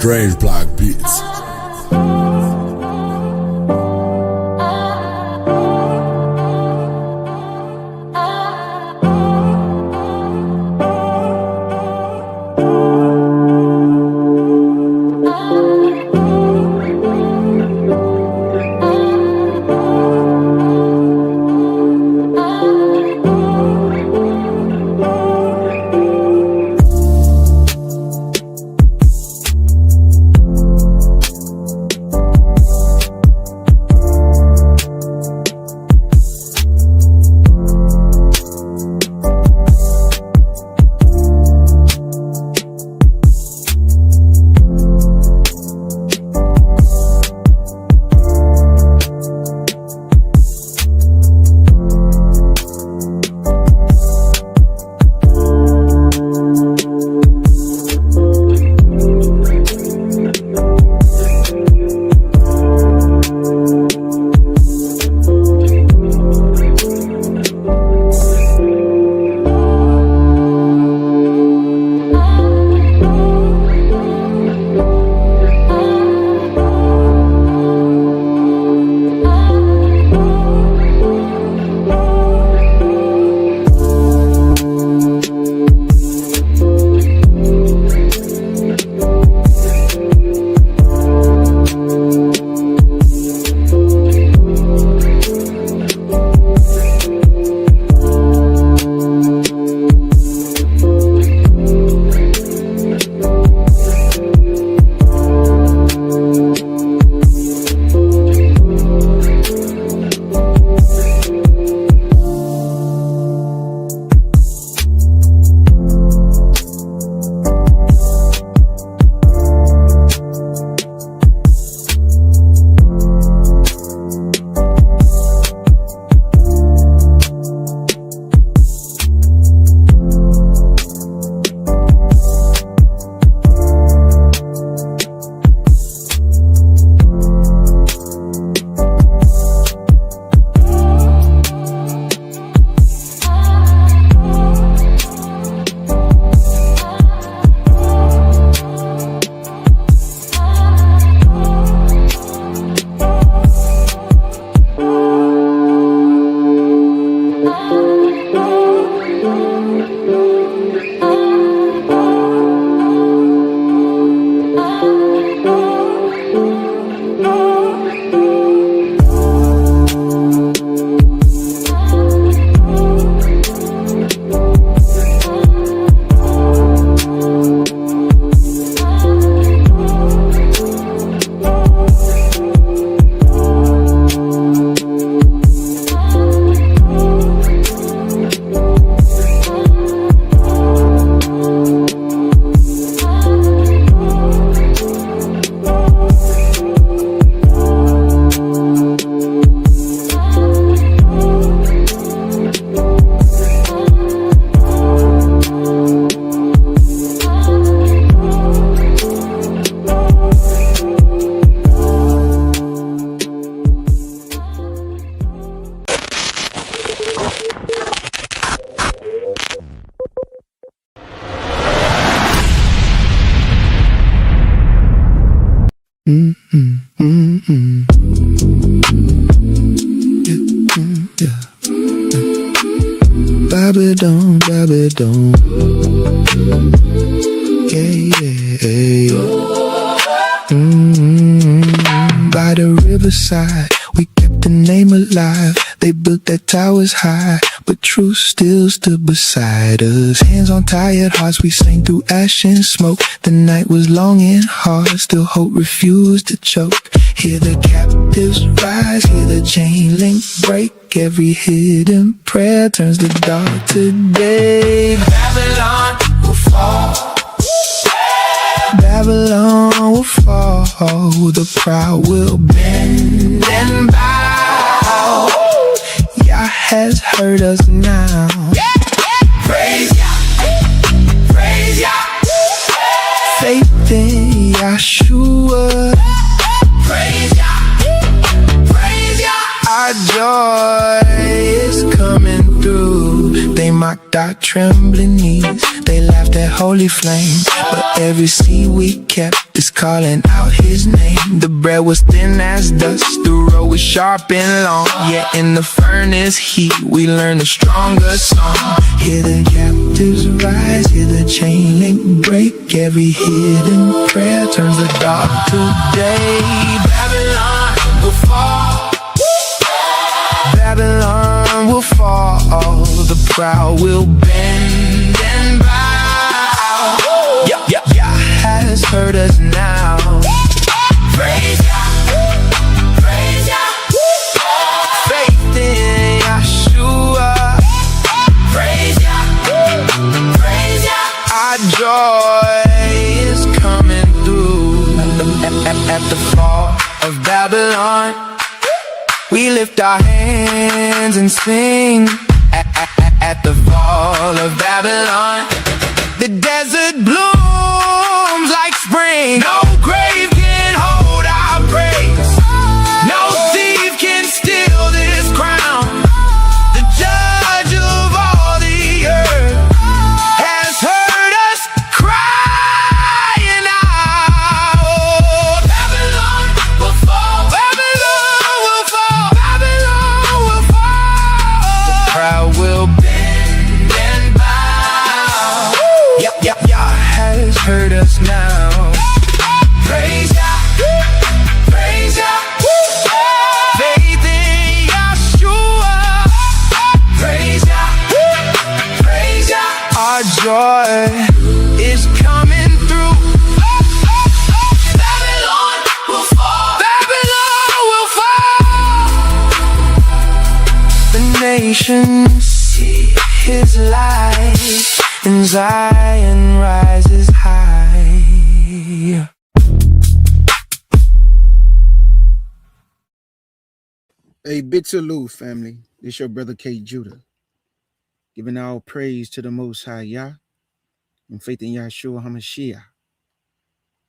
Strange Black Beats. Babadon, babadon. Yeah. By the riverside, we kept the name alive. They built their towers high, but truth still stood beside us. Hands on tired hearts, we sang through ash and smoke. The night was long and hard, still hope refused to choke. Hear the captives rise, hear the chain link break. Every hidden prayer turns the dark to day. Babylon will fall. Babylon will fall. The proud will bend and bow. Yah has heard us now. Praise Yah, praise Yah. Faith in Yahshua. Praise Yah, praise Yah. Our joy is coming through. They mocked our trembling knees. They laughed at holy flames, but every seed we kept just calling out his name. The bread was thin as dust, the road was sharp and long. Yeah, in the furnace heat, we learned a stronger song. Hear the captives rise, hear the chain link break. Every hidden prayer turns the dark to day. Babylon will fall. Babylon will fall. The proud will bend and bow. Yah has heard us now. Praise Yah, praise Yah. Faith in Yeshua. Praise Yah, praise Yah. Our joy is coming through. At the fall of Babylon, we lift our hands and sing. At the fall of Babylon, the desert blooms like spring. No grave can hold our praise. No thief can steal this crown. The judge of all the earth has heard us crying out. Oh, Babylon will fall. Babylon will fall. Babylon will fall. The proud will bend and bow. Yah has heard us now. Praise Yah, praise Yah. Faith in Yeshua. Praise Yah, praise Yah. Our joy is coming through. Babylon will fall. Babylon will fall. The nations see his light, and Zion rises high. A big salute, family. This your brother K. Judah, giving all praise to the Most High Yah and faith in Yahshua HaMashiach.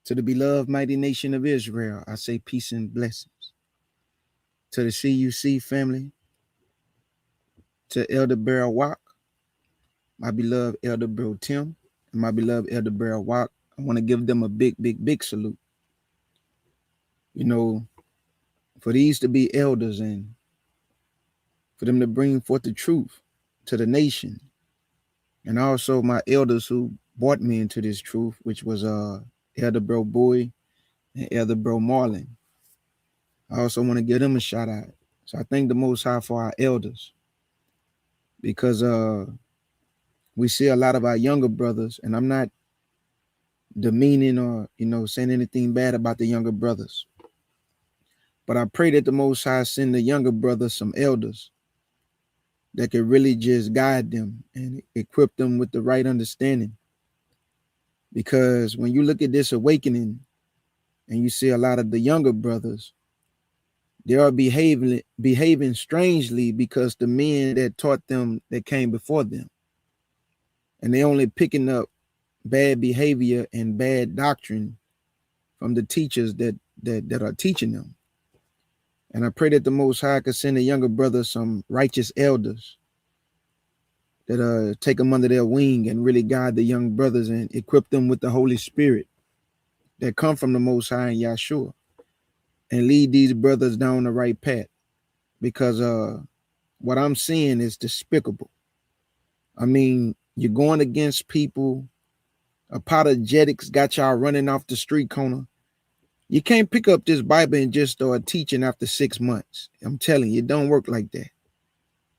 To the beloved mighty nation of Israel, I say peace and blessings. To the CUC family, to Elder Beryl Wack, my beloved Elder Bro Tim, and my beloved Elder Beryl Wack, I want to give them a big salute. You know, for these to be elders and for them to bring forth the truth to the nation, and also my elders who brought me into this truth, which was Elder Bro Boy and Elder Bro Marlon. I also want to give them a shout out. So I thank the Most High for our elders, because we see a lot of our younger brothers, and I'm not demeaning or saying anything bad about the younger brothers, but I pray that the Most High send the younger brothers some elders that could really just guide them and equip them with the right understanding. Because when you look at this awakening and you see a lot of the younger brothers, they are behaving strangely because the men that taught them that came before them, and they only picking up bad behavior and bad doctrine from the teachers that are teaching them. And I pray that the Most High could send the younger brothers some righteous elders that take them under their wing and really guide the young brothers and equip them with the Holy Spirit that come from the Most High and Yahshua, and lead these brothers down the right path. Because what I'm seeing is despicable. I mean, you're going against people. Apologetics got y'all running off the street corner. You can't pick up this Bible and just start teaching after 6 months. I'm telling you, it don't work like that.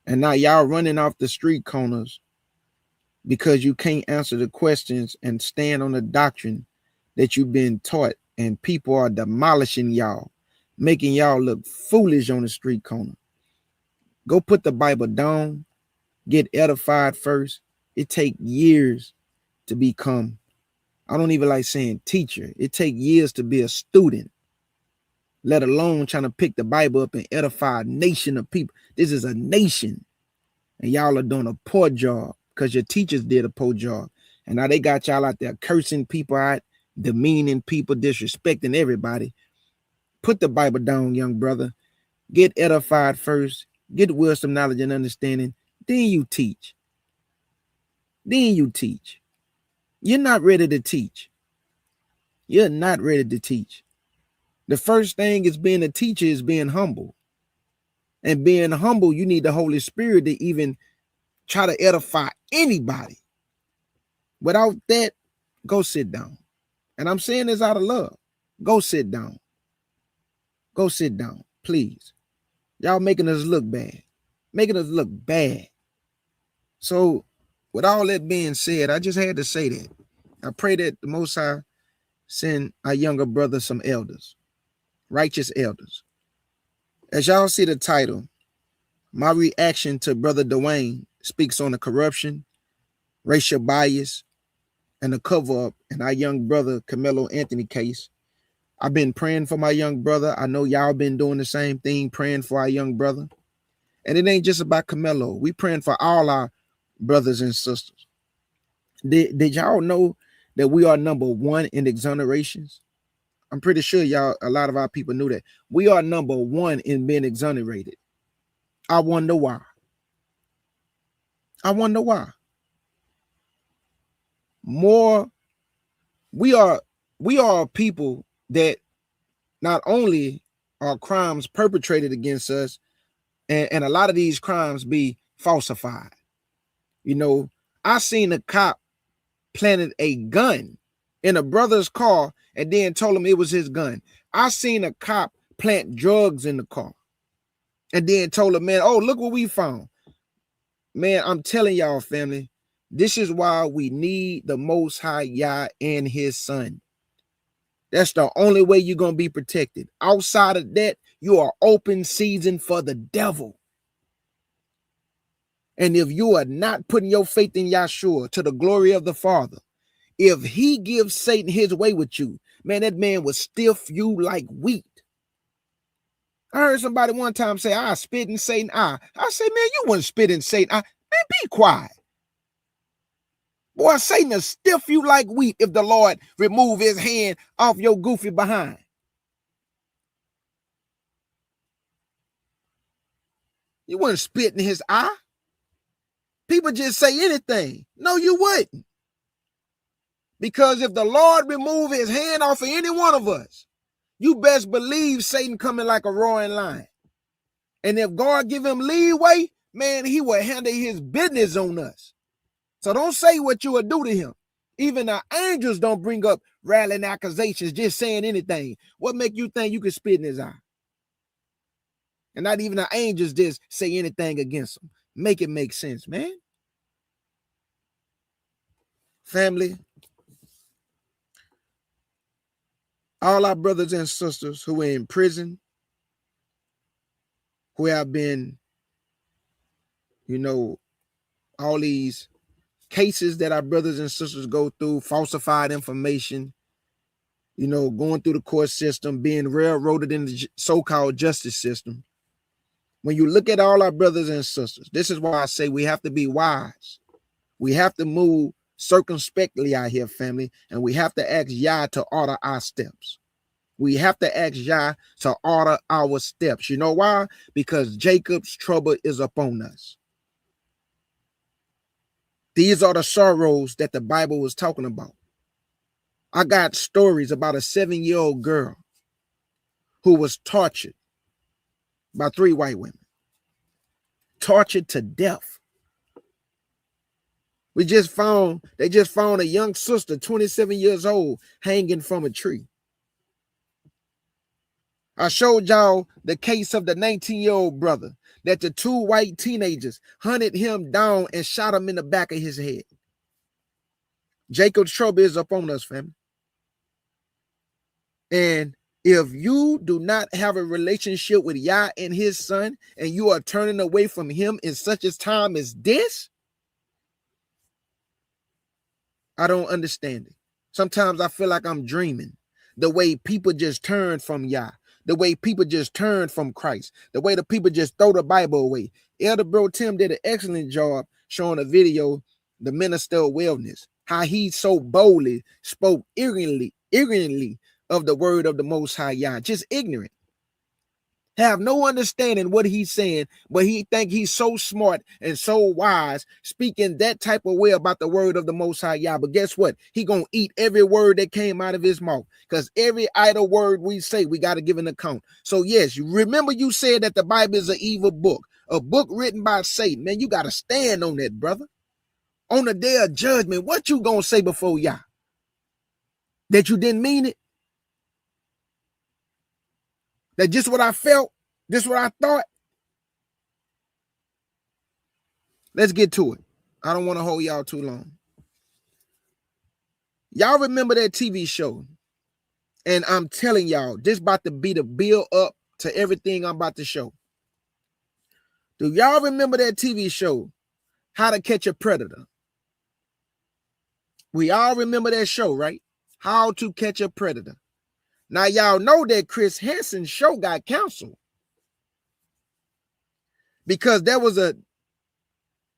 And now y'all running off the street corners because you can't answer the questions and stand on the doctrine that you've been taught, and people are demolishing y'all, making y'all look foolish on the street corner. Go put the Bible down, get edified first. It takes years to become, I don't even like saying teacher. It takes years to be a student, let alone trying to pick the Bible up and edify a nation of people. This is a nation, and y'all are doing a poor job because your teachers did a poor job. And now they got y'all out there cursing people out, demeaning people, disrespecting everybody. Put the Bible down, young brother. Get edified first. Get wisdom, knowledge, and understanding. Then you teach. Then you teach. You're not ready to teach. You're not ready to teach. The first thing is being a teacher is being humble. And being humble, you need the Holy Spirit to even try to edify anybody. Without that, go sit down. And I'm saying this out of love. Go sit down. Go sit down, please. Y'all making us look bad. Making us look bad. So, with all that being said, I just had to say that. I pray that the Most High send our younger brother some elders, righteous elders. As y'all see the title, my reaction to Brother Dewayne speaks on the corruption, racial bias, and the cover-up in our young brother Karmelo Anthony case. I've been praying for my young brother. I know y'all been doing the same thing, praying for our young brother. And it ain't just about Karmelo. We praying for all our brothers and sisters. Did y'all know that we are number one in exonerations? I'm pretty sure a lot of our people knew that. We are number one in being exonerated. I wonder why. I wonder why. We are people that not only are crimes perpetrated against us, and a lot of these crimes be falsified. You know, I seen a cop planted a gun in a brother's car and then told him it was his gun. I seen a cop plant drugs in the car and then told him, man, oh, look what we found. Man, I'm telling y'all, family, this is why we need the Most High Yah and his son. That's the only way you're going to be protected. Outside of that, you are open season for the devil. And if you are not putting your faith in Yahshua to the glory of the Father, if he gives Satan his way with you, man, that man will stiff you like wheat. I heard somebody one time say, I spit in Satan eye. I say, man, you wouldn't spit in Satan eye. Man, be quiet. Boy, Satan will stiff you like wheat if the Lord remove his hand off your goofy behind. You wouldn't spit in his eye. People just say anything. No, you wouldn't. Because if the Lord remove his hand off of any one of us, you best believe Satan coming like a roaring lion. And if God give him leeway, man, he will handle his business on us. So don't say what you will do to him. Even the angels don't bring up rallying accusations, just saying anything. What make you think you can spit in his eye? And not even the angels just say anything against him. Make it make sense, man. Family, all our brothers and sisters who are in prison, who have been, all these cases that our brothers and sisters go through, falsified information, going through the court system, being railroaded in the so-called justice system. When you look at all our brothers and sisters, this is why I say we have to be wise. We have to move circumspectly out here, family, and we have to ask Yah to order our steps. We have to ask Yah to order our steps. You know why? Because Jacob's trouble is upon us. These are the sorrows that the Bible was talking about. I got stories about a 7-year-old girl who was tortured by 3 white women. Tortured to death. They just found a young sister, 27 years old, hanging from a tree. I showed y'all the case of the 19-year-old brother that the 2 white teenagers hunted him down and shot him in the back of his head. Jacob's trouble is upon us, family. And if you do not have a relationship with Yah and his son, and you are turning away from him in such a time as this, I don't understand it. Sometimes I feel like I'm dreaming. The way people just turn from Yah, the way people just turn from Christ, the way the people just throw the Bible away. Elder Bro Tim did an excellent job showing a video, the minister of wellness, how he so boldly spoke ignorantly of the word of the Most High Yah, just ignorant. have no understanding what he's saying, but he think he's so smart and so wise, speaking that type of way about the word of the Most High Yah. But guess what? He gonna eat every word that came out of his mouth, because every idle word we say, we got to give an account. So yes, you remember you said that the Bible is an evil book, a book written by Satan. Man, you got to stand on that, brother. On the day of judgment, what you gonna say before Yah? That you didn't mean it? That just what I felt? Just what I thought? Let's get to it. I don't want to hold y'all too long. Y'all remember that TV show? And I'm telling y'all, this about to be the build up to everything I'm about to show. Do y'all remember that TV show, How to Catch a Predator? We all remember that show, right? How to Catch a Predator. Now y'all know that Chris Hansen's show got canceled because there was a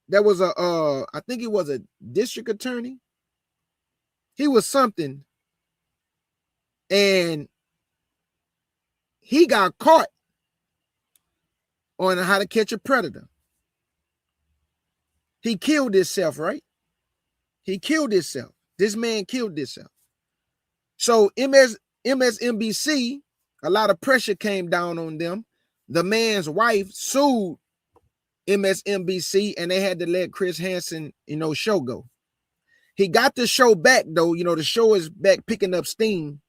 I think it was a district attorney. He was something, and he got caught on How to Catch a Predator. He killed himself, right? He killed himself. This man killed himself. So MSNBC, a lot of pressure came down on them. The man's wife sued MSNBC, and they had to let Chris Hansen, show go. He got the show back, though. The show is back picking up steam.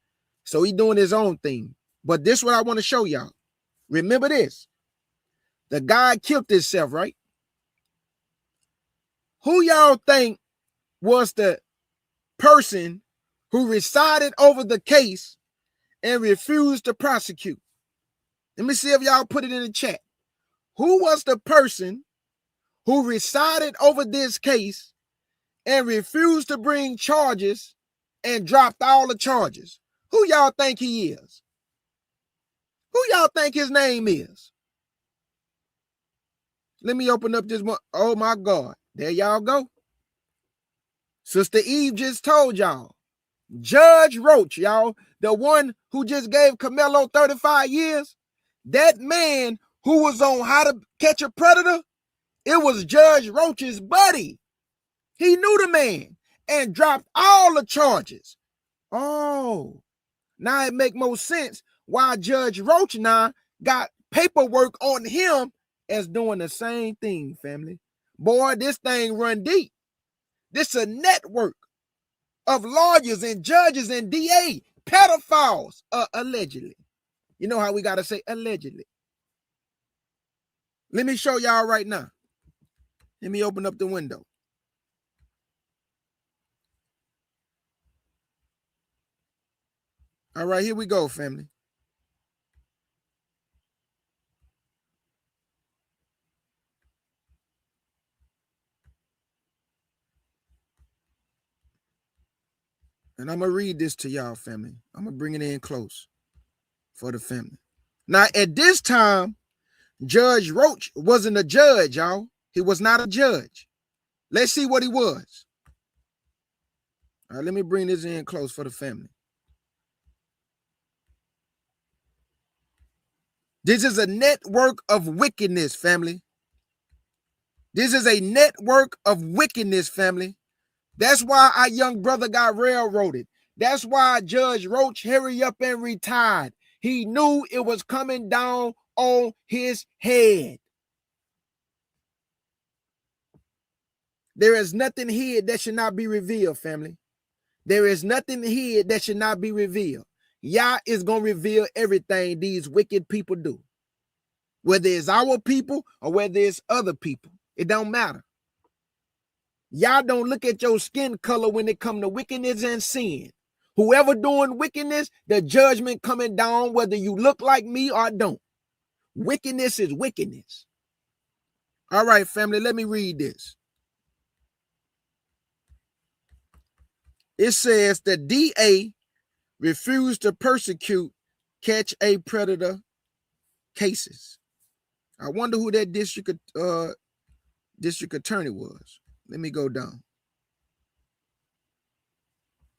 So he doing his own thing. But this is what I want to show y'all. Remember this. The guy killed himself, right? Who y'all think was the person who resided over the case and refused to prosecute? Let me see if y'all put it in the chat. Who was the person who resided over this case and refused to bring charges and dropped all the charges? Who y'all think he is? Who y'all think his name is? Let me open up this one. Oh my God. There y'all go. Sister Eve just told y'all. Judge Roach, y'all, the one who just gave Karmelo 35 years, that man who was on How to Catch a Predator, it was Judge Roach's buddy. He knew the man and dropped all the charges. Oh, now it make more sense why Judge Roach now got paperwork on him as doing the same thing, family. Boy, this thing run deep. This a network of lawyers and judges and DA, pedophiles, allegedly. You know how we got to say allegedly. Let me show y'all right now. Let me open up the window. All right, here we go, family. And I'm going to read this to y'all, family. I'm going to bring it in close for the family. Now, at this time, Judge Roach wasn't a judge, y'all. He was not a judge. Let's see what he was. All right, let me bring this in close for the family. This is a network of wickedness, family. This is a network of wickedness, family. That's why our young brother got railroaded. That's why Judge Roach hurry up and retired. He knew it was coming down on his head. There is nothing here that should not be revealed, family. There is nothing here that should not be revealed. Yah is going to reveal everything these wicked people do. Whether it's our people or whether it's other people. It don't matter. Y'all don't look at your skin color when it come to wickedness and sin. Whoever doing wickedness, the judgment coming down whether you look like me or don't. Wickedness is wickedness. All right, family, let me read this. It says the DA refused to prosecute catch a predator cases. I wonder who that district attorney was. Let me go down.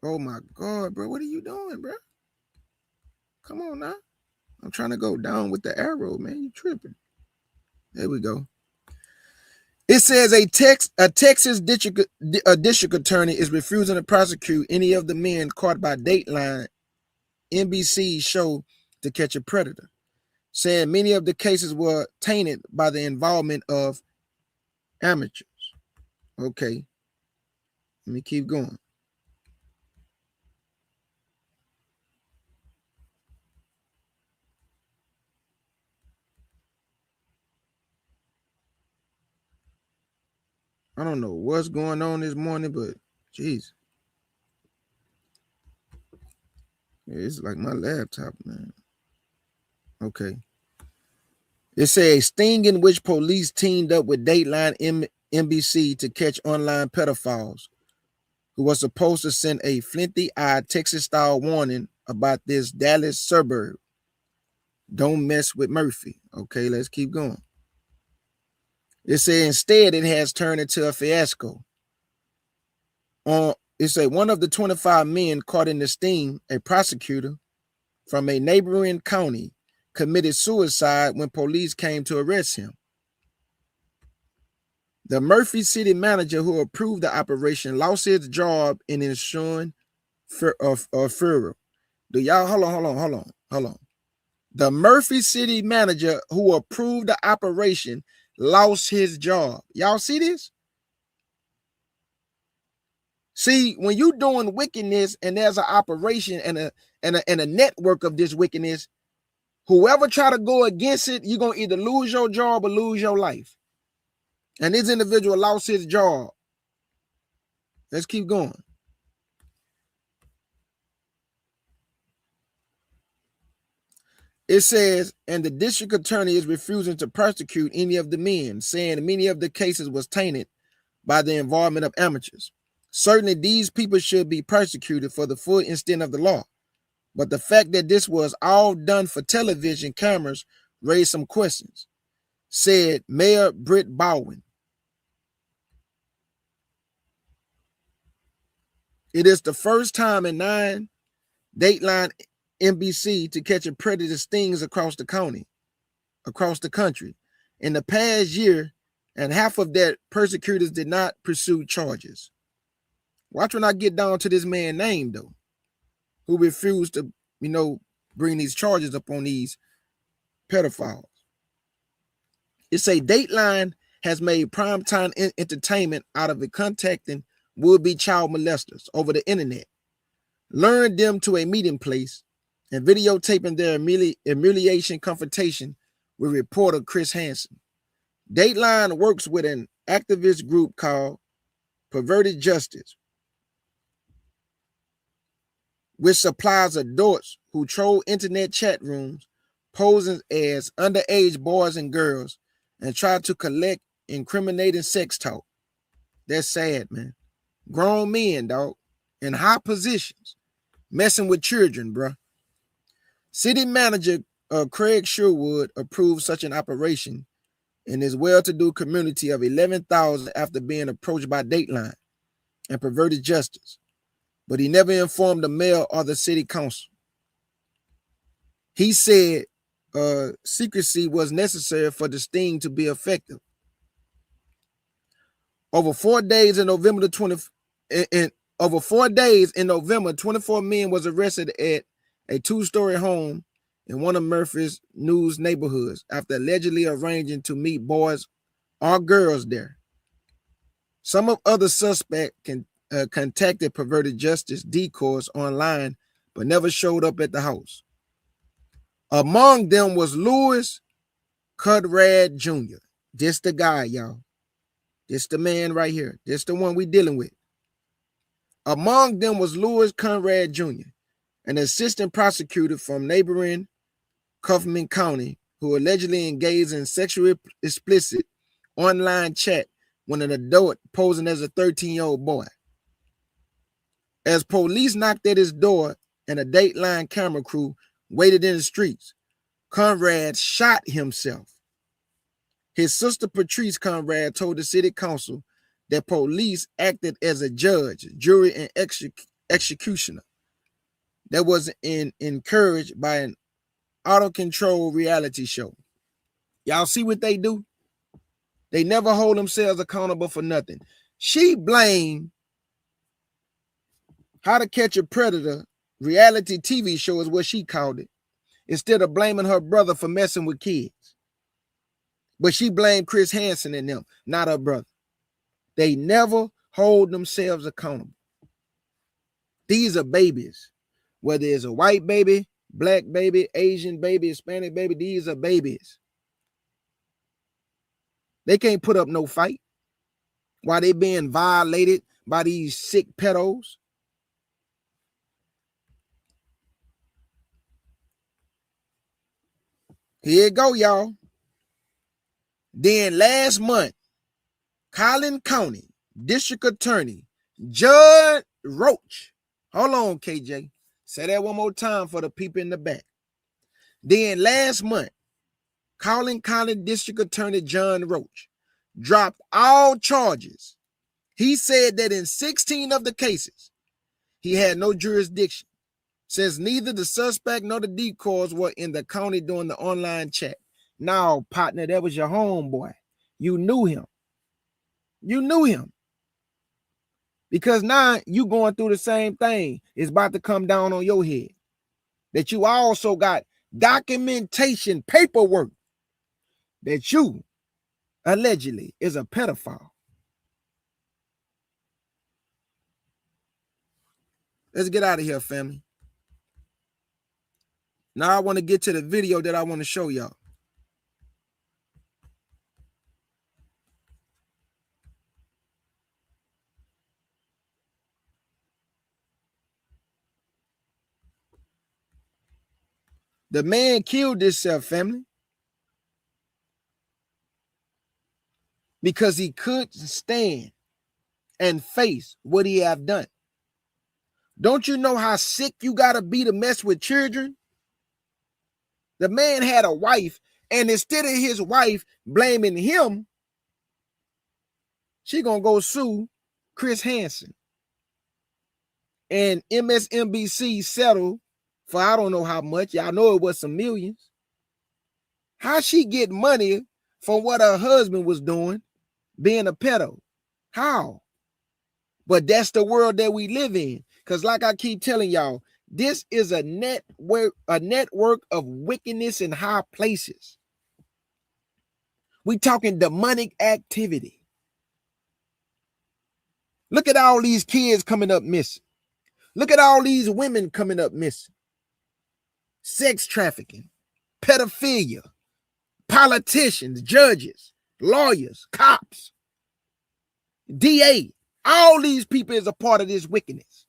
Oh my God, bro. What are you doing, bro? Come on now. I'm trying to go down with the arrow, man. You tripping. There we go. It says a Texas district attorney is refusing to prosecute any of the men caught by Dateline, NBC's show To Catch a Predator, saying many of the cases were tainted by the involvement of amateurs. Okay, let me keep going. I don't know what's going on this morning, but jeez, it's like my laptop, man. Okay. It says sting in which police teamed up with Dateline NBC to catch online pedophiles who was supposed to send a flinty-eyed Texas-style warning about this Dallas suburb. Don't mess with Murphy. Okay, let's keep going. It says instead it has turned into a fiasco. It says one of the 25 men caught in the sting, a prosecutor from a neighboring county, committed suicide when police came to arrest him. The Murphy city manager who approved the operation lost his job in ensuring furor. Do y'all hold on. The Murphy city manager who approved the operation lost his job. Y'all see this? See, when you doing wickedness and there's an operation and a network of this wickedness, whoever try to go against it, you're gonna either lose your job or lose your life. And this individual lost his job. Let's keep going. It says, and the district attorney is refusing to prosecute any of the men, saying many of the cases was tainted by the involvement of amateurs. Certainly, these people should be persecuted for the full extent of the law. But the fact that this was all done for television cameras raised some questions, said Mayor Britt Bowen. It is the first time in 9 Dateline NBC to catch a predator stings across the country. In the past year, and half of that persecutors did not pursue charges. Watch when I get down to this man's name, though, who refused to, bring these charges up on these pedophiles. It say Dateline has made primetime entertainment out of it, contacting would-be child molesters over the internet, luring them to a meeting place, and videotaping their humiliation confrontation with reporter Chris Hansen. Dateline works with an activist group called Perverted Justice, which supplies adults who troll internet chat rooms, posing as underage boys and girls, and try to collect incriminating sex talk. That's sad, man. Grown men, dog, in high positions, messing with children, bruh. City manager Craig Sherwood approved such an operation in his well-to-do community of 11,000 after being approached by Dateline and Perverted Justice, but he never informed the mayor or the city council. He said secrecy was necessary for the sting to be effective. Over 4 days in November, 24 men was arrested at a 2-story home in one of Murphy's News neighborhoods after allegedly arranging to meet boys or girls there. Some of other suspects contacted Perverted Justice decoys online, but never showed up at the house. Among them was Louis Conrad Jr. This the guy, y'all. This the man right here. This the one we dealing with. Among them was Louis Conrad Jr., an assistant prosecutor from neighboring Kaufman County, who allegedly engaged in sexually explicit online chat with an adult posing as a 13-year-old boy. As police knocked at his door and a Dateline camera crew waited in the streets, Conrad shot himself. His sister Patrice Conrad told the city council that police acted as a judge, jury, and executioner that was encouraged by an auto control reality show. Y'all see what they do? They never hold themselves accountable for nothing. She blamed How to Catch a Predator reality TV show is what she called it, instead of blaming her brother for messing with kids. But she blamed Chris Hansen and them, not her brother. They never hold themselves accountable. These are babies. Whether it's a white baby, black baby, Asian baby, Hispanic baby, these are babies. They can't put up no fight while they being violated by these sick pedos. Here you go, y'all. Then last month, Collin County District Attorney Judge Roach. Hold on, KJ. Say that one more time for the people in the back. Then last month, Collin County District Attorney John Roach dropped all charges. He said that in 16 of the cases, he had no jurisdiction, since neither the suspect nor the decoys were in the county during the online chat. Now, partner, that was your homeboy. You knew him. You knew him. Because now you going through the same thing. It's about to come down on your head. That you also got documentation, paperwork, that you allegedly is a pedophile. Let's get out of here, family. Now I want to get to the video that I want to show y'all. The man killed himself, family, because he couldn't stand and face what he have done. Don't you know how sick you gotta be to mess with children? The man had a wife, and instead of his wife blaming him, she gonna go sue Chris Hansen. And MSNBC settled for I don't know how much. Y'all know it was some millions. How she get money from what her husband was doing, being a pedo? How? But that's the world that we live in. Because like I keep telling y'all, this is a network of wickedness in high places. We talking demonic activity. Look at all these kids coming up missing. Look at all these women coming up missing. Sex trafficking, pedophilia, politicians, judges, lawyers, cops, DA. All these people is a part of this wickedness.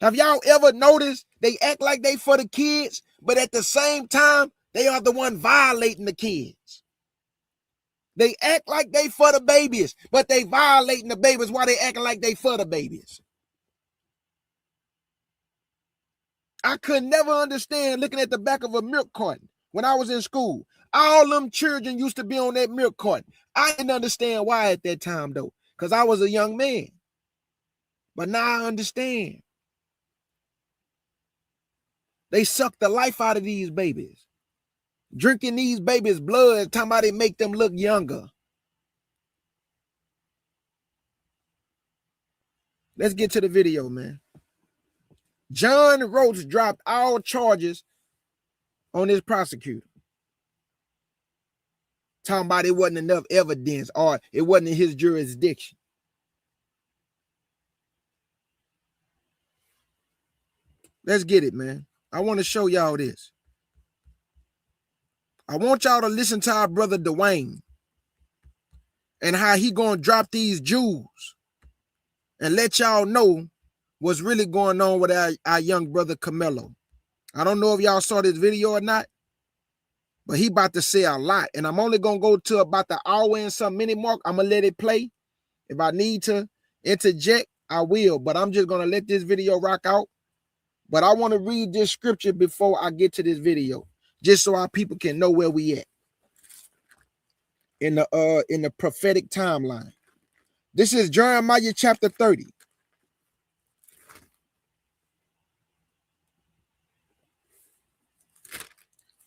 Have y'all ever noticed they act like they for the kids, but at the same time, they are the one violating the kids? They act like they for the babies, but they violating the babies while they acting like they for the babies. I could never understand looking at the back of a milk carton when I was in school. All them children used to be on that milk carton. I didn't understand why at that time, though, because I was a young man. But now I understand. They suck the life out of these babies. Drinking these babies' blood, talking about it make them look younger. Let's get to the video, man. John Roach dropped all charges on his prosecutor. Talking about it wasn't enough evidence or it wasn't in his jurisdiction. Let's get it, man. I want to show y'all this. I want y'all to listen to our brother Dewayne and how he gonna drop these jewels and let y'all know what's really going on with our young brother Karmelo. I don't know if y'all saw this video or not, but he about to say a lot. And I'm only gonna go to about the hour and some minute mark. I'm gonna let it play. If I need to interject, I will, but I'm just gonna let this video rock out. But I want to read this scripture before I get to this video, just so our people can know where we at in the prophetic timeline. This is Jeremiah chapter 30.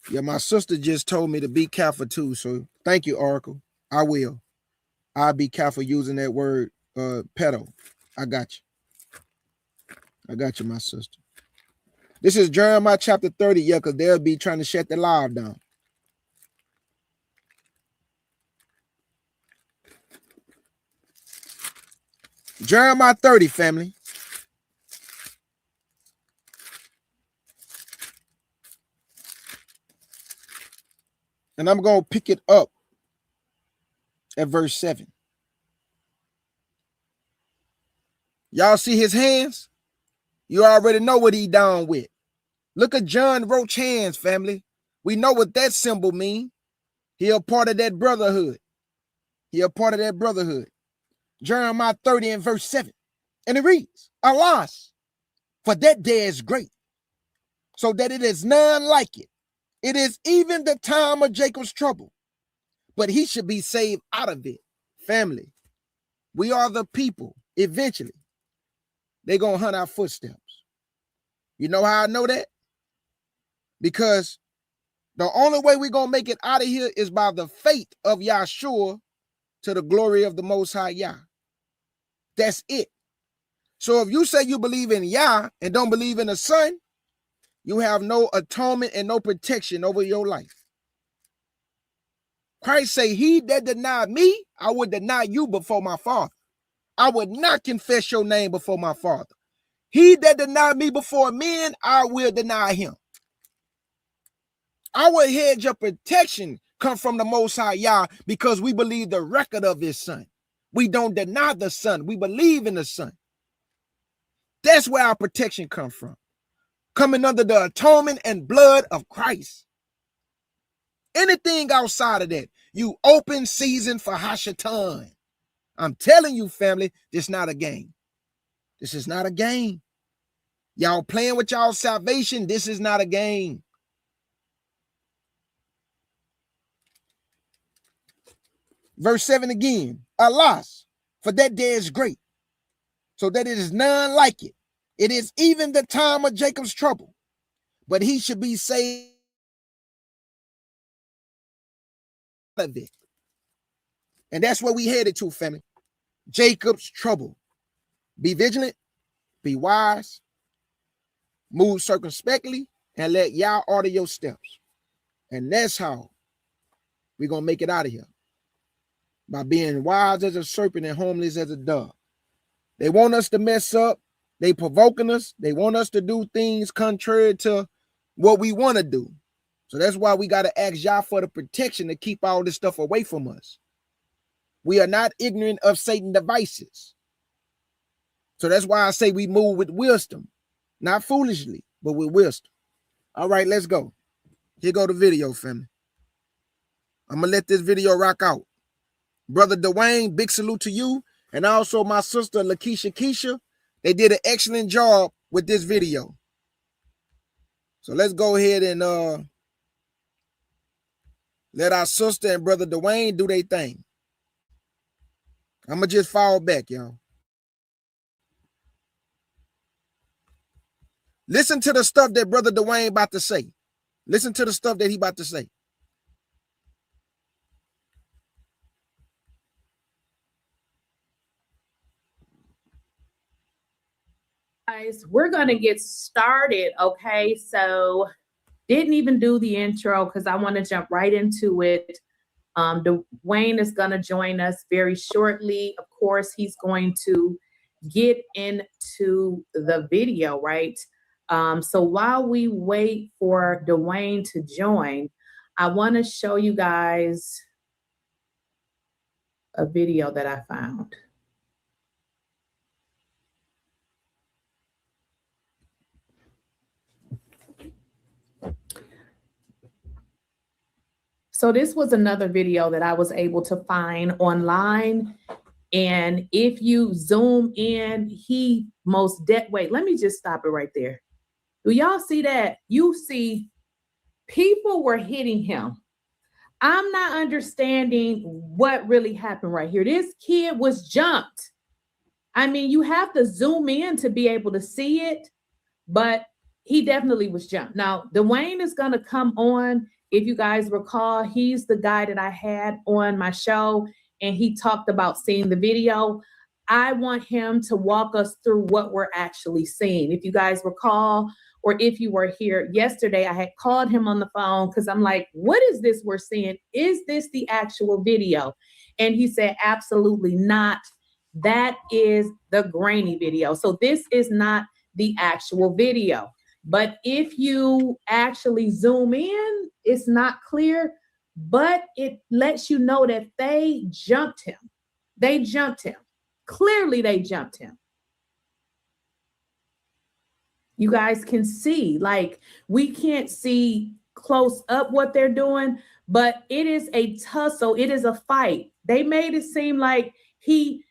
Yeah, my sister just told me to be careful too. So thank you, Oracle. I will. I'll be careful using that word pedo. I got you. I got you, my sister. This is Jeremiah chapter 30. Yeah, because they'll be trying to shut the live down. Jeremiah 30, family. And I'm going to pick it up at verse 7. Y'all see his hands? You already know what he down with. Look at John Roach hands, family. We know what that symbol means. He a part of that brotherhood. He a part of that brotherhood. Jeremiah 30 and verse 7. And it reads, Alas, for that day is great, so that it is none like it. It is even the time of Jacob's trouble, but he should be saved out of it. Family, we are the people. Eventually, they're going to hunt our footsteps. You know how I know that? Because the only way we're going to make it out of here is by the faith of Yahshua to the glory of the Most High Yah. That's it. So if you say you believe in Yah and don't believe in the Son, you have no atonement and no protection over your life. Christ say, he that denied me, I would deny you before my Father. I would not confess your name before my Father. He that denied me before men, I will deny him. Our hedge of protection come from the Most High Yah because we believe the record of his Son. We don't deny the Son. We believe in the Son. That's where our protection comes from. Coming under the atonement and blood of Christ. Anything outside of that, you open season for Hashatan. I'm telling you, family, this is not a game. This is not a game. Y'all playing with y'all salvation. This is not a game. Verse 7 again. Alas, for that day is great, so that it is none like it. It is even the time of Jacob's trouble, but he should be saved of it. And that's where we headed to, family. Jacob's trouble. Be vigilant, be wise, move circumspectly, and let Yah order your steps. And that's how we're going to make it out of here. By being wise as a serpent and harmless as a dove. They want us to mess up. They provoking us. They want us to do things contrary to what we want to do. So that's why we got to ask Yah for the protection to keep all this stuff away from us. We are not ignorant of Satan's devices. So that's why I say we move with wisdom. Not foolishly, but with wisdom. All right, let's go. Here go the video, family. I'm going to let this video rock out. Brother Dewayne, big salute to you. And also my sister, Lakeisha Keisha. They did an excellent job with this video. So let's go ahead and let our sister and Brother Dewayne do their thing. I'm going to just fall back, y'all. Listen to the stuff that Brother Dewayne about to say. Listen to the stuff that he about to say. Guys, we're going to get started, okay? So didn't even do the intro because I want to jump right into it. Dewayne is going to join us very shortly. Of course, he's going to get into the video, right? So while we wait for Dewayne to join, I want to show you guys a video that I found. So this was another video that I was able to find online. And if you zoom in, wait, let me just stop it right there. Do y'all see that? You see people were hitting him. I'm not understanding what really happened right here. This kid was jumped. I mean, you have to zoom in to be able to see it, but he definitely was jumped. Now, Dewayne is going to come on. If you guys recall, he's the guy that I had on my show, and he talked about seeing the video. I want him to walk us through what we're actually seeing. If you guys recall, or if you were here yesterday, I had called him on the phone because I'm like, what is this we're seeing? Is this the actual video? And he said, absolutely not. That is the grainy video. So this is not the actual video. But if you actually zoom in, it's not clear, but it lets you know that they jumped him. They jumped him. Clearly, they jumped him. You guys can see, like, we can't see close up what they're doing, but it is a tussle. It is a fight. They made it seem like he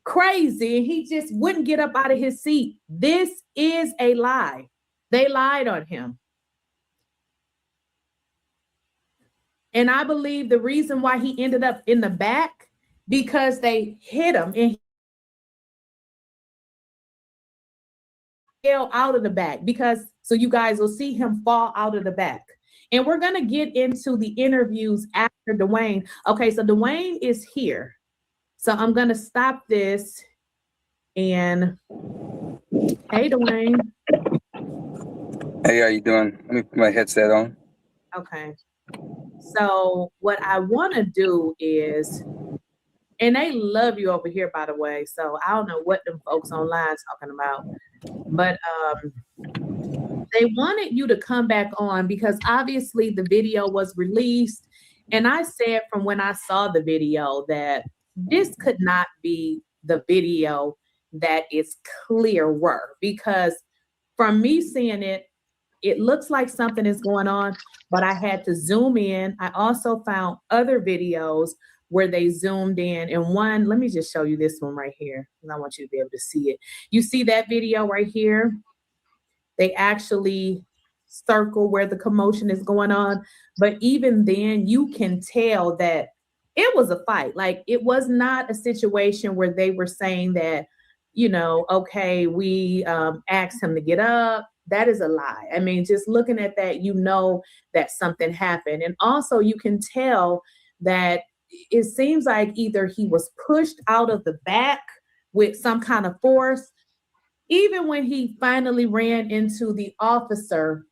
crazy and he just wouldn't get up out of his seat. This is a lie. They lied on him. And I believe the reason why he ended up in the back, because they hit him and he fell out of the back, because so you guys will see him fall out of the back. And we're going to get into the interviews after Dewayne. Okay, so Dewayne is here. So I'm going to stop this and hey, Dewayne. Hey, how you doing? Let me put my headset on. Okay. So what I want to do is, and they love you over here, by the way. So I don't know what them folks online talking about, but they wanted you to come back on because obviously the video was released. And I said from when I saw the video that this could not be the video that is clearer, because from me seeing it, it looks like something is going on, but I had to zoom in. I also found other videos where they zoomed in. And one, let me just show you this one right here, and I want you to be able to see it. You see that video right here? They actually circle where the commotion is going on. But even then, you can tell that it was a fight. Like, it was not a situation where they were saying that, you know, okay, we asked him to get up. That is a lie. I mean, just looking at that, you know that something happened. And also you can tell that it seems like either he was pushed out of the back with some kind of force. Even when he finally ran into the officer,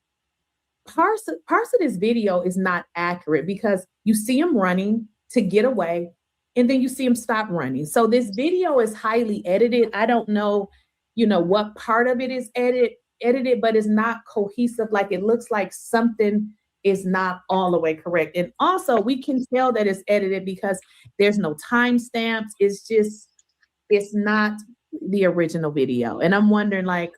parts of this video is not accurate because you see him running to get away and then you see him stop running. So this video is highly edited. I don't know, you know, what part of it is edited, but it's not cohesive. Like, it looks like something is not all the way correct. And also we can tell that it's edited because there's no timestamps. It's not the original video. And I'm wondering, like,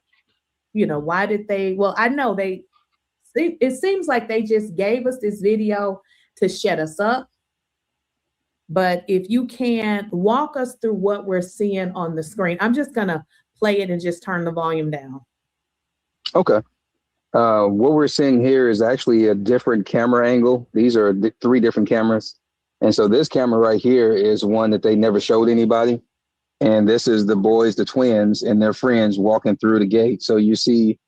you know, why did they, well, I know it seems like they just gave us this video to shut us up. But if you can walk us through what we're seeing on the screen, I'm just going to play it and just turn the volume down. Okay. What we're seeing here is actually a different camera angle. These are three different cameras. And so this camera right here is one that they never showed anybody. And this is the boys, the twins, and their friends walking through the gate. So you see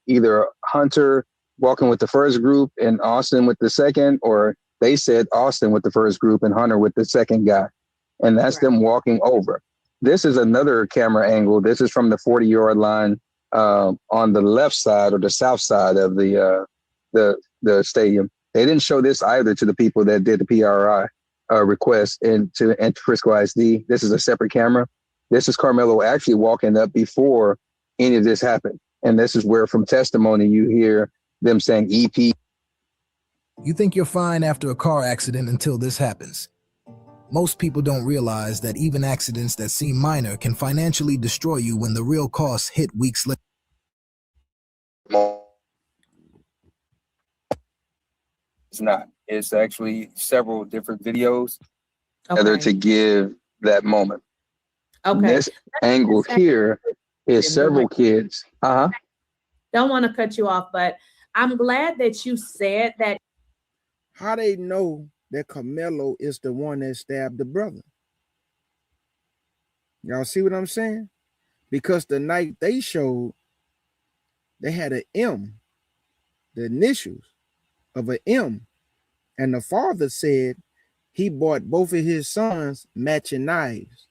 either Hunter walking with the first group and Austin with the second, or they said Austin with the first group and Hunter with the second guy. And that's them walking over. This is another camera angle. This is from the 40-yard line on the left side or the south side of the stadium. They didn't show this either to the people that did the PRI request and to enter Frisco ISD. This is a separate camera. This is Karmelo actually walking up before any of this happened. And this is where from testimony you hear them saying EP. You think you're fine after a car accident until this happens. Most people don't realize that even accidents that seem minor can financially destroy you when the real costs hit weeks later. It's not. It's actually several different videos together to give that moment. Okay. This angle here is several kids. Don't want to cut you off, but I'm glad that you said that. How they know that Karmelo is the one that stabbed the brother? Y'all see what I'm saying? Because the night they showed, they had an M, the initials of an M. And the father said he bought both of his sons matching knives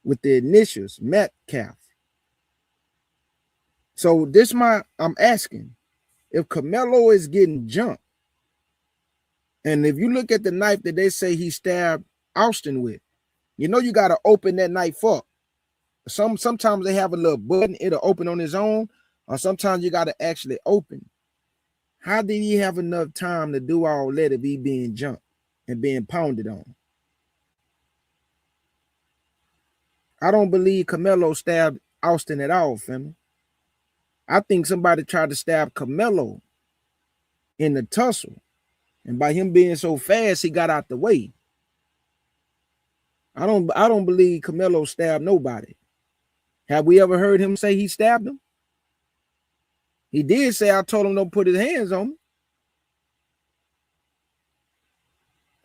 with the initials Metcalf. So I'm asking, if Karmelo is getting jumped, and if you look at the knife that they say he stabbed Austin with, you know you got to open that knife up. Sometimes they have a little button, it'll open on its own, or sometimes you got to actually open. How did he have enough time to do all that if he being jumped and being pounded on? I don't believe Karmelo stabbed Austin at all, family. I think somebody tried to stab Karmelo in the tussle, and by him being so fast, he got out the way. I don't believe Karmelo stabbed nobody. Have we ever heard him say he stabbed him? He did say, I told him don't put his hands on me.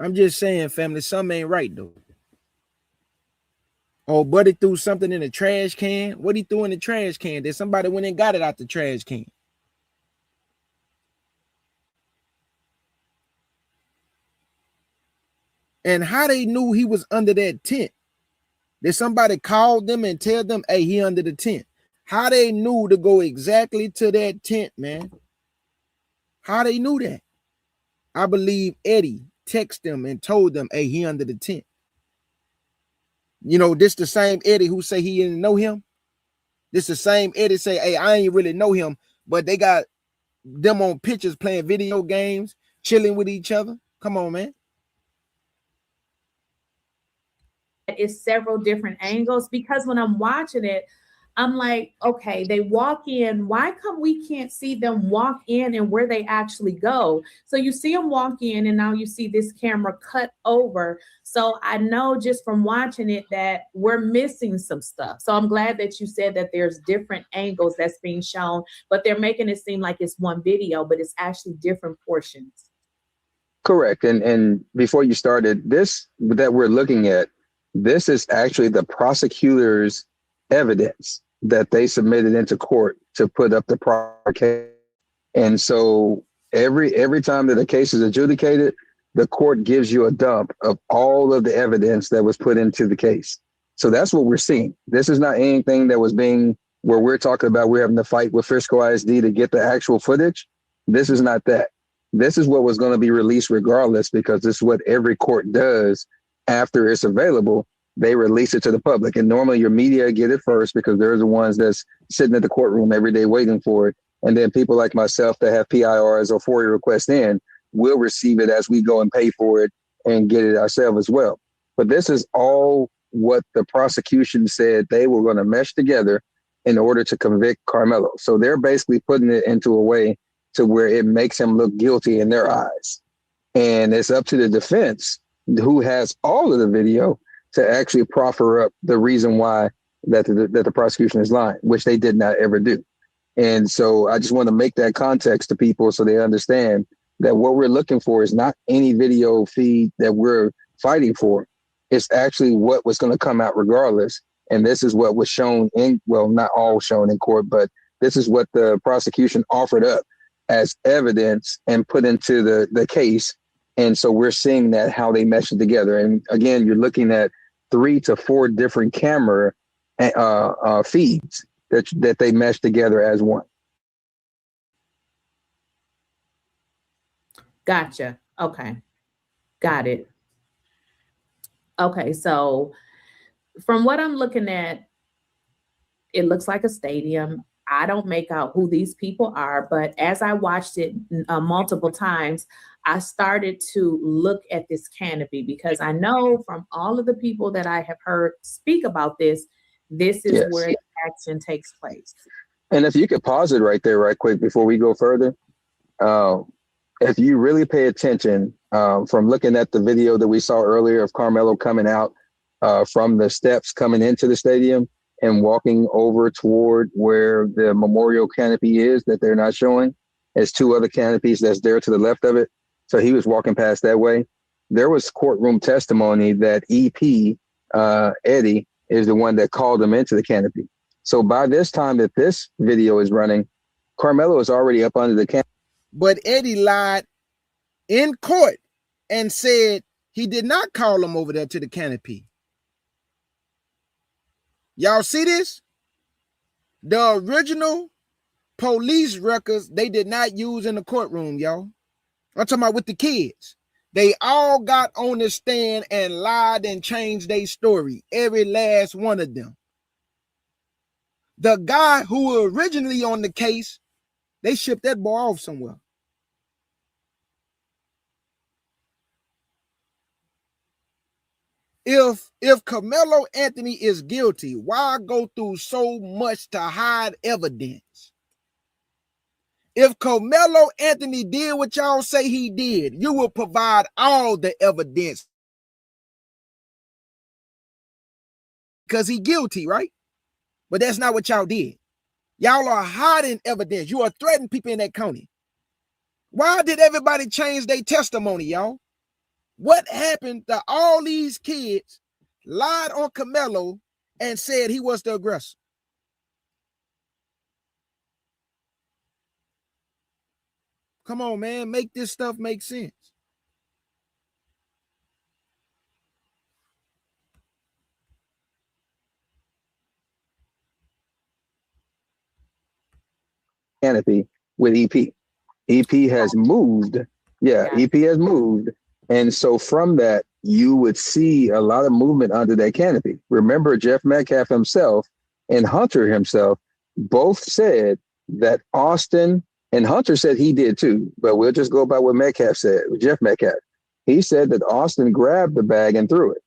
I'm just saying, family, something ain't right though. Oh, Buddy threw something in the trash can. What he threw in the trash can? Did somebody went and got it out the trash can? And how they knew he was under that tent? Did somebody call them and tell them, hey, he under the tent? How they knew to go exactly to that tent, man? How they knew that? I believe Eddie texted them and told them, hey, he under the tent. You know, this the same Eddie who say he didn't know him. This the same Eddie say, hey, I ain't really know him, but they got them on pictures playing video games, chilling with each other. Come on, man. It's several different angles, because when I'm watching it, I'm like, okay, they walk in. Why come we can't see them walk in and where they actually go? So you see them walk in, and now you see this camera cut over. So I know just from watching it that we're missing some stuff. So I'm glad that you said that there's different angles that's being shown, but they're making it seem like it's one video, but it's actually different portions. Correct. And before you started, this that we're looking at, this is actually the prosecutor's evidence that they submitted into court to put up the prior case. And so every time that a case is adjudicated, the court gives you a dump of all of the evidence that was put into the case. So that's what we're seeing. This is not anything that was being where we're talking about we're having to fight with Frisco ISD to get the actual footage. This is not that. This is what was going to be released regardless, because this is what every court does after it's available. They release it to the public. And normally your media get it first because they're the ones that's sitting at the courtroom every day waiting for it. And then people like myself that have PIRs or FOIA requests in will receive it as we go and pay for it and get it ourselves as well. But this is all what the prosecution said they were going to mesh together in order to convict Karmelo. So they're basically putting it into a way to where it makes him look guilty in their eyes. And it's up to the defense, who has all of the video, to actually proffer up the reason why that the prosecution is lying, which they did not ever do. And so I just want to make that context to people so they understand that what we're looking for is not any video feed that we're fighting for. It's actually what was going to come out regardless. And this is what was shown in, well, not all shown in court, but this is what the prosecution offered up as evidence and put into the case. And so we're seeing that how they mesh it together. And again, you're looking at 3 to 4 different camera feeds that they mesh together as one. Gotcha. Okay. Got it. Okay. So from what I'm looking at, it looks like a stadium. I don't make out who these people are, but as I watched it multiple times, I started to look at this canopy, because I know from all of the people that I have heard speak about this, this is where the action takes place. And if you could pause it right there, right quick, before we go further. If you really pay attention from looking at the video that we saw earlier of Karmelo coming out from the steps coming into the stadium and walking over toward where the memorial canopy is that they're not showing, there's 2 other canopies that's there to the left of it. So he was walking past that way. There was courtroom testimony that EP, Eddie, is the one that called him into the canopy. So by this time that this video is running, Karmelo is already up under the canopy. But Eddie lied in court and said he did not call him over there to the canopy. Y'all see this? The original police records they did not use in the courtroom, y'all. I'm talking about with the kids. They all got on the stand and lied and changed their story. Every last one of them. The guy who was originally on the case, they shipped that boy off somewhere. If Karmelo Anthony is guilty, why go through so much to hide evidence? If Karmelo Anthony did what y'all say he did, you will provide all the evidence. Because he guilty, right? But that's not what y'all did. Y'all are hiding evidence. You are threatening people in that county. Why did everybody change their testimony, y'all? What happened to all these kids lied on Karmelo and said he was the aggressor? Come on, man. Make this stuff make sense. Canopy with EP. EP has moved. Yeah, EP has moved. And so from that, you would see a lot of movement under that canopy. Remember, Jeff Metcalf himself and Hunter himself both said that Austin, and Hunter said he did too, but we'll just go by what Metcalf said, Jeff Metcalf. He said that Austin grabbed the bag and threw it.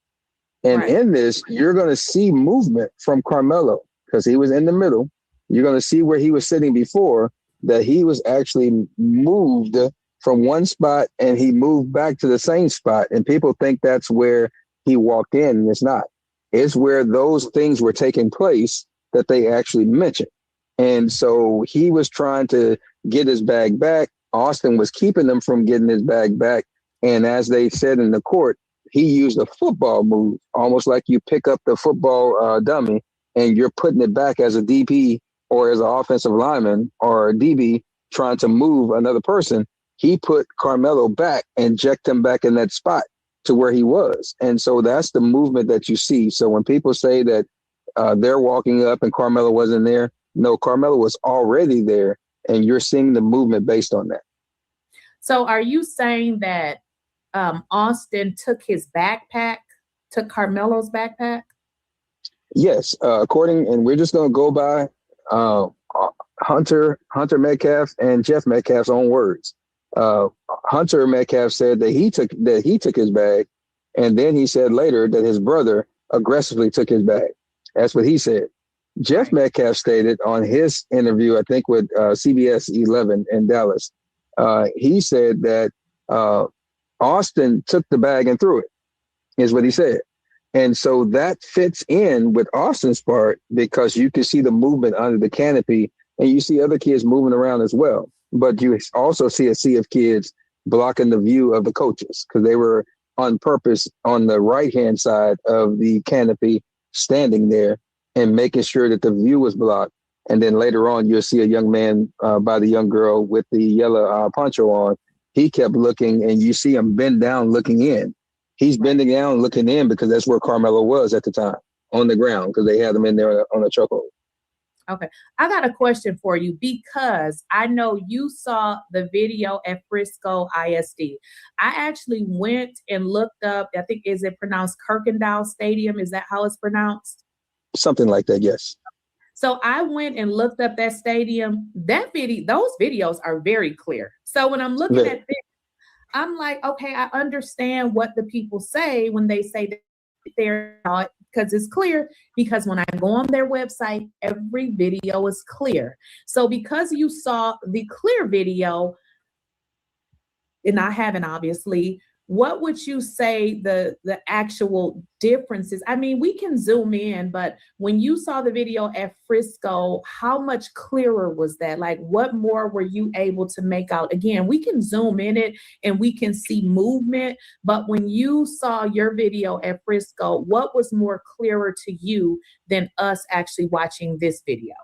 And in this, you're going to see movement from Karmelo because he was in the middle. You're going to see where he was sitting before, that he was actually moved from one spot and he moved back to the same spot. And people think that's where he walked in, and it's not. It's where those things were taking place that they actually mentioned. And so he was trying to get his bag back. Austin was keeping him from getting his bag back. And as they said in the court, he used a football move, almost like you pick up the football dummy and you're putting it back as a DP or as an offensive lineman or a DB trying to move another person. He put Karmelo back and jacked him back in that spot to where he was. And so that's the movement that you see. So when people say that they're walking up and Karmelo wasn't there, no, Karmelo was already there, and you're seeing the movement based on that. So are you saying that Austin took his backpack, took Karmelo's backpack? Yes, according, and we're just going to go by Hunter Metcalf and Jeff Metcalf's own words. Hunter Metcalf said that he took his bag, and then he said later that his brother aggressively took his bag. That's what he said. Jeff Metcalf stated on his interview, I think with CBS 11 in Dallas, he said that Austin took the bag and threw it, is what he said. And so that fits in with Austin's part because you can see the movement under the canopy and you see other kids moving around as well. But you also see a sea of kids blocking the view of the coaches because they were on purpose on the right-hand side of the canopy standing there and making sure that the view was blocked. And then later on, you'll see a young man by the young girl with the yellow poncho on. He kept looking and you see him bend down looking in. He's bending down looking in because that's where Karmelo was at the time, on the ground, because they had him in there on a chokehold. Okay. I got a question for you because I know you saw the video at Frisco ISD. I actually went and looked up, I think, is it pronounced Kirkendall Stadium? Is that how it's pronounced? Something like that, yes. So I went and looked up that stadium. That video, those videos are very clear. So when I'm looking at this, I'm like, okay, I understand what the people say when they say that they're not, because it's clear, because when I go on their website, every video is clear. So because you saw the clear video, and I haven't obviously, what would you say the actual differences? I mean, we can zoom in, but when you saw the video at Frisco, how much clearer was that? Like, what more were you able to make out? Again, we can zoom in it and we can see movement, but when you saw your video at Frisco, what was more clearer to you than us actually watching this video?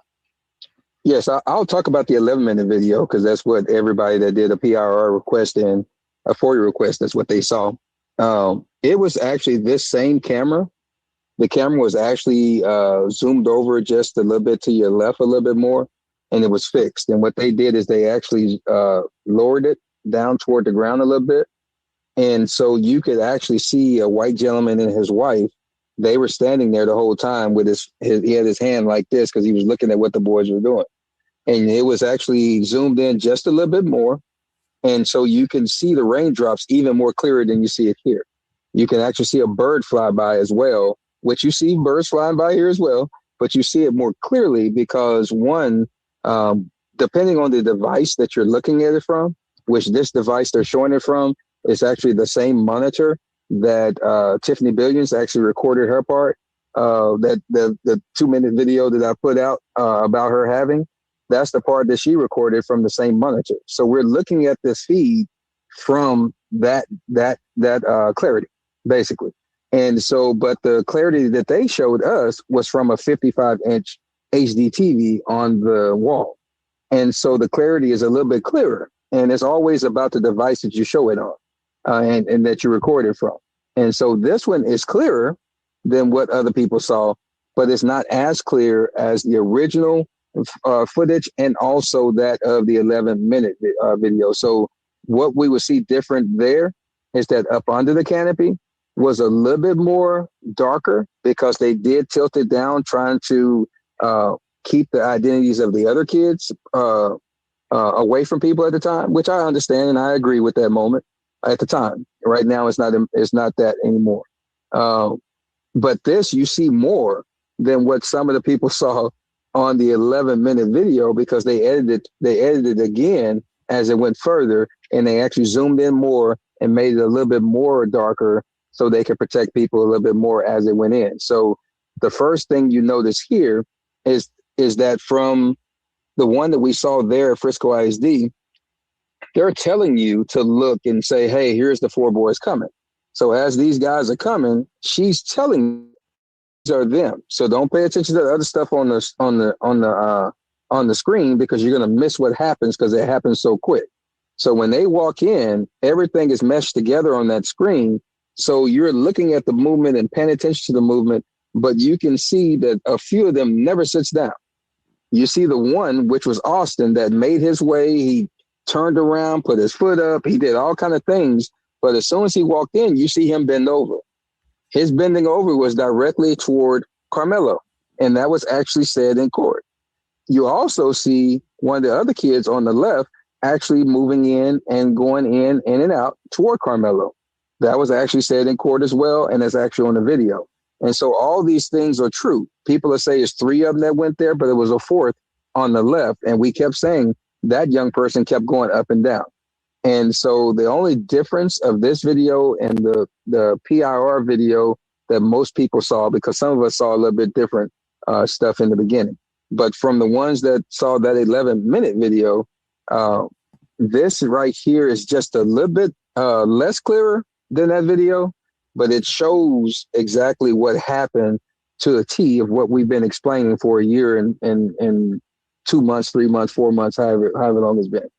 Yes, I'll talk about the 11-minute video because that's what everybody that did a PIR request and a FOIA request, that's what they saw. It was actually this same camera. The camera was actually zoomed over just a little bit to your left, a little bit more, and it was fixed. And what they did is they actually lowered it down toward the ground a little bit. And so you could actually see a white gentleman and his wife. They were standing there the whole time with he had his hand like this because he was looking at what the boys were doing. And it was actually zoomed in just a little bit more. And so you can see the raindrops even more clearer than you see it here. You can actually see a bird fly by as well, which you see birds flying by here as well, but you see it more clearly because one, depending on the device that you're looking at it from, which this device they're showing it from is actually the same monitor that Tiffany Billions actually recorded her part, that the 2-minute video that I put out about her having. That's the part that she recorded from the same monitor. So we're looking at this feed from that clarity, basically. And so, but the clarity that they showed us was from a 55-inch HD TV on the wall. And so the clarity is a little bit clearer. And it's always about the device that you show it on and that you record it from. And so this one is clearer than what other people saw, but it's not as clear as the original footage and also that of the 11-minute video. So what we would see different there is that up under the canopy was a little bit more darker because they did tilt it down trying to keep the identities of the other kids away from people at the time, which I understand and I agree with that moment at the time. Right now it's not that anymore. But this you see more than what some of the people saw on the 11-minute video because they edited again as it went further, and they actually zoomed in more and made it a little bit more darker so they could protect people a little bit more as it went in. So the first thing you notice here is that from the one that we saw there at Frisco ISD, they're telling you to look and say, hey, here's the 4 boys coming. So as these guys are coming, she's telling are them. So don't pay attention to the other stuff on the screen because you're going to miss what happens because it happens so quick. So when they walk in, everything is meshed together on that screen. So you're looking at the movement and paying attention to the movement, but you can see that a few of them never sits down. You see the one, which was Austin, that made his way. He turned around, put his foot up. He did all kind of things. But as soon as he walked in, you see him bend over. His bending over was directly toward Karmelo, and that was actually said in court. You also see one of the other kids on the left actually moving in and going in and out toward Karmelo. That was actually said in court as well, and it's actually on the video. And so all these things are true. People will say it's 3 of them that went there, but it was a 4th on the left, and we kept saying that young person kept going up and down. And so the only difference of this video and the PIR video that most people saw, because some of us saw a little bit different stuff in the beginning, but from the ones that saw that 11-minute video, this right here is just a little bit less clearer than that video, but it shows exactly what happened to a T of what we've been explaining for a year and 2 months, 3 months, 4 months, however long it's been.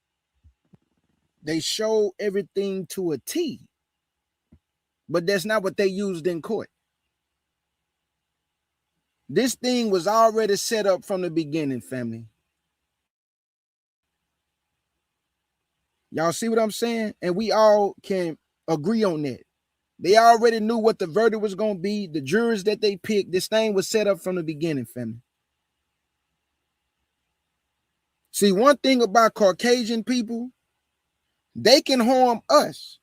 They show everything to a T, but that's not what they used in court. This thing was already set up from the beginning, family. Y'all see what I'm saying? And we all can agree on that. They already knew what the verdict was going to be. The jurors that they picked, this thing was set up from the beginning, family. See, one thing about Caucasian people, they can harm us.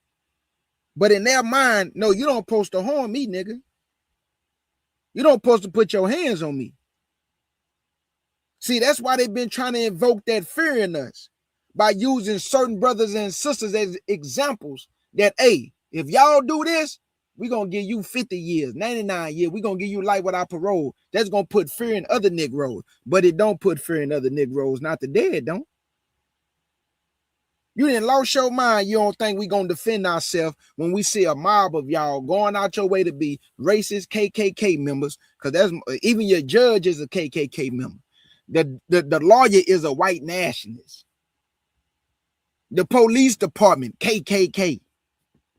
But in their mind, no, you don't supposed to harm me, nigga. You don't supposed to put your hands on me. See, that's why they've been trying to invoke that fear in us by using certain brothers and sisters as examples that, hey, if y'all do this, we're going to give you 50 years, 99 years. We're going to give you life without parole. That's going to put fear in other Negroes. But it don't put fear in other Negroes, not the dead, don't. You didn't lost your mind. You don't think we going to defend ourselves when we see a mob of y'all going out your way to be racist KKK members, because that's even your judge is a KKK member. The lawyer is a white nationalist. The police department, KKK.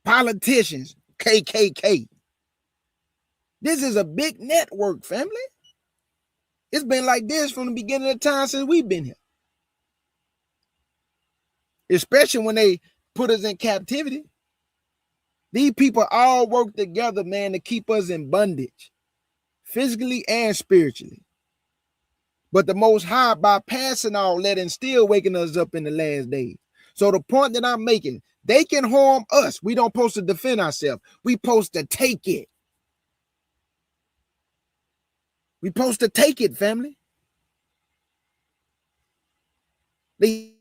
Politicians, KKK. This is a big network, family. It's been like this from the beginning of time since we've been here. Especially when they put us in captivity. These people all work together, man, to keep us in bondage, physically and spiritually. But the Most High, bypassing all that and still waking us up in the last days. So the point that I'm making, they can harm us. We don't supposed to defend ourselves. We supposed to take it. We supposed to take it, family. They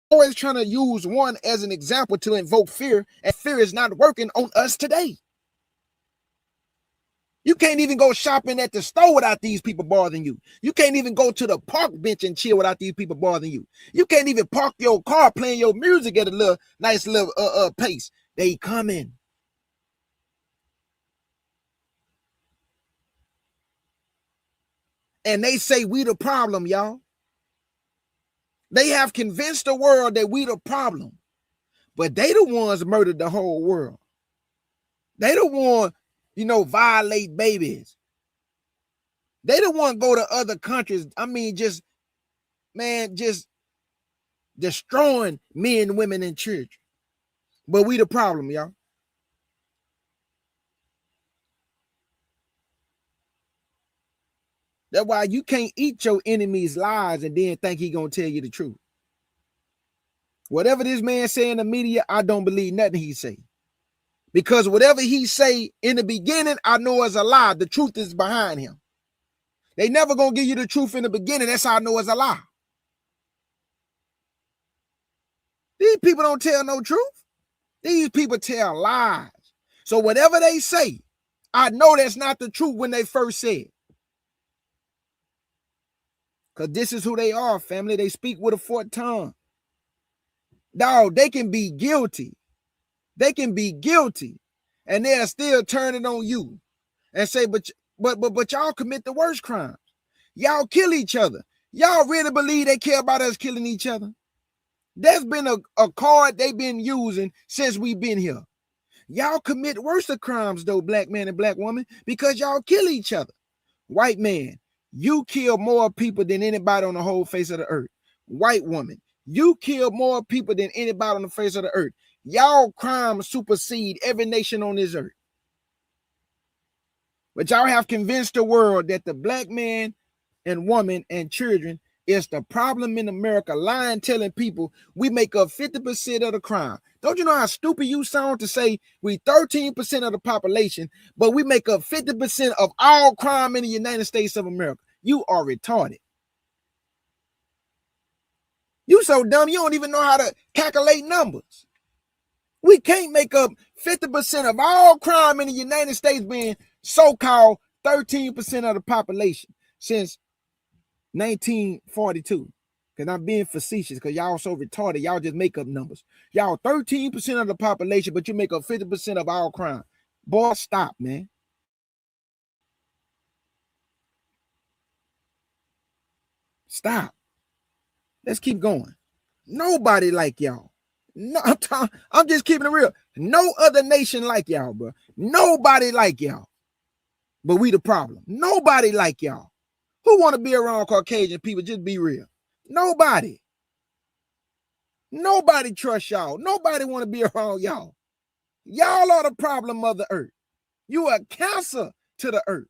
always trying to use one as an example to invoke fear, and fear is not working on us today. You can't even go shopping at the store without these people bothering you. You can't even go to the park bench and chill without these people bothering you. You can't even park your car playing your music at a nice little pace. They coming. And they say we the problem, y'all. They have convinced the world that we the problem. But they the ones murdered the whole world. They the one, violate babies. They the one go to other countries. I mean, just destroying men, women, and children. But we the problem, y'all. That's why you can't eat your enemy's lies and then think he gonna tell you the truth. Whatever this man say in the media, I don't believe nothing he say. Because whatever he say in the beginning, I know is a lie. The truth is behind him. They never gonna give you the truth in the beginning. That's how I know it's a lie. These people don't tell no truth. These people tell lies. So whatever they say, I know that's not the truth when they first said. Because this is who they are, family. They speak with a forked tongue. Dog, they can be guilty. They can be guilty. And they'll still turn it on you and say, but y'all commit the worst crimes. Y'all kill each other. Y'all really believe they care about us killing each other? There's been a card they've been using since we've been here. Y'all commit worse of crimes, though, black man and black woman, because y'all kill each other. White man, you kill more people than anybody on the whole face of the earth. White woman, you kill more people than anybody on the face of the earth. Y'all crimes supersede every nation on this earth. But y'all have convinced the world that the black man and woman and children is the problem in America, lying, telling people we make up 50% of the crime. Don't you know how stupid you sound to say we 13% of the population, but we make up 50% of all crime in the United States of America? You are retarded. You so dumb, you don't even know how to calculate numbers. We can't make up 50% of all crime in the United States being so-called 13% of the population since 1942. Because I'm being facetious because y'all so retarded. Y'all just make up numbers. Y'all 13% of the population, but you make up 50% of all crime. Boy, stop, man. Stop. Let's keep going. Nobody like y'all. No, I'm just keeping it real. No other nation like y'all, bro. Nobody like y'all. But we the problem. Nobody like y'all. Who want to be around Caucasian people? Just be real. Nobody. Nobody trust y'all. Nobody want to be around y'all. Y'all are the problem of the earth. You are cancer to the earth.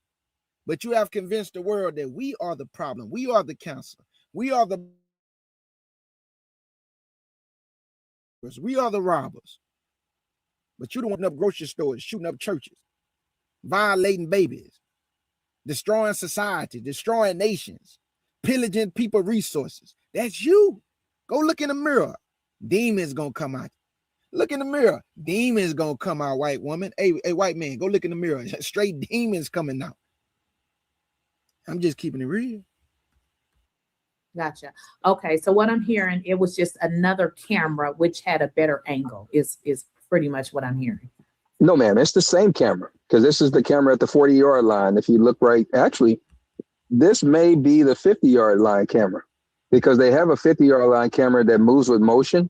But you have convinced the world that we are the problem. We are the cancer. We are the robbers. But you don't want up grocery stores, shooting up churches, violating babies, destroying society, destroying nations, pillaging people resources. That's you. Go look in the mirror. Demons gonna come out. Look in the mirror. Demons gonna come out, white woman. Hey, white man, go look in the mirror. Straight demons coming out. I'm just keeping it real. Gotcha. Okay, so what I'm hearing, it was just another camera which had a better angle, is pretty much what I'm hearing. No, ma'am, it's the same camera because this is the camera at the 40-yard line. If you look right, actually, this may be the 50-yard line camera because they have a 50-yard line camera that moves with motion.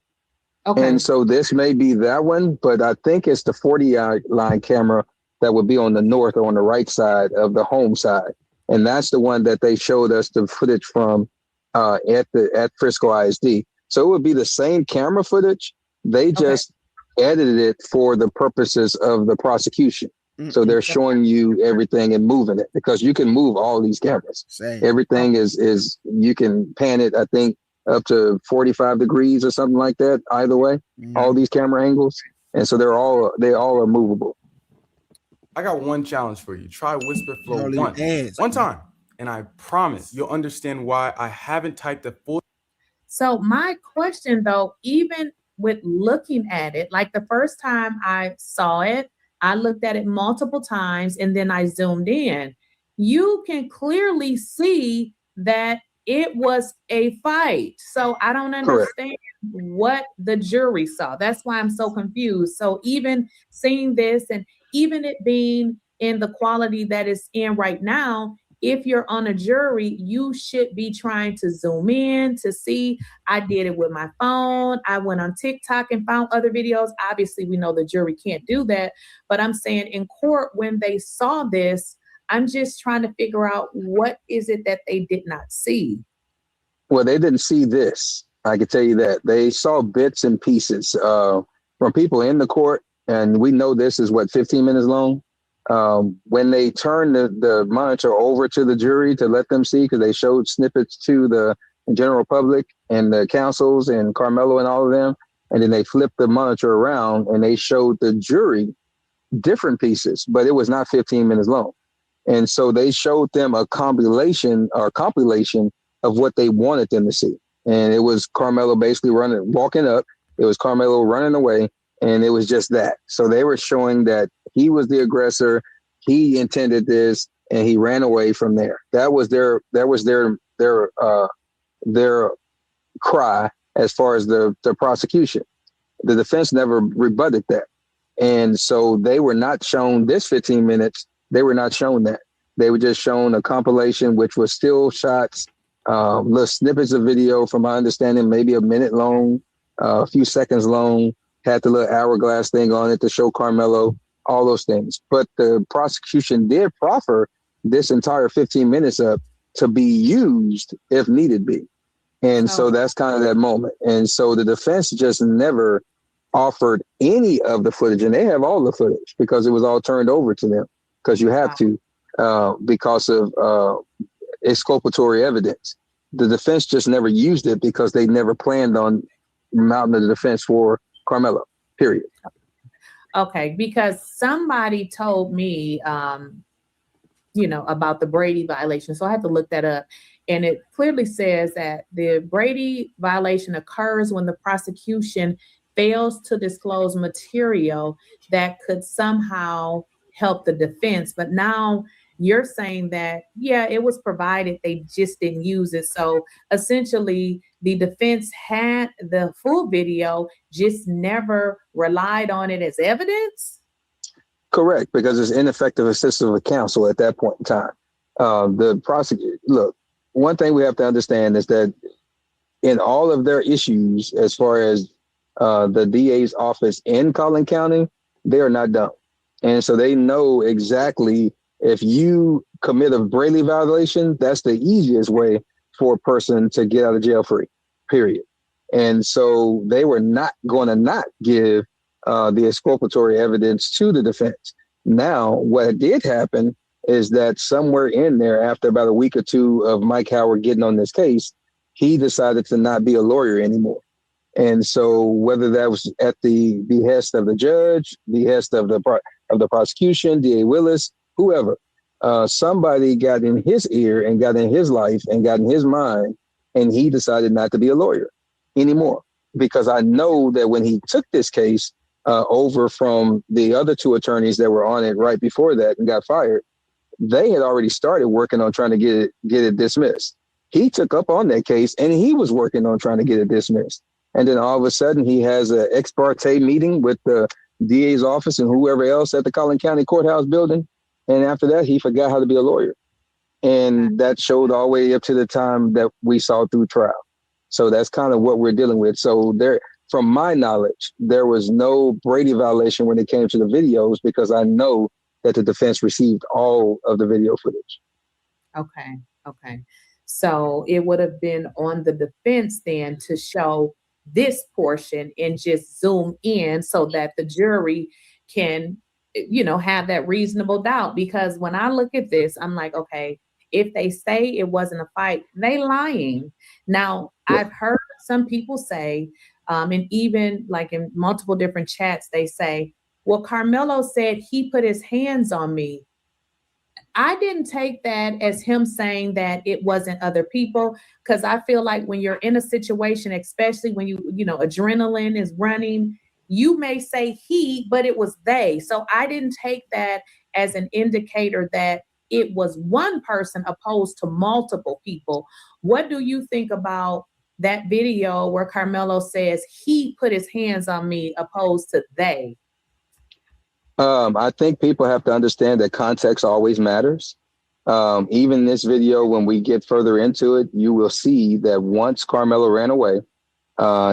Okay. And so this may be that one, but I think it's the 40-yard line camera that would be on the north or on the right side of the home side. And that's the one that they showed us the footage from at Frisco ISD. So it would be the same camera footage. They just edited it for the purposes of the prosecution. So they're showing you everything and moving it because you can move all these cameras. Same. Everything is you can pan it, I think, up to 45 degrees or something like that. Either way, all these camera angles. And so they all are movable. I got one challenge for you. Try Whisper Flow Holy ass. one time. And I promise you'll understand why I haven't typed the full. So my question though, even with looking at it, like the first time I saw it, I looked at it multiple times and then I zoomed in. You can clearly see that it was a fight. So I don't understand what the jury saw. That's why I'm so confused. So even seeing this and even it being in the quality that it's in right now, if you're on a jury, you should be trying to zoom in to see. I did it with my phone. I went on TikTok and found other videos. Obviously, we know the jury can't do that. But I'm saying in court, when they saw this, I'm just trying to figure out what is it that they did not see. Well, they didn't see this. I can tell you that. They saw bits and pieces from people in the court. And we know this is, 15 minutes long? When they turned the monitor over to the jury to let them see, because they showed snippets to the general public and the counsels and Karmelo and all of them, and then they flipped the monitor around and they showed the jury different pieces, but it was not 15 minutes long. And so they showed them a compilation of what they wanted them to see. And it was Karmelo basically walking up. It was Karmelo running away. And it was just that. So they were showing that he was the aggressor. He intended this, and he ran away from there. That was their cry as far as the prosecution. The defense never rebutted that, and so they were not shown this 15 minutes. They were not shown that. They were just shown a compilation, which was still shots, little snippets of video, from my understanding, maybe a minute long, a few seconds long. Had the little hourglass thing on it to show Karmelo, all those things. But the prosecution did proffer this entire 15 minutes up to be used if needed be. And so that's kind of that moment. And so the defense just never offered any of the footage. And they have all the footage because it was all turned over to them, because you have to, because of exculpatory evidence. The defense just never used it because they never planned on mounting the defense for Karmelo, period. Okay, because somebody told me, about the Brady violation. So I had to look that up. And it clearly says that the Brady violation occurs when the prosecution fails to disclose material that could somehow help the defense. But now you're saying that, it was provided, they just didn't use it. So essentially, the defense had the full video, just never relied on it as evidence? Correct, because it's ineffective assistance of counsel at that point in time. The prosecutor, look, one thing we have to understand is that in all of their issues, as far as the DA's office in Collin County, they are not dumb. And so they know exactly, if you commit a Brady violation, that's the easiest way for a person to get out of jail free, period. And so they were not going to not give the exculpatory evidence to the defense. Now, what did happen is that somewhere in there, after about a week or two of Mike Howard getting on this case, he decided to not be a lawyer anymore. And so whether that was at the behest of the judge, behest of the prosecution, DA Willis, whoever, somebody got in his ear and got in his life and got in his mind, and he decided not to be a lawyer anymore. Because I know that when he took this case over from the other two attorneys that were on it right before that and got fired, they had already started working on trying to get it dismissed. He took up on that case and he was working on trying to get it dismissed. And then all of a sudden he has an ex parte meeting with the DA's office and whoever else at the Collin County Courthouse building. And after that, he forgot how to be a lawyer. And that showed all the way up to the time that we saw through trial. So that's kind of what we're dealing with. So there, from my knowledge, there was no Brady violation when it came to the videos, because I know that the defense received all of the video footage. Okay. Okay. So it would have been on the defense then to show this portion and just zoom in so that the jury can, have that reasonable doubt. Because when I look at this, I'm like, okay, if they say it wasn't a fight, they lying. Now, I've heard some people say, and even like in multiple different chats, they say, well, Karmelo said he put his hands on me. I didn't take that as him saying that it wasn't other people, because I feel like when you're in a situation, especially when adrenaline is running, you may say he, but it was they. So I didn't take that as an indicator that it was one person opposed to multiple people. What do you think about that video where Karmelo says he put his hands on me opposed to they? I think people have to understand that context always matters. Even this video, when we get further into it, you will see that once Karmelo ran away,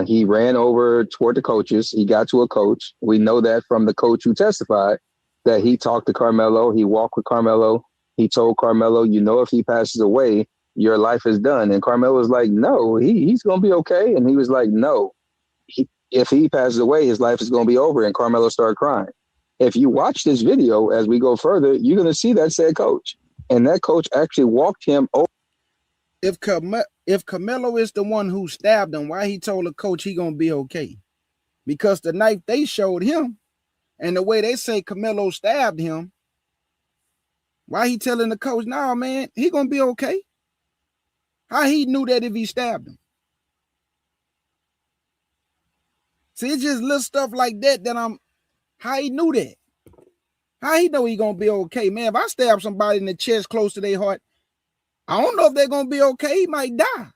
he ran over toward the coaches. He got to a coach. We know that from the coach who testified that he talked to Karmelo. He walked with Karmelo. He told Karmelo, if he passes away, your life is done. And Karmelo was like, no, he's going to be okay. And he was like, no, if he passes away, his life is going to be over. And Karmelo started crying. If you watch this video as we go further, you're going to see that said coach. And that coach actually walked him over. If Karmelo is the one who stabbed him, why he told the coach he going to be okay? Because the knife they showed him and the way they say Karmelo stabbed him, why he telling the coach, nah, man, he going to be okay? How he knew that if he stabbed him? See, it's just little stuff like that how he knew that? How he know he gonna be okay? Man, if I stab somebody in the chest close to their heart, I don't know if they're gonna be okay. He might die.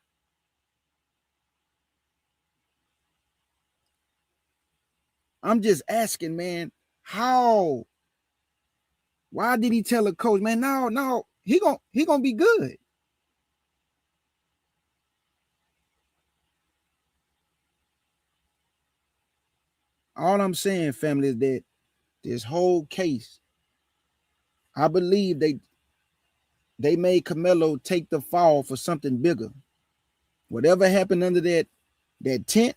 I'm just asking, man, how? Why did he tell the coach, man, no, he gonna be good? All I'm saying, family, is that this whole case, I believe they made Karmelo take the fall for something bigger. Whatever happened under that tent,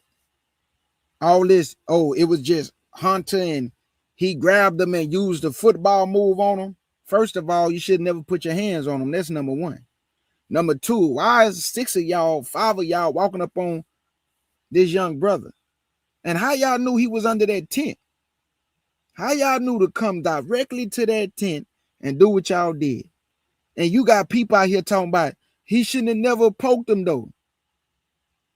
all this, it was just Hunter and he grabbed them and used the football move on them. First of all, you should never put your hands on them. That's number one. Number two, why is 5 of y'all walking up on this young brother? And how y'all knew he was under that tent? How y'all knew to come directly to that tent and do what y'all did? And you got people out here talking about he shouldn't have never poked him though.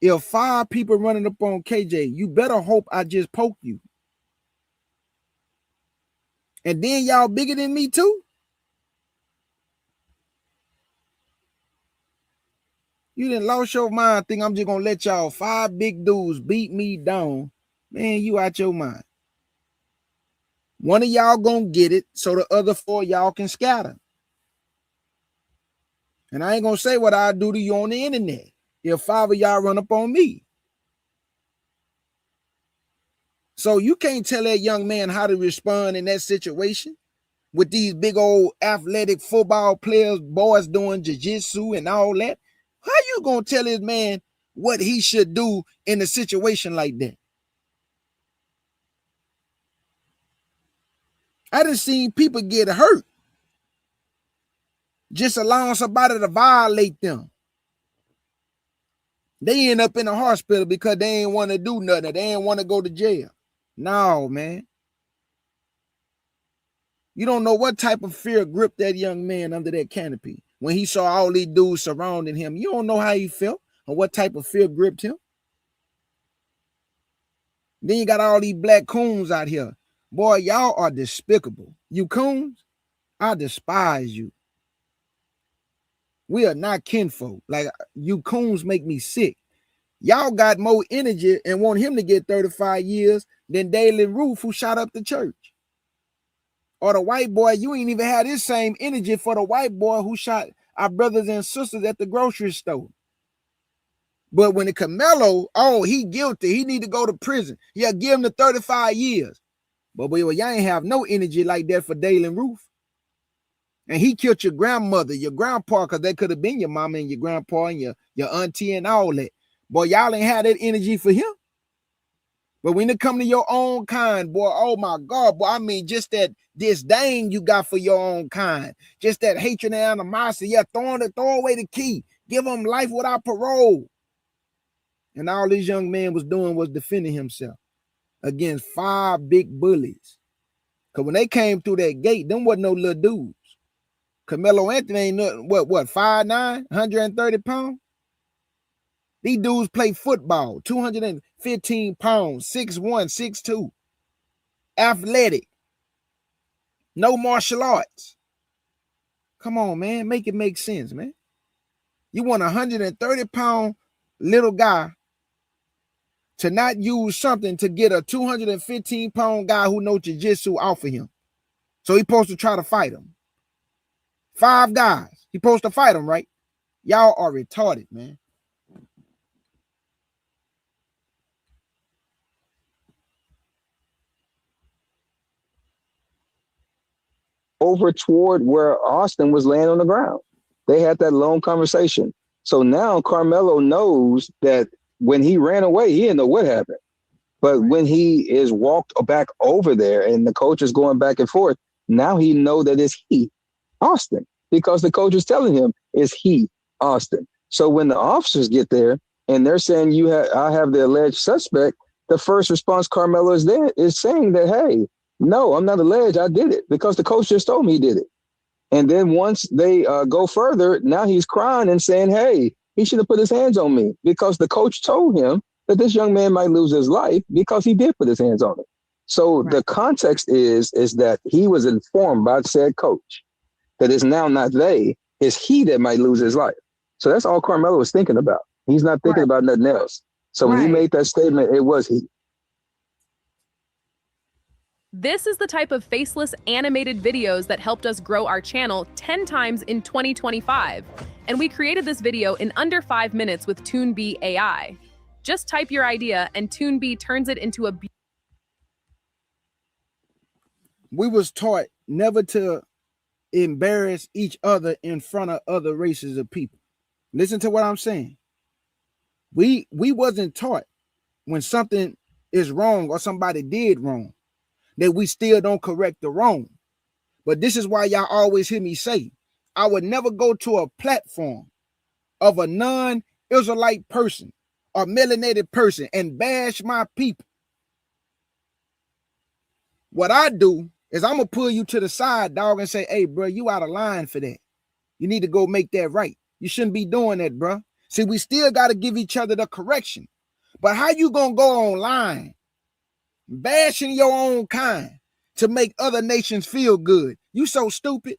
If 5 people running up on KJ, you better hope I just poked you. And then y'all bigger than me too? You done lost your mind. Think I'm just gonna let y'all 5 big dudes beat me down. Man, you out your mind. One of y'all gonna get it so the other 4 y'all can scatter. And I ain't gonna say what I do to you on the internet if 5 of y'all run up on me. So you can't tell that young man how to respond in that situation with these big old athletic football players, boys doing jiu-jitsu and all that. How you gonna tell this man what he should do in a situation like that? I done seen people get hurt just allowing somebody to violate them. They end up in the hospital because they ain't want to do nothing. They ain't want to go to jail. No, man. You don't know what type of fear gripped that young man under that canopy when he saw all these dudes surrounding him. You don't know how he felt or what type of fear gripped him. Then you got all these black coons out here. Boy, y'all are despicable. You coons, I despise you. We are not kinfolk. Like, you coons make me sick. Y'all got more energy and want him to get 35 years than Dalen Roof, who shot up the church. Or the white boy, you ain't even had this same energy for the white boy who shot our brothers and sisters at the grocery store. But when the Karmelo, oh, he guilty, he need to go to prison. Yeah, give him the 35 years. But y'all ain't have no energy like that for Dalen Roof. And he killed your grandmother, your grandpa, because that could have been your mama and your grandpa and your auntie and all that. Boy, y'all ain't had that energy for him. But when it come to your own kind, boy, oh my God, boy, I mean, just that disdain you got for your own kind, just that hatred and animosity, yeah, throw away the key, give them life without parole. And all this young man was doing was defending himself against 5 big bullies. Because when they came through that gate, them wasn't no little dudes. Karmelo Anthony ain't nothing, what, 5'9", 130 pounds? These dudes play football, 215 pounds, 6'1", 6'2", athletic, no martial arts. Come on, man, make it make sense, man. You want a 130-pound little guy to not use something to get a 215-pound guy who knows jiu-jitsu off of him. So he's supposed to try to fight him. 5 guys. He's supposed to fight him, right? Y'all are retarded, man. Over toward where Austin was laying on the ground. They had that long conversation. So now Karmelo knows that when he ran away, he didn't know what happened. But when he is walked back over there and the coach is going back and forth, now he know that it's he, Austin, because the coach is telling him it's he, Austin. So when the officers get there and they're saying I have the alleged suspect, the first response Karmelo is saying that, hey, no, I'm not alleged. I did it because the coach just told me he did it. And then once they go further, now he's crying and saying, hey, he should have put his hands on me because the coach told him that this young man might lose his life because he did put his hands on him. So the context is that he was informed by said coach that it's now not it's he that might lose his life. So that's all Karmelo was thinking about. He's not thinking about nothing else. So when he made that statement, it was he. This is the type of faceless animated videos that helped us grow our channel 10 times in 2025. And we created this video in under 5 minutes with ToonB AI. Just type your idea and ToonB turns it into a... We was taught never to embarrass each other in front of other races of people. Listen to what I'm saying. We wasn't taught when something is wrong or somebody did wrong that we still don't correct the wrong. But this is why y'all always hear me say, I would never go to a platform of a non-Israelite person or melanated person and bash my people. What I do is I'm going to pull you to the side, dog, and say, hey, bro, you out of line for that. You need to go make that right. You shouldn't be doing that, bro. See, we still got to give each other the correction. But how you going to go online bashing your own kind to make other nations feel good? You so stupid.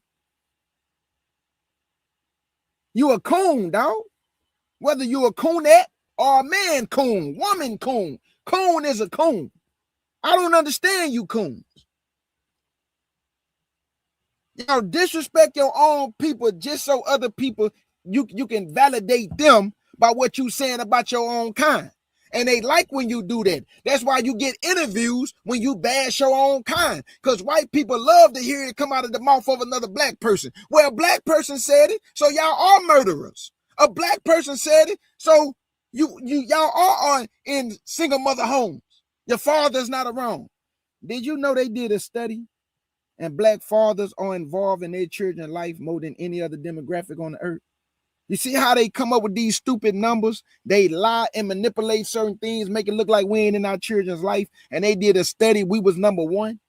You a coon, dog. Whether you a coonette or a man coon, woman coon. Coon is a coon. I don't understand you coons. Y'all disrespect your own people just so other people, you can validate them by what you saying about your own kind. And they like when you do that. That's why you get interviews when you bash your own kind. Because white people love to hear it come out of the mouth of another black person. Well, a black person said it, so y'all are murderers. A black person said it, so y'all are in single mother homes. Your father's not around. Did you know they did a study? And black fathers are involved in their children's life more than any other demographic on the earth. You see how they come up with these stupid numbers? They lie and manipulate certain things, make it look like we ain't in our children's life. And they did a study. We was number 1.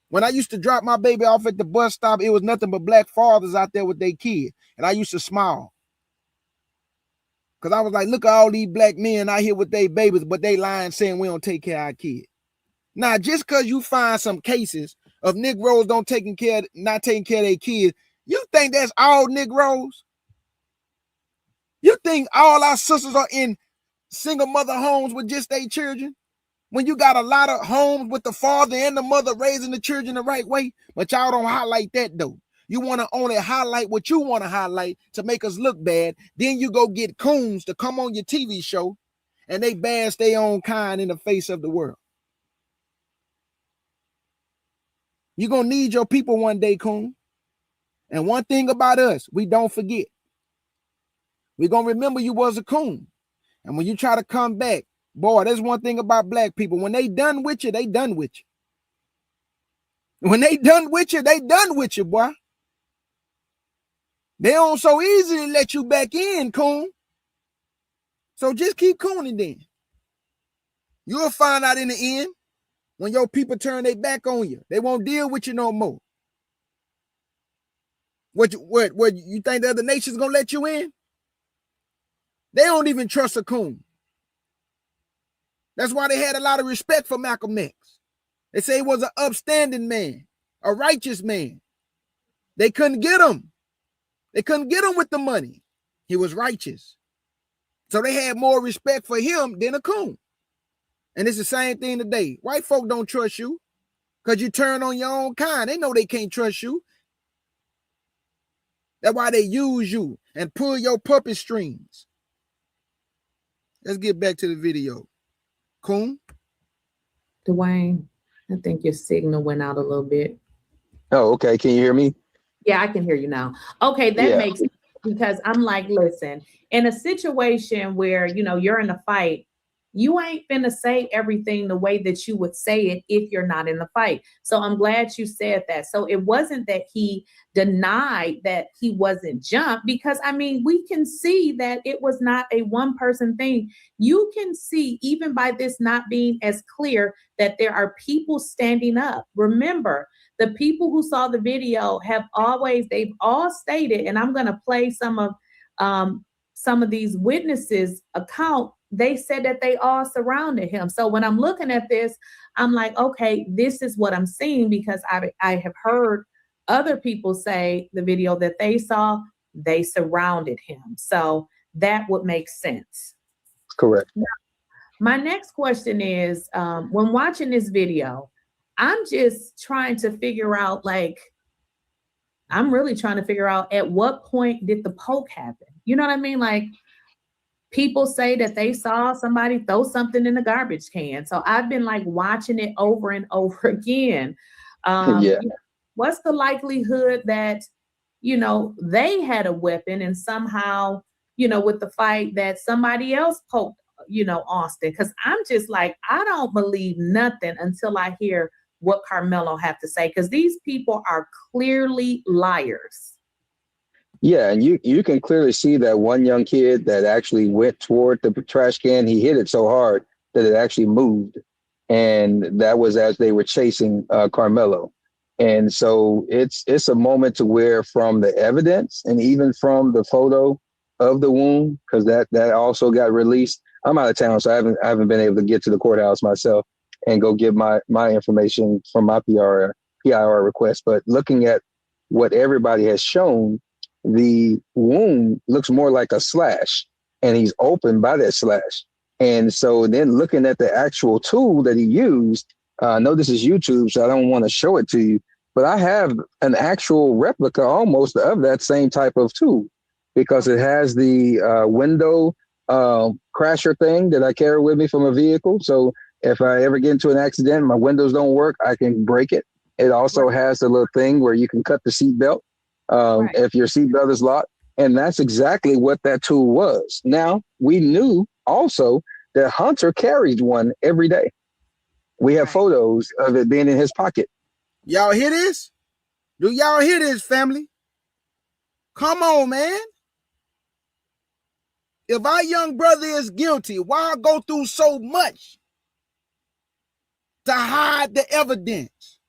When I used to drop my baby off at the bus stop, it was nothing but black fathers out there with their kids. And I used to smile. Because I was like, look at all these black men out here with their babies, but they lying saying we don't take care of our kids. Now, just because you find some cases of Negroes not taking care of their kids, you think that's all Negroes? You think all our sisters are in single mother homes with just their children, when you got a lot of homes with the father and the mother raising the children the right way, but y'all don't highlight that though. You want to only highlight what you want to highlight to make us look bad. Then you go get coons to come on your TV show and they bash their own kind in the face of the world. You're going to need your people one day, coon. And one thing about us, we don't forget. We're going to remember you was a coon. And when you try to come back, boy, there's one thing about black people. When they done with you, they done with you. When they done with you, they done with you, boy. They don't so easily let you back in, coon. So just keep cooning then. You'll find out in the end when your people turn their back on you. They won't deal with you no more. What you think the other nation's gonna let you in? They don't even trust a coon. That's why they had a lot of respect for Malcolm X. They say he was an upstanding man, a righteous man. They couldn't get him. They couldn't get him with the money. He was righteous. So they had more respect for him than a coon. And it's the same thing today. White folk don't trust you because you turn on your own kind. They know they can't trust you. That's why they use you and pull your puppet strings. Let's get back to the video. Coon? Dewayne, I think your signal went out a little bit. Oh, okay. Can you hear me? Yeah, I can hear you now. Okay, that Yeah. makes sense because I'm like, listen, in a situation where, you're in a fight, you ain't finna say everything the way that you would say it if you're not in the fight. So I'm glad you said that. So it wasn't that he denied that he wasn't jumped because, we can see that it was not a one-person thing. You can see, even by this not being as clear, that there are people standing up. Remember, the people who saw the video they've all stated, and I'm going to play some of these witnesses' account. They said that they all surrounded him. So when I'm looking at this, I'm like, okay, this is what I'm seeing because I have heard other people say the video that they saw, they surrounded him. So that would make sense. Correct. Now, my next question is, when watching this video, I'm just trying to figure out, I'm really trying to figure out at what point did the poke happen? You know what I mean? Like, people say that they saw somebody throw something in the garbage can. So I've been watching it over and over again. Yeah. What's the likelihood that, they had a weapon and somehow, with the fight that somebody else poked, Austin? Because I'm just I don't believe nothing until I hear what Karmelo have to say, because these people are clearly liars. Yeah, and you can clearly see that one young kid that actually went toward the trash can. He hit it so hard that it actually moved, and that was as they were chasing Karmelo. And so it's a moment to where, from the evidence and even from the photo of the wound, because that also got released. I'm out of town, so I haven't been able to get to the courthouse myself and go give my information from my PIR request. But looking at what everybody has shown, the wound looks more like a slash, and he's open by that slash. And so then looking at the actual tool that he used, I know this is YouTube, so I don't want to show it to you, but I have an actual replica almost of that same type of tool, because it has the window crasher thing that I carry with me from a vehicle. So if I ever get into an accident, my windows don't work, I can break it. It also has the little thing where you can cut the seatbelt. If your seatbelt is locked. And that's exactly what that tool was. Now, we knew also that Hunter carried one every day. We have photos of it being in his pocket. Y'all hear this? Do y'all hear this, family? Come on, man. If our young brother is guilty, why go through so much to hide the evidence?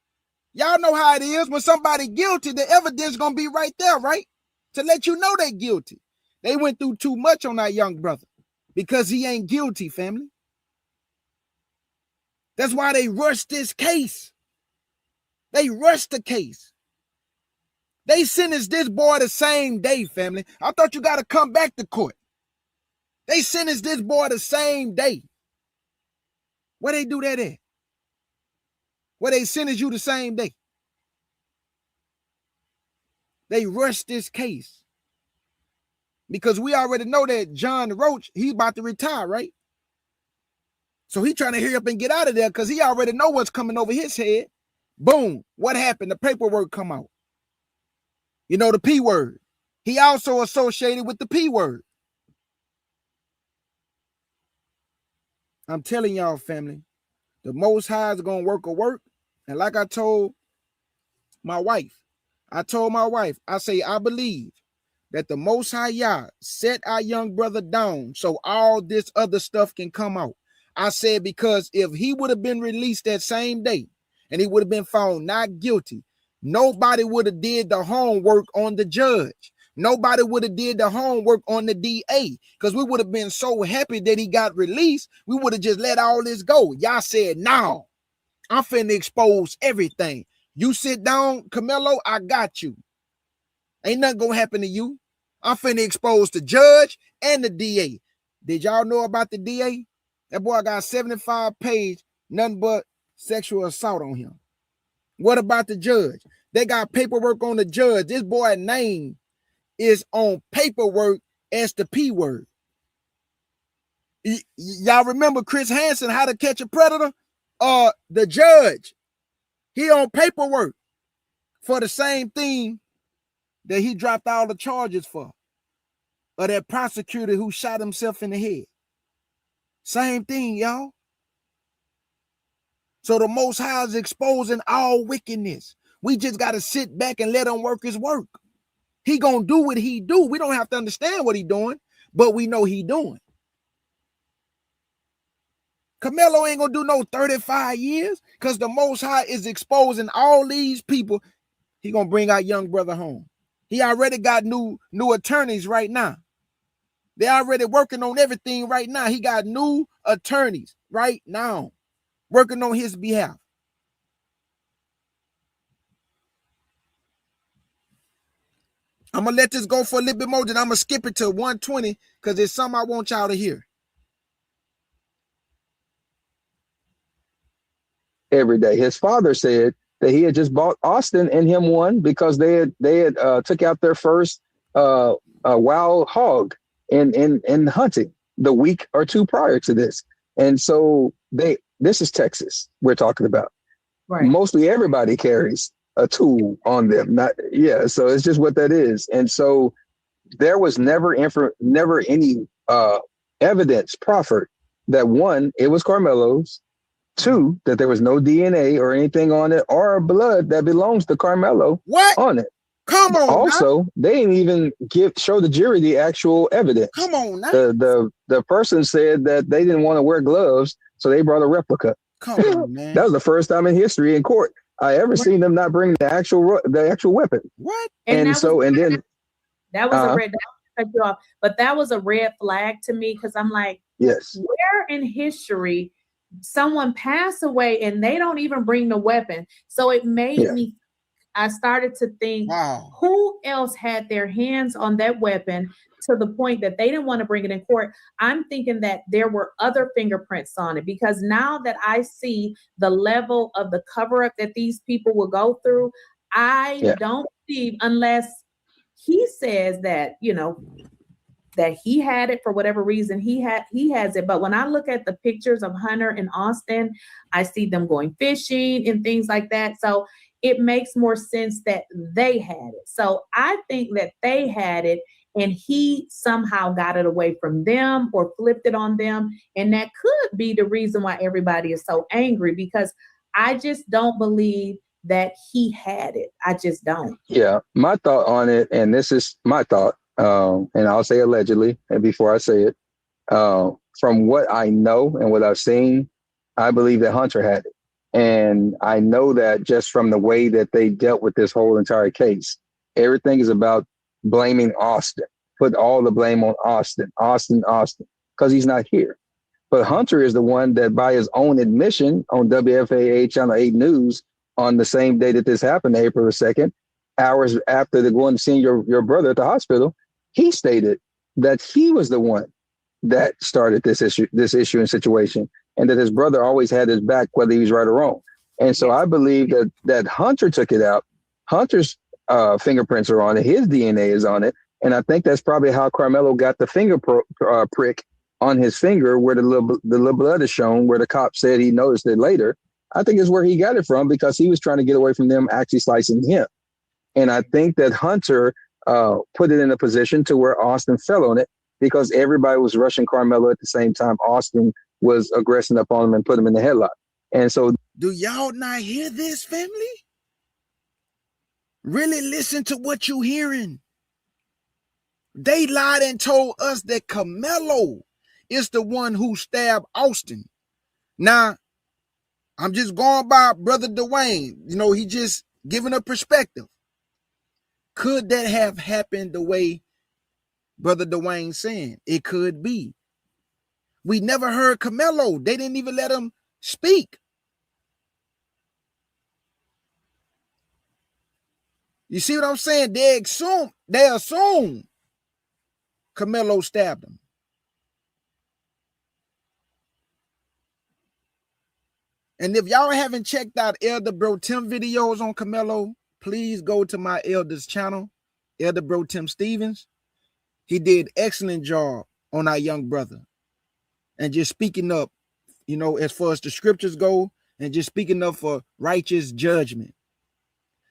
Y'all know how it is. When somebody guilty, the evidence gonna be right there, right? To let you know they guilty. They went through too much on that young brother because he ain't guilty, family. That's why they rushed this case. They rushed the case. They sentenced this boy the same day, family. I thought you got to come back to court. They sentenced this boy the same day. Where they do that at? Where they sentence you the same day? They rushed this case because we already know that John Roach, he's about to retire, right? So he trying to hurry up and get out of there because he already know what's coming over his head. Boom. What happened? The paperwork come out. You know, the P word. He also associated with the P word. I'm telling y'all, family, the Most High is going to work a work. And like I told my wife, I say, I believe that the Most High Yah set our young brother down so all this other stuff can come out. I said, because if he would have been released that same day and he would have been found not guilty, nobody would have did the homework on the judge. Nobody would have did the homework on the DA because we would have been so happy that he got released. We would have just let all this go. Y'all said, no, I'm finna expose everything. You sit down, Karmelo, I got you. Ain't nothing gonna happen to you. I'm finna expose the judge and the DA. Did y'all know about the DA? That boy got 75 page, nothing but sexual assault on him. What about the judge? They got paperwork on the judge. This boy's name is on paperwork as the P word. Y'all remember Chris Hansen, How to Catch a Predator? The judge, he on paperwork for the same thing that he dropped all the charges for. Or that prosecutor who shot himself in the head. Same thing, y'all. So the Most High is exposing all wickedness. We just got to sit back and let him work his work. He gonna do what he do. We don't have to understand what he doing, but we know he doing. Karmelo ain't gonna do no 35 years because the Most High is exposing all these people. He gonna bring our young brother home. He already got new attorneys right now. They already working on everything right now. He got new attorneys right now working on his behalf. I'm going to let this go for a little bit more, then I'm going to skip it to 120 because there's something I want y'all to hear. Every day. His father said that he had just bought Austin and him one because they had took out their first wild hog in hunting the week or two prior to this. And so this is Texas we're talking about. Right. Mostly everybody carries a tool on them. So it's just what that is. And so there was never any evidence proffered that one, it was Karmelo's, two, that there was no DNA or anything on it or blood that belongs to Karmelo on it. Come on. Also, they didn't even show the jury the actual evidence. Come on now. The person said that they didn't want to wear gloves, so they brought a replica. Come on, man. That was the first time in history in court I ever seen them not bring the actual weapon. What? And that was a red. Cut you off, but that was a red flag to me because I'm like, yes, where in history someone passed away and they don't even bring the weapon? So it made me. I started to think, who else had their hands on that weapon to the point that they didn't want to bring it in court? I'm thinking that there were other fingerprints on it because now that I see the level of the cover-up that these people will go through, I don't believe, unless he says that, that he had it for whatever reason, he has it. But when I look at the pictures of Hunter and Austin, I see them going fishing and things like that. So it makes more sense that they had it. So I think that they had it and he somehow got it away from them or flipped it on them. And that could be the reason why everybody is so angry, because I just don't believe that he had it. I just don't. Yeah, my thought on it, and this is my thought, and I'll say allegedly, and before I say it, from what I know and what I've seen, I believe that Hunter had it. And I know that just from the way that they dealt with this whole entire case, everything is about blaming Austin. Put all the blame on Austin, because he's not here. But Hunter is the one that, by his own admission on WFAA Channel 8 News on the same day that this happened, April 2nd, hours after they're going to see your brother at the hospital, he stated that he was the one that started this issue and situation, and that his brother always had his back, whether he was right or wrong. And so I believe that Hunter took it out. Hunter's fingerprints are on it. His DNA is on it. And I think that's probably how Karmelo got the finger prick on his finger, where the little blood is shown, where the cop said he noticed it later. I think is where he got it from, because he was trying to get away from them actually slicing him. And I think that Hunter put it in a position to where Austin fell on it, because everybody was rushing Karmelo at the same time Austin was aggressing up on him and put him in the headlock. And so, do y'all not hear this, family? Really listen to what you hearing. They lied and told us that Karmelo is the one who stabbed Austin. Now, I'm just going by Brother Dewayne. You know, he just giving a perspective. Could that have happened the way Brother Dewayne saying? It could be. We never heard Karmelo. They didn't even let him speak. You see what I'm saying? They assume Karmelo stabbed him. And if y'all haven't checked out Elder Bro Tim videos on Karmelo, please go to my elder's channel, Elder Bro Tim Stevens. He did excellent job on our young brother. And just speaking up, you know, as far as the scriptures go, and just speaking up for righteous judgment.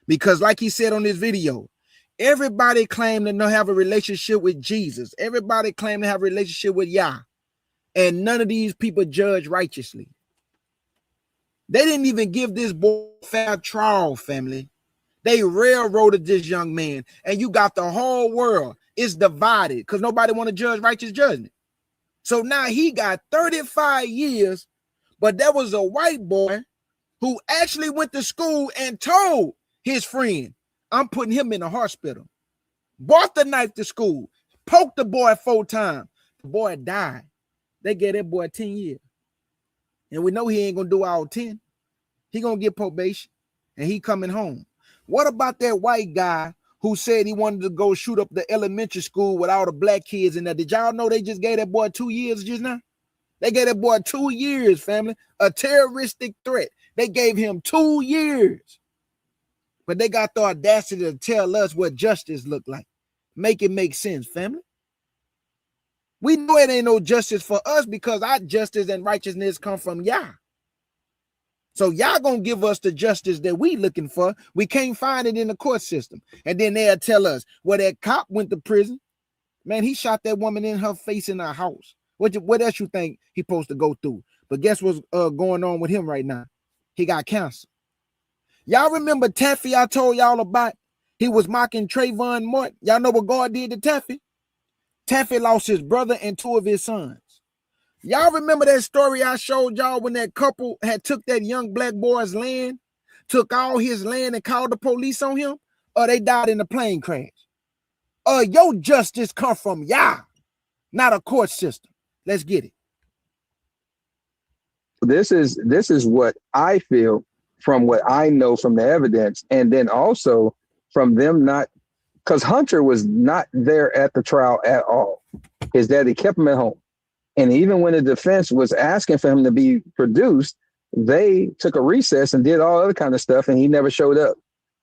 Because like he said on this video, everybody claimed to have a relationship with Jesus. Everybody claimed to have a relationship with Yah. And none of these people judge righteously. They didn't even give this boy fair trial, family. They railroaded this young man. And you got the whole world. It's divided because nobody want to judge righteous judgment. So now he got 35 years, but there was a white boy who actually went to school and told his friend, I'm putting him in the hospital. Brought the knife to school, poked the boy 4 times. The boy died. They gave that boy 10 years. And we know he ain't going to do all 10. He going to get probation, and he coming home. What about that white guy who said he wanted to go shoot up the elementary school with all the black kids in there? Did y'all know they just gave that boy 2 years just now? They gave that boy 2 years, family. A terroristic threat. They gave him 2 years. But they got the audacity to tell us what justice look like. Make it make sense, family. We know it ain't no justice for us because our justice and righteousness come from Yah. So y'all gonna give us the justice that we looking for. We can't find it in the court system. And then they'll tell us, well, that cop went to prison. Man, he shot that woman in her face in her house. What else you think he supposed to go through? But guess what's going on with him right now? He got cancer. Y'all remember Taffy I told y'all about? He was mocking Trayvon Martin. Y'all know what God did to Taffy? Taffy lost his brother and 2 of his sons. Y'all remember that story I showed y'all when that couple had took that young black boy's land, took all his land and called the police on him? Or they died in a plane crash? Your justice come from Yah, not a court system. Let's get it. this is what I feel from what I know from the evidence, and then also from them not, because Hunter was not there at the trial at all. His daddy kept him at home. And even when the defense was asking for him to be produced, they took a recess and did all other kind of stuff, and he never showed up.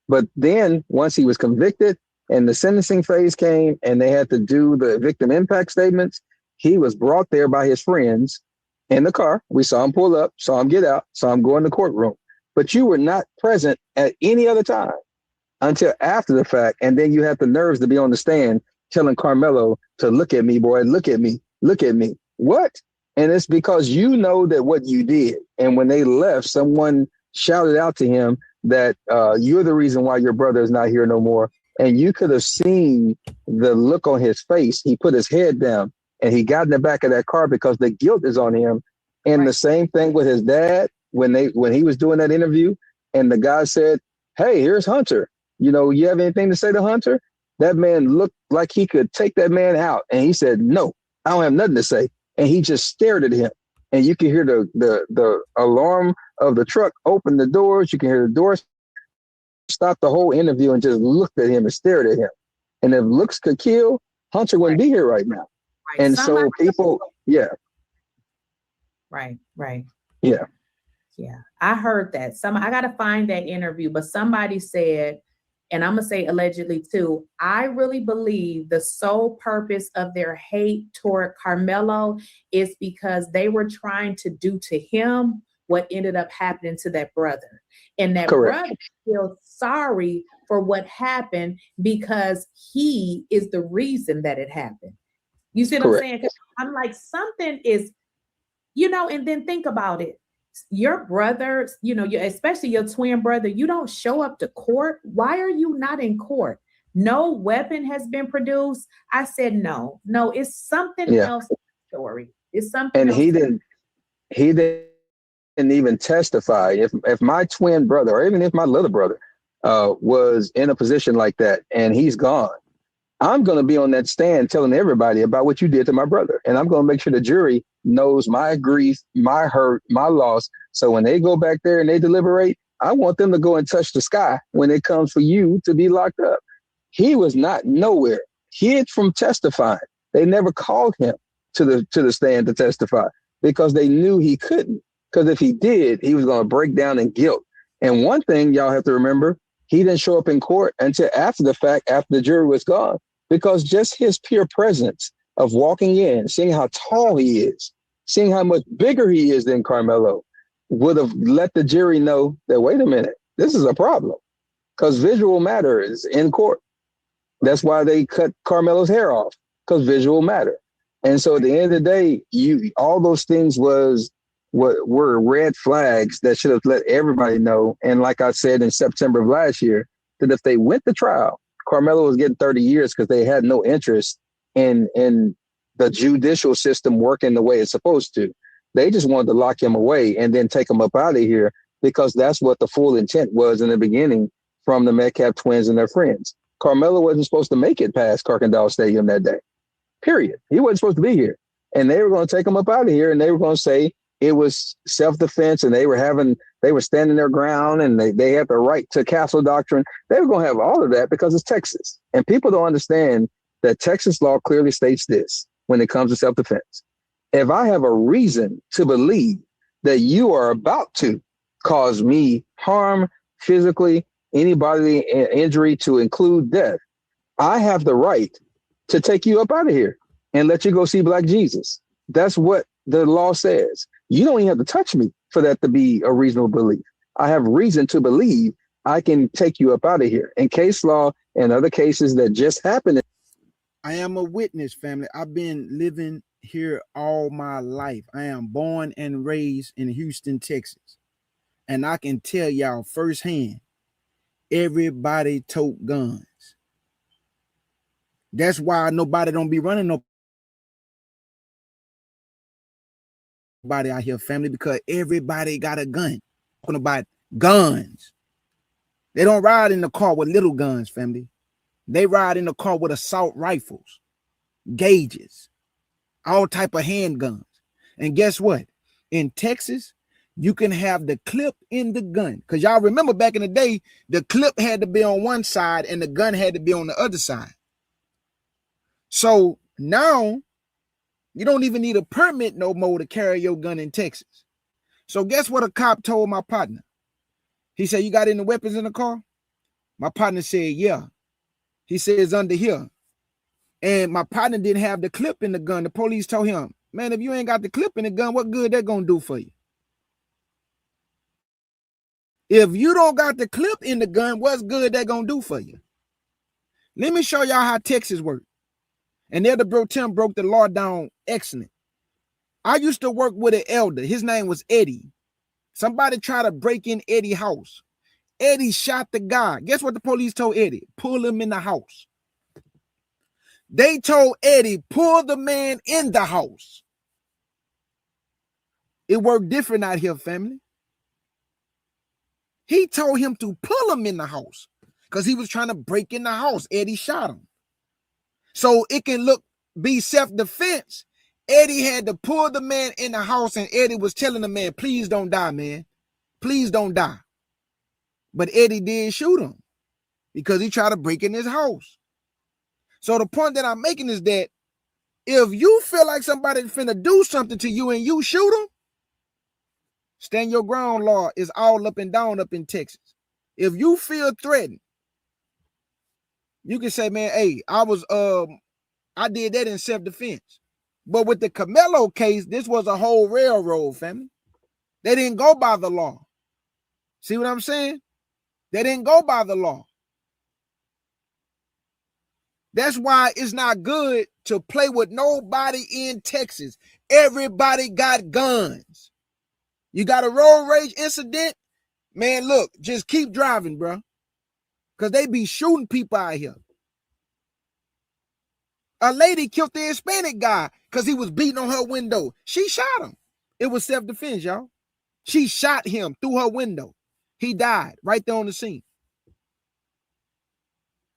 But then once he was convicted and the sentencing phase came and they had to do the victim impact statements, he was brought there by his friends in the car. We saw him pull up, saw him get out, saw him go in the courtroom. But you were not present at any other time until after the fact. And then you had the nerves to be on the stand telling Karmelo to look at me, boy, look at me, look at me. What? And it's because you know that what you did. And when they left, someone shouted out to him that you're the reason why your brother is not here no more. And you could have seen the look on his face. He put his head down and he got in the back of that car because the guilt is on him. And the same thing with his dad when he was doing that interview and the guy said, hey, here's Hunter. You know, you have anything to say to Hunter? That man looked like he could take that man out. And he said, no, I don't have nothing to say. And he just stared at him. And you can hear the alarm of the truck open the doors. You can hear the doors stop the whole interview and just looked at him and stared at him. And if looks could kill, Hunter wouldn't be here right now. Right. And Somebody, so people, yeah, right, right. yeah, Yeah, I heard that. I gotta find that interview, but somebody said, and I'm gonna say allegedly too, I really believe the sole purpose of their hate toward Karmelo is because they were trying to do to him what ended up happening to that brother. And that correct, brother feels sorry for what happened because he is the reason that it happened. You see what I'm correct. saying? 'Cause I'm like, something is, and then think about it. Your brother, especially your twin brother, you don't show up to court. Why are you not in court? No weapon has been produced. I said, no, it's something Yeah. else in the story. It's something And else. he didn't even testify. If my twin brother, or even if my little brother, was in a position like that and he's gone, I'm going to be on that stand telling everybody about what you did to my brother. And I'm going to make sure the jury knows my grief, my hurt, my loss. So when they go back there and they deliberate, I want them to go and touch the sky when it comes for you to be locked up. He was not nowhere. Hid from testifying. They never called him to the stand to testify because they knew he couldn't. Because if he did, he was going to break down in guilt. And one thing y'all have to remember, he didn't show up in court until after the fact, after the jury was gone, because just his pure presence of walking in, seeing how tall he is, seeing how much bigger he is than Karmelo, would have let the jury know that, wait a minute, this is a problem, because visual matters in court. That's why they cut Carmelo's hair off, because visual matter. And so at the end of the day, all those things were red flags that should have let everybody know. And like I said in September of last year, that if they went to trial, Karmelo was getting 30 years because they had no interest in the judicial system working the way it's supposed to. They just wanted to lock him away and then take him up out of here, because that's what the full intent was in the beginning from the Metcalf twins and their friends. Karmelo wasn't supposed to make it past Kirkendall Stadium that day, period. He wasn't supposed to be here. And they were going to take him up out of here, and they were going to say it was self-defense, and they were standing their ground, and they had the right to castle doctrine. They were going to have all of that because it's Texas. And people don't understand that Texas law clearly states this when it comes to self-defense. If I have a reason to believe that you are about to cause me harm physically, any bodily injury to include death, I have the right to take you up out of here and let you go see Black Jesus. That's what the law says. You don't even have to touch me for that to be a reasonable belief. I have reason to believe I can take you up out of here. And case law and other cases that just happened. I am a witness, family. I've been living here all my life. I am born and raised in Houston, Texas. And I can tell y'all firsthand, everybody tote guns. That's why nobody don't be running nobody out here, family, because everybody got a gun. Talking about guns. They don't ride in the car with little guns, family. They ride in the car with assault rifles, gauges, all type of handguns. And guess what? In Texas, you can have the clip in the gun. Because y'all remember back in the day, the clip had to be on one side and the gun had to be on the other side. So now you don't even need a permit no more to carry your gun in Texas. So guess what a cop told my partner? He said, "You got any weapons in the car?" My partner said, "Yeah." He said, "It's under here." And my partner didn't have the clip in the gun. The police told him, "Man, if you ain't got the clip in the gun, what good that gonna do for you? If you don't got the clip in the gun, what's good that gonna do for you?" Let me show y'all how Texas works. And Elder Bro Tim broke the law down excellent. I used to work with an elder. His name was Eddie. Somebody tried to break in Eddie's house. Eddie shot the guy. Guess what the police told Eddie? Pull him in the house. They told Eddie, pull the man in the house. It worked different out here, family. He told him to pull him in the house because he was trying to break in the house. Eddie shot him. So it can be self-defense. Eddie had to pull the man in the house, and Eddie was telling the man, "Please don't die, man. Please don't die." But Eddie did shoot him because he tried to break in his house. So the point that I'm making is that If you feel like somebody's finna do something to you and you shoot them, stand your ground law is all up and down up in Texas. If you feel threatened, you can say, man, hey, I did that in self-defense. But with the Karmelo case, this was a whole railroad, family. They didn't go by the law. See what I'm saying? They didn't go by the law. That's why it's not good to play with nobody in Texas. Everybody got guns. You got a road rage incident, man, look, just keep driving, bro. Because they be shooting people out here. A lady killed the Hispanic guy because he was beating on her window. She shot him. It was self-defense, y'all. She shot him through her window. He died right there on the scene.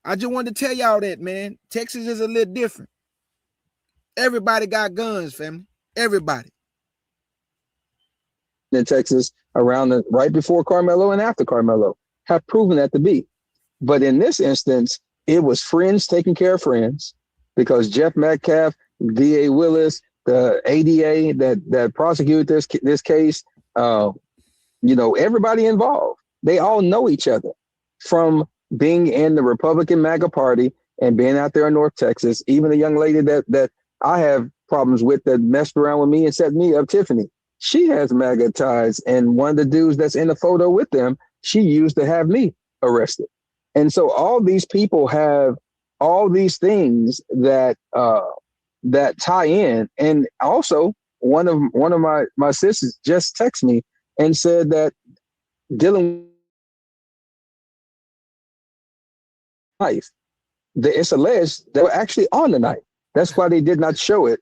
I just wanted to tell y'all that, man. Texas is a little different. Everybody got guns, family. Everybody. In Texas, right before Karmelo and after Karmelo, have proven that to be. But in this instance, it was friends taking care of friends, because Jeff Metcalf, D.A. Willis, the ADA that prosecuted this case, everybody involved, they all know each other from being in the Republican MAGA party and being out there in North Texas. Even a young lady that I have problems with that messed around with me and set me up, Tiffany, she has MAGA ties. And one of the dudes that's in the photo with them, she used to have me arrested. And so all these people have all these things that tie in. And also one of my sisters just texted me and said that dealing knife, it's alleged they were actually on the knife. That's why they did not show it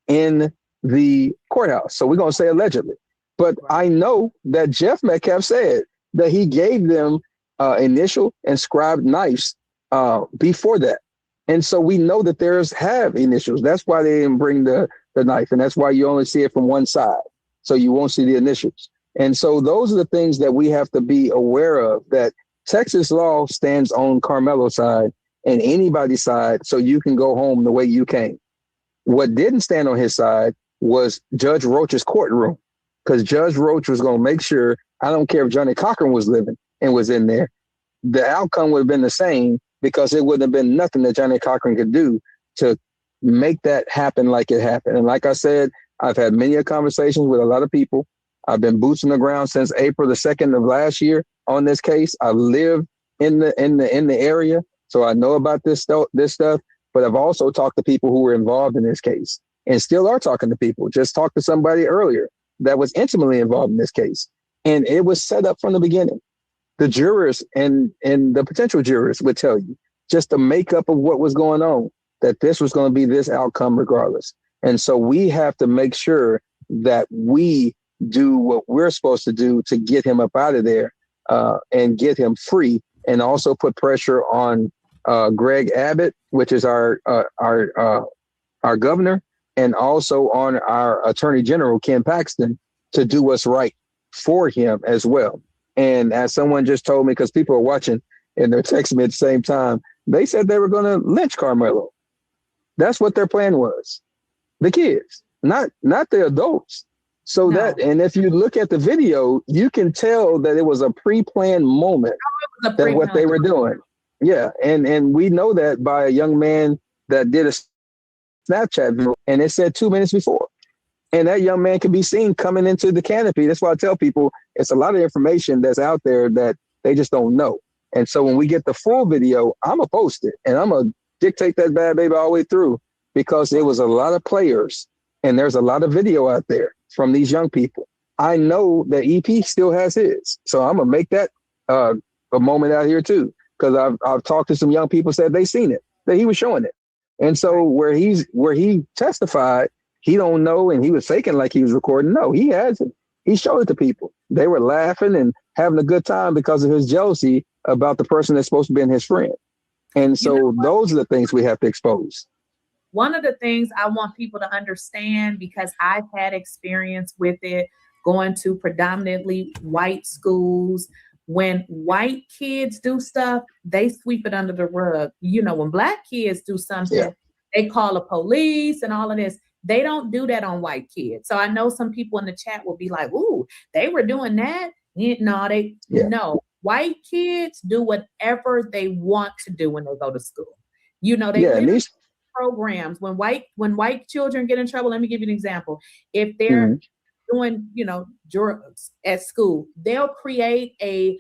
in the courthouse. So we're going to say allegedly. But I know that Jeff Metcalf said that he gave them initial inscribed knives before that. And so we know that theirs have initials. That's why they didn't bring the knife. And that's why you only see it from one side. So you won't see the initials. And so those are the things that we have to be aware of, that Texas law stands on Karmelo's side and anybody's side, so you can go home the way you came. What didn't stand on his side was Judge Roach's courtroom, because Judge Roach was going to make sure, I don't care if Johnny Cochran was living and was in there, the outcome would have been the same, because it wouldn't have been nothing that Johnny Cochran could do to make that happen like it happened. And like I said, I've had many conversations with a lot of people. I've been boots on the ground since April the 2nd of last year on this case. I live in the area, so I know about this stuff. But I've also talked to people who were involved in this case, and still are talking to people. Just talked to somebody earlier that was intimately involved in this case, and it was set up from the beginning. The jurors and the potential jurors would tell you just the makeup of what was going on, that this was going to be this outcome regardless. And so we have to make sure that we do what we're supposed to do to get him up out of there and get him free, and also put pressure on Greg Abbott, which is our governor, and also on our Attorney General, Ken Paxton, to do what's right for him as well. And as someone just told me, because people are watching and they're texting me at the same time, they said they were going to lynch Karmelo. That's what their plan was. The kids, not the adults. So no. And if you look at the video, you can tell that it was a pre-planned moment, that what they were doing. Yeah. And we know that by a young man that did a Snapchat video, and it said 2 minutes before. And that young man can be seen coming into the canopy. That's why I tell people it's a lot of information that's out there that they just don't know. And so when we get the full video, I'm going to post it, and I'm going to dictate that bad baby all the way through, because there was a lot of players and there's a lot of video out there from these young people. I know that EP still has his. So I'm going to make that a moment out here too, because I've talked to some young people, said they seen it, that he was showing it. And so where he testified, he don't know, and he was faking like he was recording. No, he has it. He showed it to people. They were laughing and having a good time because of his jealousy about the person that's supposed to be his friend. And so those are the things we have to expose. One of the things I want people to understand, because I've had experience with it, going to predominantly white schools, when white kids do stuff, they sweep it under the rug. When black kids do something, they call the police and all of this. They don't do that on white kids. So I know some people in the chat will be like, ooh, they were doing that. No. White kids do whatever they want to do when they go to school. You know, they literally programs when white children get in trouble. Let me give you an example. If they're doing, drugs at school, they'll create a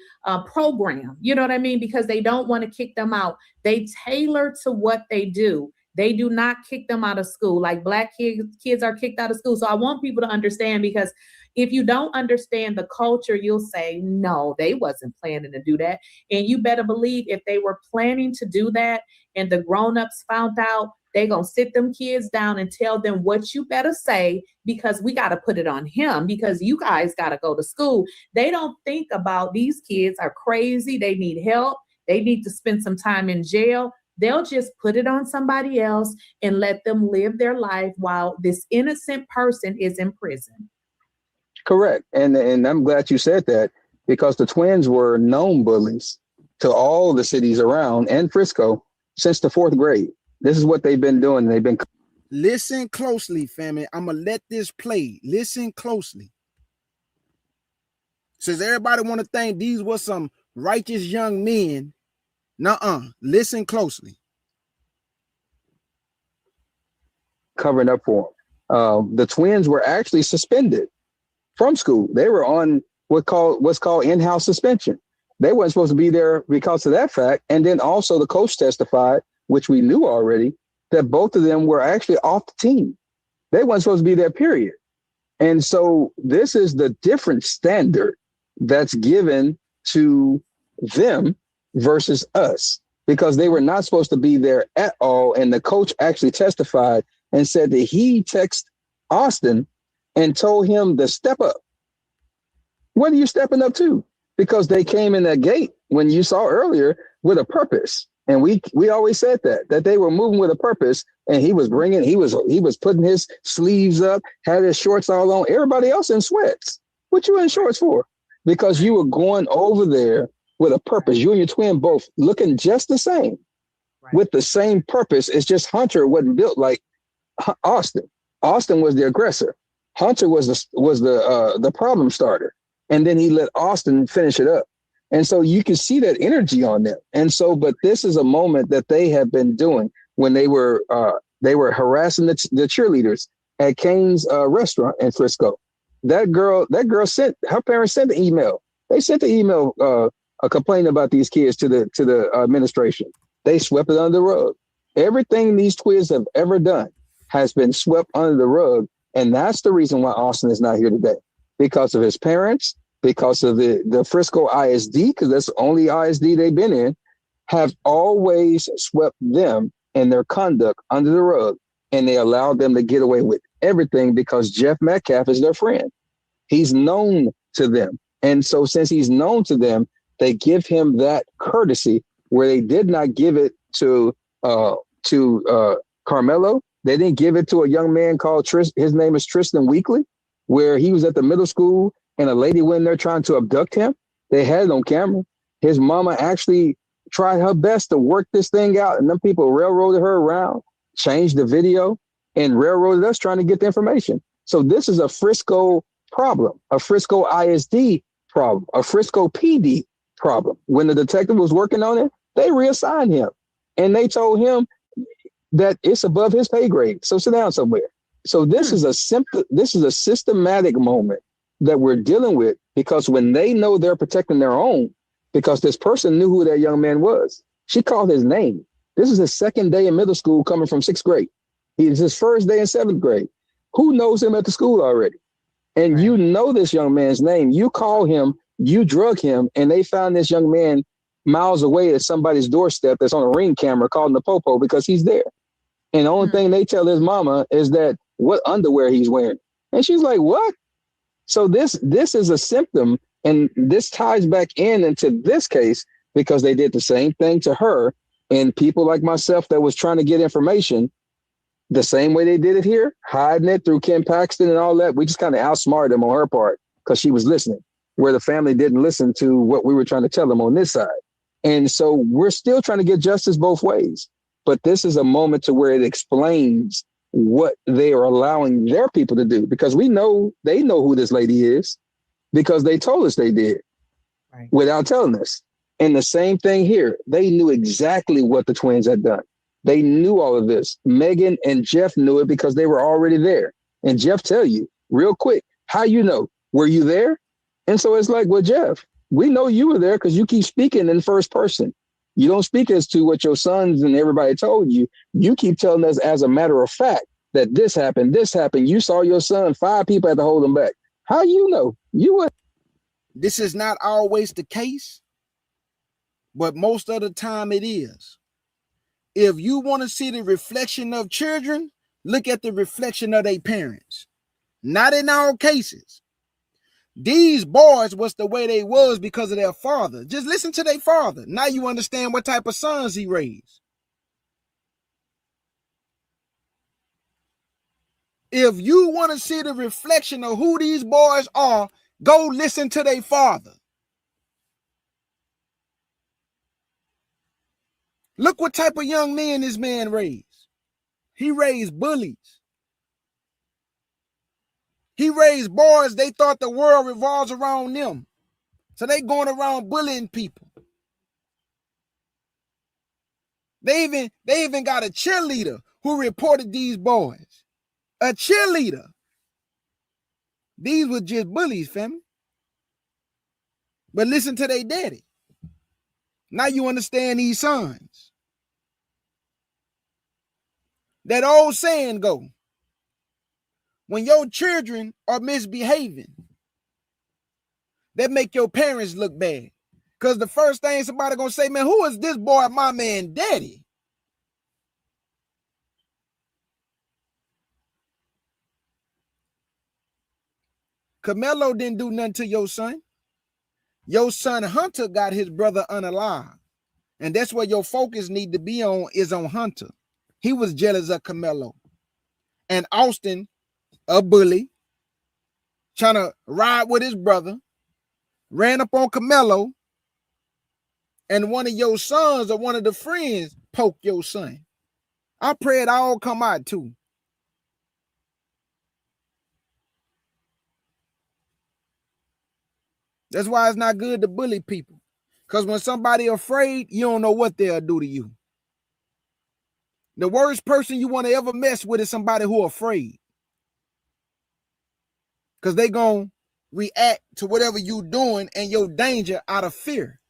program, you know what I mean? Because they don't want to kick them out. They tailor to what they do. They do not kick them out of school. Like Black kids are kicked out of school. So I want people to understand, because if you don't understand the culture, you'll say, no, they wasn't planning to do that. And you better believe if they were planning to do that and the grown-ups found out, they gonna sit them kids down and tell them what you better say, because we got to put it on him, because you guys got to go to school. They don't think about these kids are crazy. They need help. They need to spend some time in jail. They'll just put it on somebody else and let them live their life while this innocent person is in prison. Correct. And I'm glad you said that, because the twins were known bullies to all the cities around and Frisco since the 4th grade. This is what they've been doing. They've been. Listen closely, family. I'm going to let this play. Listen closely. Says everybody want to think these were some righteous young men. Nuh-uh. Listen closely. Covering up for them. The twins were actually suspended from school. They were on what's called in-house suspension. They weren't supposed to be there because of that fact. And then also the coach testified, which we knew already, that both of them were actually off the team. They weren't supposed to be there, period. And so this is the different standard that's given to them versus us, because they were not supposed to be there at all. And the coach actually testified and said that he texted Austin and told him to step up. What are you stepping up to? Because they came in that gate, when you saw earlier, with a purpose. And we always said that they were moving with a purpose. And he was putting his sleeves up, had his shorts all on. Everybody else in sweats. What you in shorts for? Because you were going over there with a purpose. You and your twin both looking just the same, with the same purpose. It's just Hunter wasn't built like Austin. Austin was the aggressor. Hunter was the problem starter. And then he let Austin finish it up. And so you can see that energy on them. And so, but this is a moment that they have been doing when they were harassing the cheerleaders at Kane's restaurant in Frisco. That girl sent, her parents sent the email. They sent the email complaining about these kids to the administration. They swept it under the rug. Everything these twins have ever done has been swept under the rug. And that's the reason why Austin is not here today, because of his parents, because of the Frisco ISD, because that's the only ISD they've been in, have always swept them and their conduct under the rug. And they allowed them to get away with everything because Jeff Metcalf is their friend. He's known to them. And so since he's known to them, they give him that courtesy where they did not give it to Karmelo. They didn't give it to a young man called his name is Tristan Weekly, where he was at the middle school and a lady went in there trying to abduct him. They had it on camera. His mama actually tried her best to work this thing out, and them people railroaded her around, changed the video, and railroaded us trying to get the information. So this is a Frisco problem, a Frisco ISD problem, a Frisco PD problem. When the detective was working on it, they reassigned him, and they told him that it's above his pay grade. So sit down somewhere. So this is a systematic moment that we're dealing with, because when they know they're protecting their own, because this person knew who that young man was. She called his name. This is his second day in middle school coming from 6th grade. It's his first day in 7th grade. Who knows him at the school already? And you know this young man's name. You call him, you drug him, and they found this young man miles away at somebody's doorstep that's on a Ring camera calling the popo because he's there. And the only thing they tell his mama is that what underwear he's wearing. And she's like, what? So this is a symptom, and this ties back into this case because they did the same thing to her, and people like myself that was trying to get information the same way they did it here, hiding it through Kim Paxton and all that. We just kind of outsmarted them on her part because she was listening, where the family didn't listen to what we were trying to tell them on this side. And so we're still trying to get justice both ways. but this is a moment to where it explains what they are allowing their people to do, because we know they know who this lady is because they told us they did without telling us. And the same thing here. They knew exactly what the twins had done. They knew all of this. Megan and Jeff knew it because they were already there. And Jeff tell you real quick, how you know? Were you there? And so it's like, well, Jeff, we know you were there because you keep speaking in first person. You don't speak as to what your sons and everybody told you. You keep telling us as a matter of fact that this happened, this happened. You saw your son, 5 people had to hold him back. How you know? You were. This is not always the case, but most of the time it is. If you want to see the reflection of children, look at the reflection of their parents. Not in all cases. These boys was the way they was because of their father. Just listen to their father. Now you understand what type of sons he raised. If you want to see the reflection of who these boys are, go listen to their father. Look what type of young men this man raised. He raised bullies. He raised boys, they thought the world revolves around them. So they going around bullying people. They even got a cheerleader who reported these boys. A cheerleader. These were just bullies, family. But listen to their daddy. Now you understand these sons. That old saying go, when your children are misbehaving, that make your parents look bad. Because the first thing somebody gonna say, man, who is this boy, mama and daddy? Karmelo didn't do nothing to your son. Your son Hunter got his brother unalive. And that's where your focus need to be on, is on Hunter. He was jealous of Karmelo. And Austin, a bully, trying to ride with his brother, ran up on Karmelo, and one of your sons or one of the friends poked your son. I pray it all come out too. That's why it's not good to bully people. Because when somebody afraid, you don't know what they'll do to you. The worst person you want to ever mess with is somebody who afraid. Because they going to react to whatever you doing and your danger out of fear.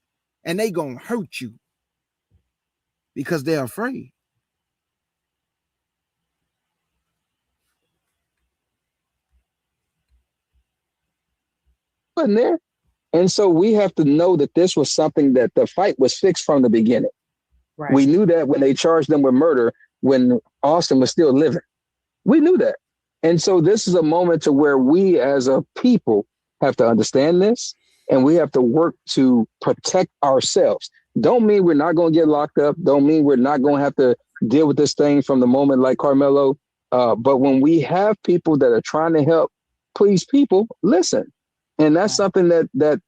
And they going to hurt you. Because they're afraid. Wasn't there. And so we have to know that this was something that the fight was fixed from the beginning. Right. We knew that when they charged them with murder, when Austin was still living. We knew that. And so this is a moment to where we as a people have to understand this, and we have to work to protect ourselves. Don't mean we're not going to get locked up. Don't mean we're not going to have to deal with this thing from the moment like Karmelo. But when we have people that are trying to help, please, people, listen. And that's something that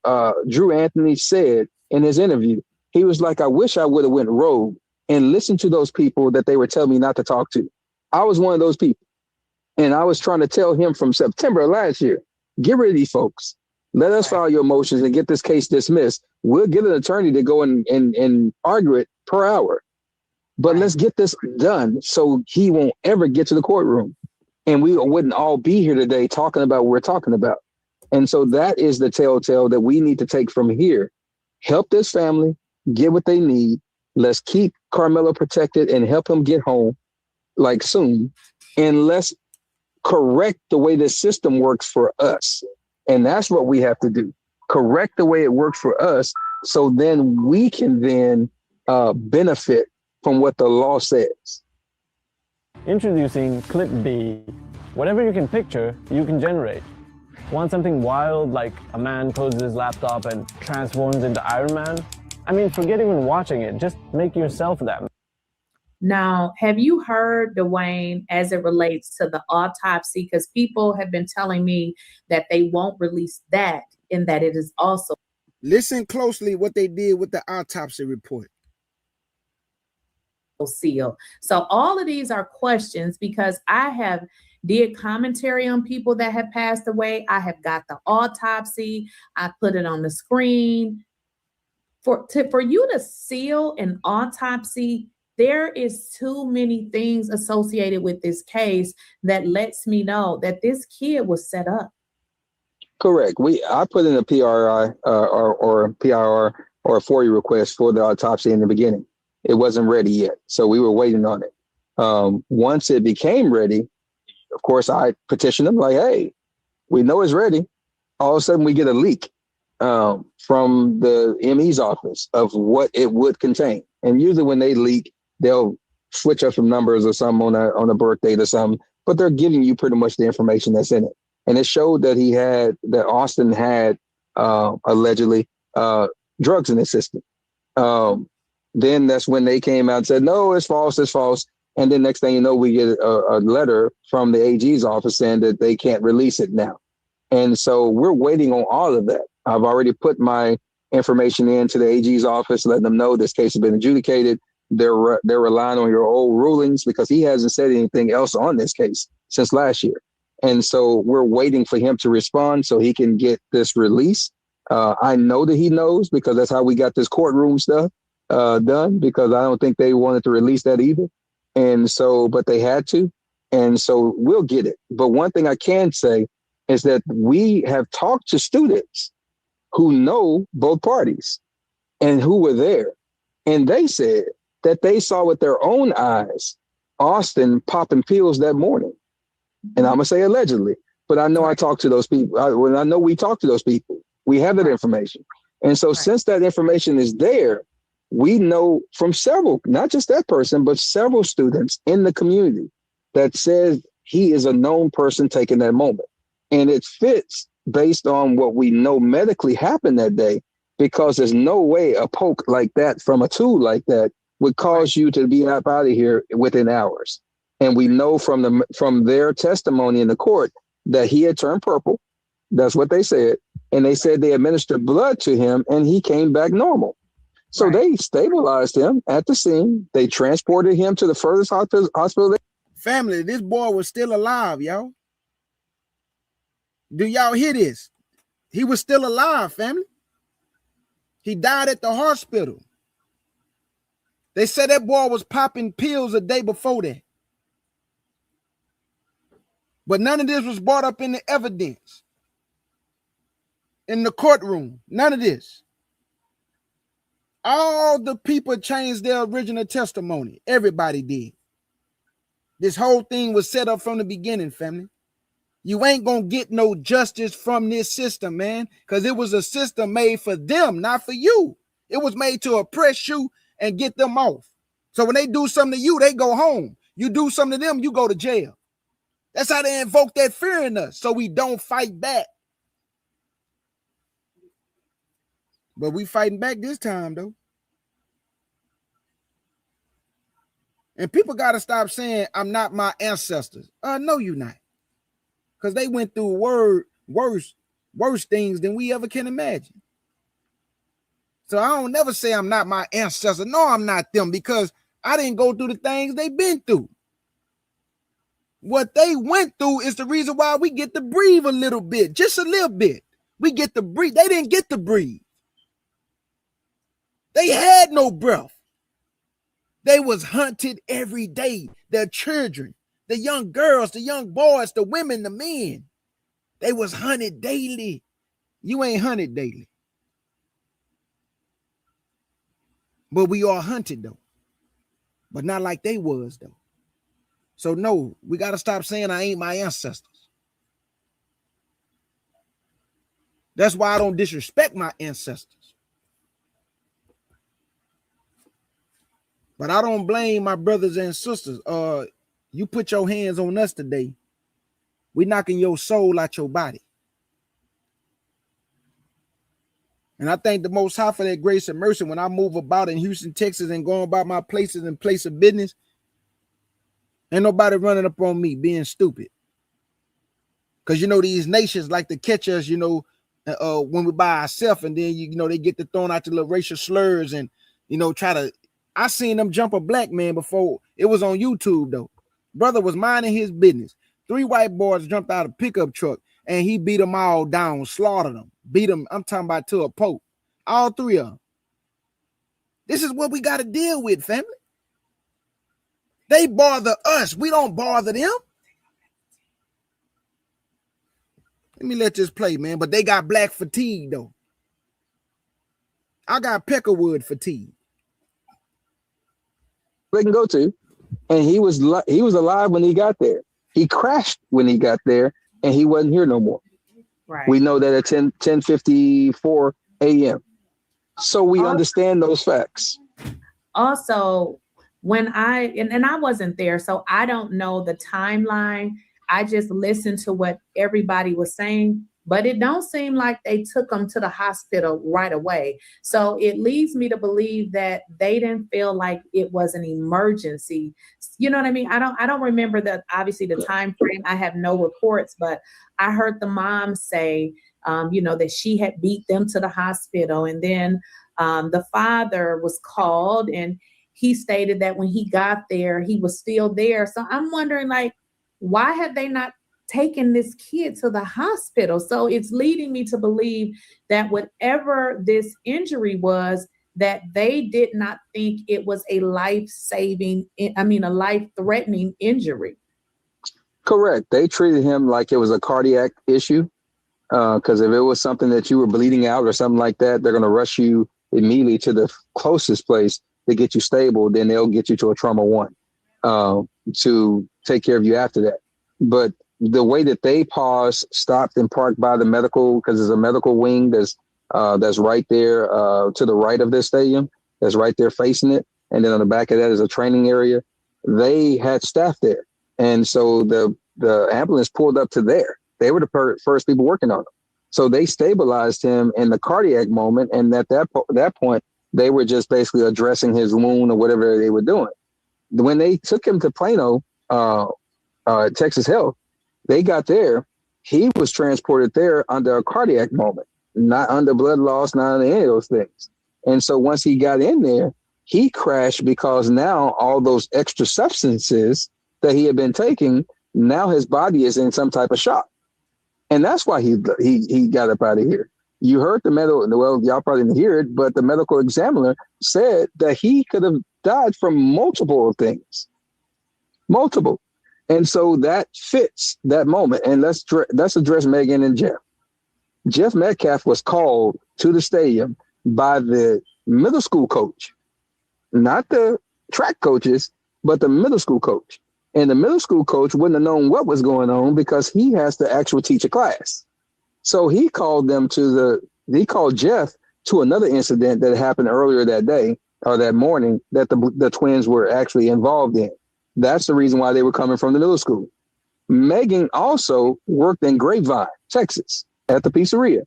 Drew Anthony said in his interview. He was like, I wish I would have went rogue and listened to those people that they were telling me not to talk to. I was one of those people. And I was trying to tell him from September of last year, get rid of these folks. Let us file your motions and get this case dismissed. We'll get an attorney to go and argue it per hour. But let's get this done so he won't ever get to the courtroom. And we wouldn't all be here today talking about what we're talking about. And so that is the telltale that we need to take from here. Help this family get what they need. Let's keep Karmelo protected and help him get home like soon. And let's correct the way the system works for us. And that's what we have to do. Correct the way it works for us. So then we can then benefit from what the law says. Introducing Clip B. Whatever you can picture, you can generate. Want something wild like a man closes his laptop and transforms into Iron Man? I mean, forget even watching it. Just make yourself that. Now, have you heard, Dewayne, as it relates to the autopsy? Because people have been telling me that they won't release that, and that it is also. Listen closely what they did with the autopsy report. seal. So all of these are questions because I have did commentary on people that have passed away. I have got the autopsy. I put it on the screen. For you to seal an autopsy, there is too many things associated with this case that lets me know that this kid was set up. Correct. I put in a PRI or PIR or a FOIA request for the autopsy in the beginning. It wasn't ready yet, so we were waiting on it. Once it became ready, of course, I petitioned them like, "Hey, we know it's ready." All of a sudden, we get a leak from the ME's office of what it would contain. And usually, when they leak, they'll switch up some numbers or something on a birth date or something, but they're giving you pretty much the information that's in it. And it showed that Austin had allegedly drugs in his system. Then that's when they came out and said, no, it's false, it's false. And then next thing you know, we get a letter from the AG's office saying that they can't release it now. And so we're waiting on all of that. I've already put my information into the AG's office, letting them know this case has been adjudicated. They're relying on your old rulings because he hasn't said anything else on this case since last year. And so we're waiting for him to respond so he can get this release. I know that he knows because that's how we got this courtroom stuff done, because I don't think they wanted to release that either. And so, but they had to. And so we'll get it. But one thing I can say is that we have talked to students who know both parties and who were there. And they said that they saw with their own eyes Austin popping pills that morning. And I'm going to say allegedly, but I know I talked to those people. I know we talked to those people. We have that information. And so since that information is there, we know from several, not just that person, but several students in the community that says he is a known person taking that moment. And it fits based on what we know medically happened that day, because there's no way a poke like that from a tool like that would cause you to be up out of here within hours. And we know from their testimony in the court that he had turned purple. That's what they said. And they said they administered blood to him and he came back normal. So they stabilized him at the scene. They transported him to the furthest hospital. Family, this boy was still alive, y'all. Do y'all hear this? He was still alive, family. He died at the hospital. They said that boy was popping pills a day before that. But none of this was brought up in the evidence. In the courtroom, none of this. All the people changed their original testimony. Everybody did. This whole thing was set up from the beginning, family. You ain't gonna get no justice from this system, man, because it was a system made for them, not for you. It was made to oppress you and get them off. So when they do something to you, they go home. You do something to them, you go to jail. That's how they invoke that fear in us, so we don't fight back. But we fighting back this time, though. And people got to stop saying, I'm not my ancestors. No, you're not. Because they went through worse things than we ever can imagine. So I don't never say I'm not my ancestors. No, I'm not them, because I didn't go through the things they've been through. What they went through is the reason why we get to breathe a little bit, just a little bit. We get to breathe. They didn't get to breathe. They had no breath. They was hunted every day. Their children, the young girls, the young boys, the women, the men. They was hunted daily. You ain't hunted daily. But we are hunted, though. But not like they was, though. So no, we got to stop saying I ain't my ancestors. That's why I don't disrespect my ancestors. But I don't blame my brothers and sisters. You put your hands on us today, we knocking your soul out your body. And I thank the Most High for that grace and mercy. When I move about in Houston, Texas, and going about my places and place of business, ain't nobody running up on me being stupid. Because, these nations like to catch us, when we by ourselves, and then, they get to throwing out the little racial slurs and, try to I seen them jump a black man before. It was on YouTube though. Brother was minding his business. 3 white boys jumped out of a pickup truck and he beat them all down, slaughtered them, beat them. I'm talking about to a pope. All 3 of them. This is what we got to deal with, family. They bother us. We don't bother them. Let me let this play, man. But they got black fatigue, though. I got peckerwood fatigue. They can go to, and he was alive when he got there. He crashed when he got there, and he wasn't here no more. Right. We know that at 10:54 a.m. So we understand those facts. Also, when and I wasn't there, so I don't know the timeline. I just listened to what everybody was saying, but it don't seem like they took them to the hospital right away. So it leads me to believe that they didn't feel like it was an emergency. You know what I mean? I don't remember obviously the time frame. I have no reports, but I heard the mom say, that she had beat them to the hospital. And then the father was called and he stated that when he got there, he was still there. So I'm wondering, like, why have they not taken this kid to the hospital? So it's leading me to believe that whatever this injury was, that they did not think it was a life-threatening injury. Correct. They treated him like it was a cardiac issue. Because if it was something that you were bleeding out or something like that, they're going to rush you immediately to the closest place to get you stable. Then they'll get you to a trauma 1 to take care of you after that. But the way that they paused, stopped, and parked by the medical, because there's a medical wing that's right there to the right of this stadium, that's right there facing it. And then on the back of that is a training area. They had staff there. And so the ambulance pulled up to there. They were the first people working on him. So they stabilized him in the cardiac moment. And at that point, they were just basically addressing his wound or whatever they were doing. When they took him to Plano, Texas Health, they got there. He was transported there under a cardiac moment, not under blood loss, not under any of those things. And so once he got in there, he crashed because now all those extra substances that he had been taking, now his body is in some type of shock. And that's why he got up out of here. You heard well, y'all probably didn't hear it, but the medical examiner said that he could have died from multiple things. Multiple. And so that fits that moment. And let's address Megan and Jeff. Jeff Metcalf was called to the stadium by the middle school coach, not the track coaches, but the middle school coach. And the middle school coach wouldn't have known what was going on because he has to actually teach a class. So he called Jeff to another incident that happened earlier that day or that morning that the twins were actually involved in. That's the reason why they were coming from the middle school. Megan also worked in Grapevine, Texas, at the pizzeria.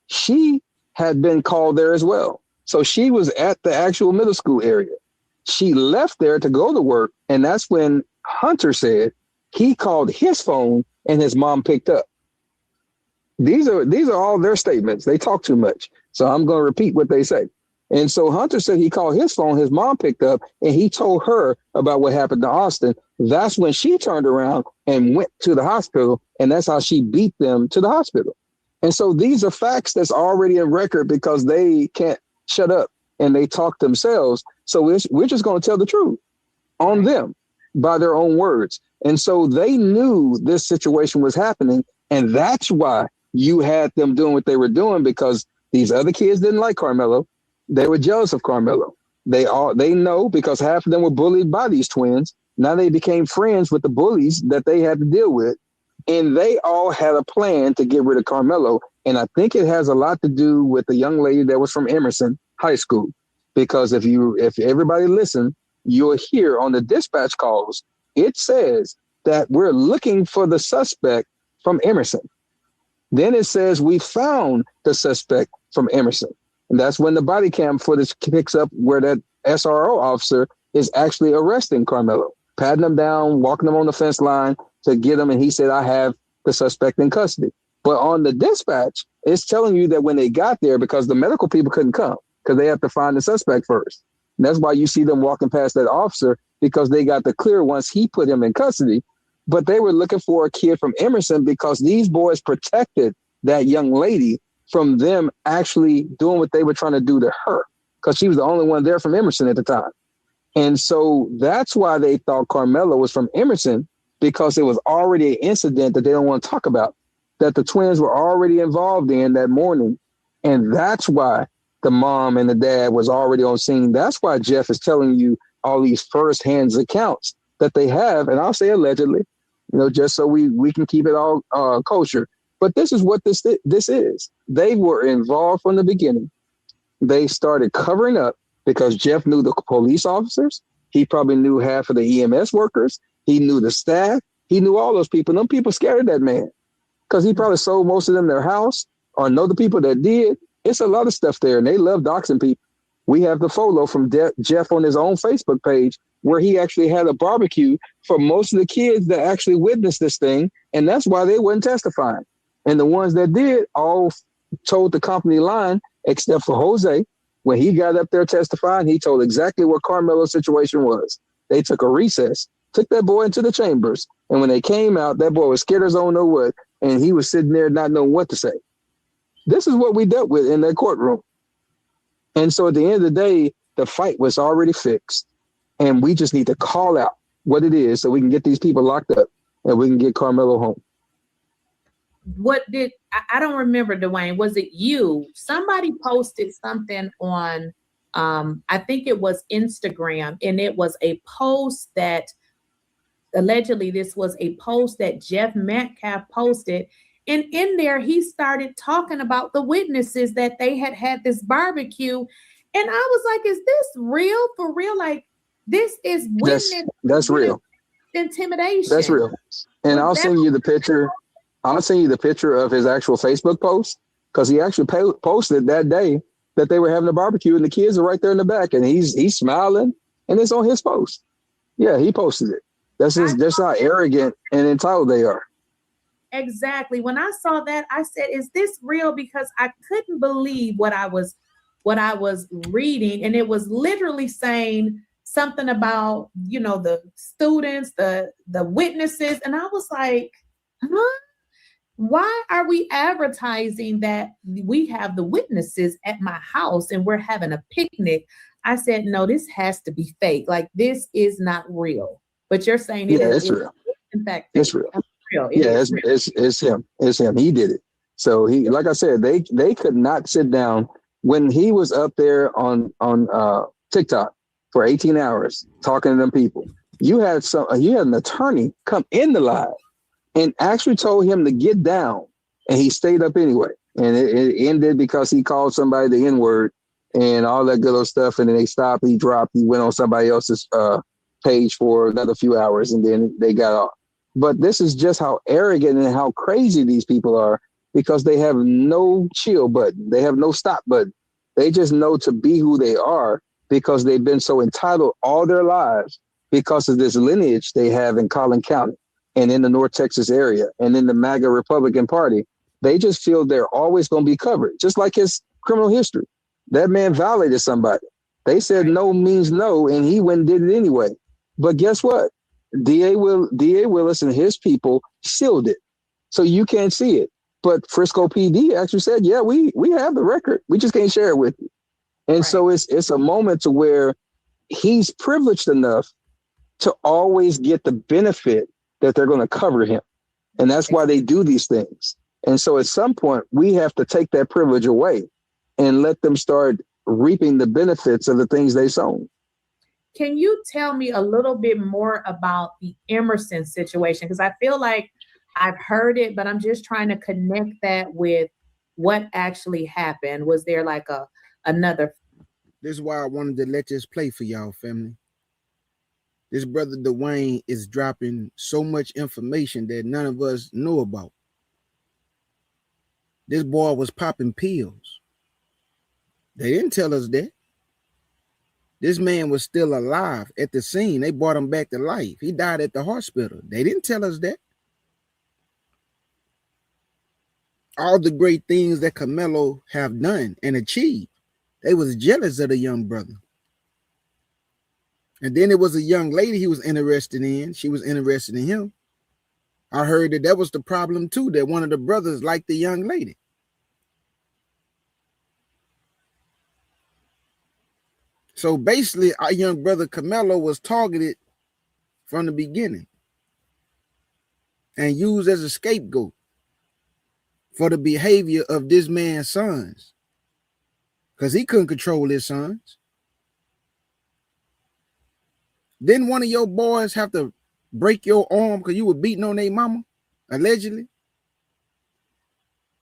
She had been called there as well. So she was at the actual middle school area. She left there to go to work, and that's when Hunter said he called his phone and his mom picked up. These are all their statements. They talk too much. So I'm going to repeat what they say. And so Hunter said he called his phone, his mom picked up, and he told her about what happened to Austin. That's when she turned around and went to the hospital, and that's how she beat them to the hospital. And so these are facts that's already in record because they can't shut up and they talk themselves. So we're just going to tell the truth on them by their own words. And so they knew this situation was happening, and that's why you had them doing what they were doing, because these other kids didn't like Karmelo. They were jealous of Karmelo. They know because half of them were bullied by these twins. Now they became friends with the bullies that they had to deal with. And they all had a plan to get rid of Karmelo. And I think it has a lot to do with the young lady that was from Emerson High School. Because if everybody listen, you'll hear on the dispatch calls, it says that we're looking for the suspect from Emerson. Then it says we found the suspect from Emerson. And that's when the body cam footage picks up where that SRO officer is actually arresting Karmelo, patting him down, walking him on the fence line to get him. And he said, I have the suspect in custody. But on the dispatch, it's telling you that when they got there, because the medical people couldn't come because they have to find the suspect first. And that's why you see them walking past that officer, because they got the clear once he put him in custody. But they were looking for a kid from Emerson because these boys protected that young lady from them actually doing what they were trying to do to her, because she was the only one there from Emerson at the time. And so that's why they thought Karmelo was from Emerson, because it was already an incident that they don't want to talk about, that the twins were already involved in that morning. And that's why the mom and the dad was already on scene. That's why Jeff is telling you all these firsthand accounts that they have. And I'll say allegedly, just so we can keep it all kosher. But this is what this is. They were involved from the beginning. They started covering up because Jeff knew the police officers. He probably knew half of the EMS workers. He knew the staff. He knew all those people. Them people scared of that man because he probably sold most of them their house or know the people that did. It's a lot of stuff there, and they love doxing people. We have the photo from Jeff on his own Facebook page where he actually had a barbecue for most of the kids that actually witnessed this thing, and that's why they weren't testifying. And the ones that did all told the company line, except for Jose. When he got up there testifying, he told exactly what Karmelo's situation was. They took a recess, took that boy into the chambers, and when they came out, that boy was scared as don't know what, and he was sitting there not knowing what to say. This is what we dealt with in that courtroom. And so at the end of the day, the fight was already fixed, and we just need to call out what it is so we can get these people locked up and we can get Karmelo home. I don't remember, Dewayne, was it you? Somebody posted something on, I think it was Instagram, and it was a post that allegedly this was a post that Jeff Metcalf posted. And in there, he started talking about the witnesses that they had this barbecue. And I was like, is this real? For real? Like, this is witness. That's real. Intimidation. That's real. And I'll send you the picture. I'll send you the picture of his actual Facebook post, because he actually posted that day that they were having a barbecue and the kids are right there in the back and he's smiling and it's on his post. Yeah, he posted it. That's how arrogant and entitled they are. Exactly. When I saw that, I said, is this real? Because I couldn't believe what I was reading. And it was literally saying something about, the students, the witnesses. And I was like, huh? Why are we advertising that we have the witnesses at my house and we're having a picnic? I said, no, this has to be fake. Like, this is not real. But you're saying it's real. In fact, it's real. Real. It's him. It's him. He did it. So he, like I said, they could not sit down when he was up there on TikTok for 18 hours talking to them people. You had an attorney come in the live and actually told him to get down, and he stayed up anyway. And it ended because he called somebody the N-word and all that good old stuff. And then they stopped. He dropped. He went on somebody else's page for another few hours, and then they got off. But this is just how arrogant and how crazy these people are, because they have no chill button. They have no stop button. They just know to be who they are because they've been so entitled all their lives because of this lineage they have in Collin County and in the North Texas area and in the MAGA Republican Party. They just feel they're always going to be covered, just like his criminal history. That man violated somebody. They said no means no, and he went and did it anyway. But guess what? DA Willis and his people sealed it, so you can't see it. But Frisco PD actually said, yeah, we have the record. We just can't share it with you. And so it's a moment to where he's privileged enough to always get the benefit that they're going to cover him. And that's why they do these things. And so at some point, we have to take that privilege away and let them start reaping the benefits of the things they sown. Can you tell me a little bit more about the Emerson situation? Because I feel like I've heard it, but I'm just trying to connect that with what actually happened. Was there like another? This is why I wanted to let this play for y'all, family. This brother Dewayne is dropping so much information that none of us know about. This boy was popping pills. They didn't tell us that. This man was still alive at the scene. They brought him back to life. He died at the hospital. They didn't tell us that. All the great things that Karmelo have done and achieved, they was jealous of the young brother. And then it was a young lady he was interested in. She was interested in him. I heard that was the problem too, that one of the brothers liked the young lady. So basically, our young brother Karmelo was targeted from the beginning and used as a scapegoat for the behavior of this man's sons, because he couldn't control his sons. Didn't one of your boys have to break your arm because you were beating on their mama, allegedly?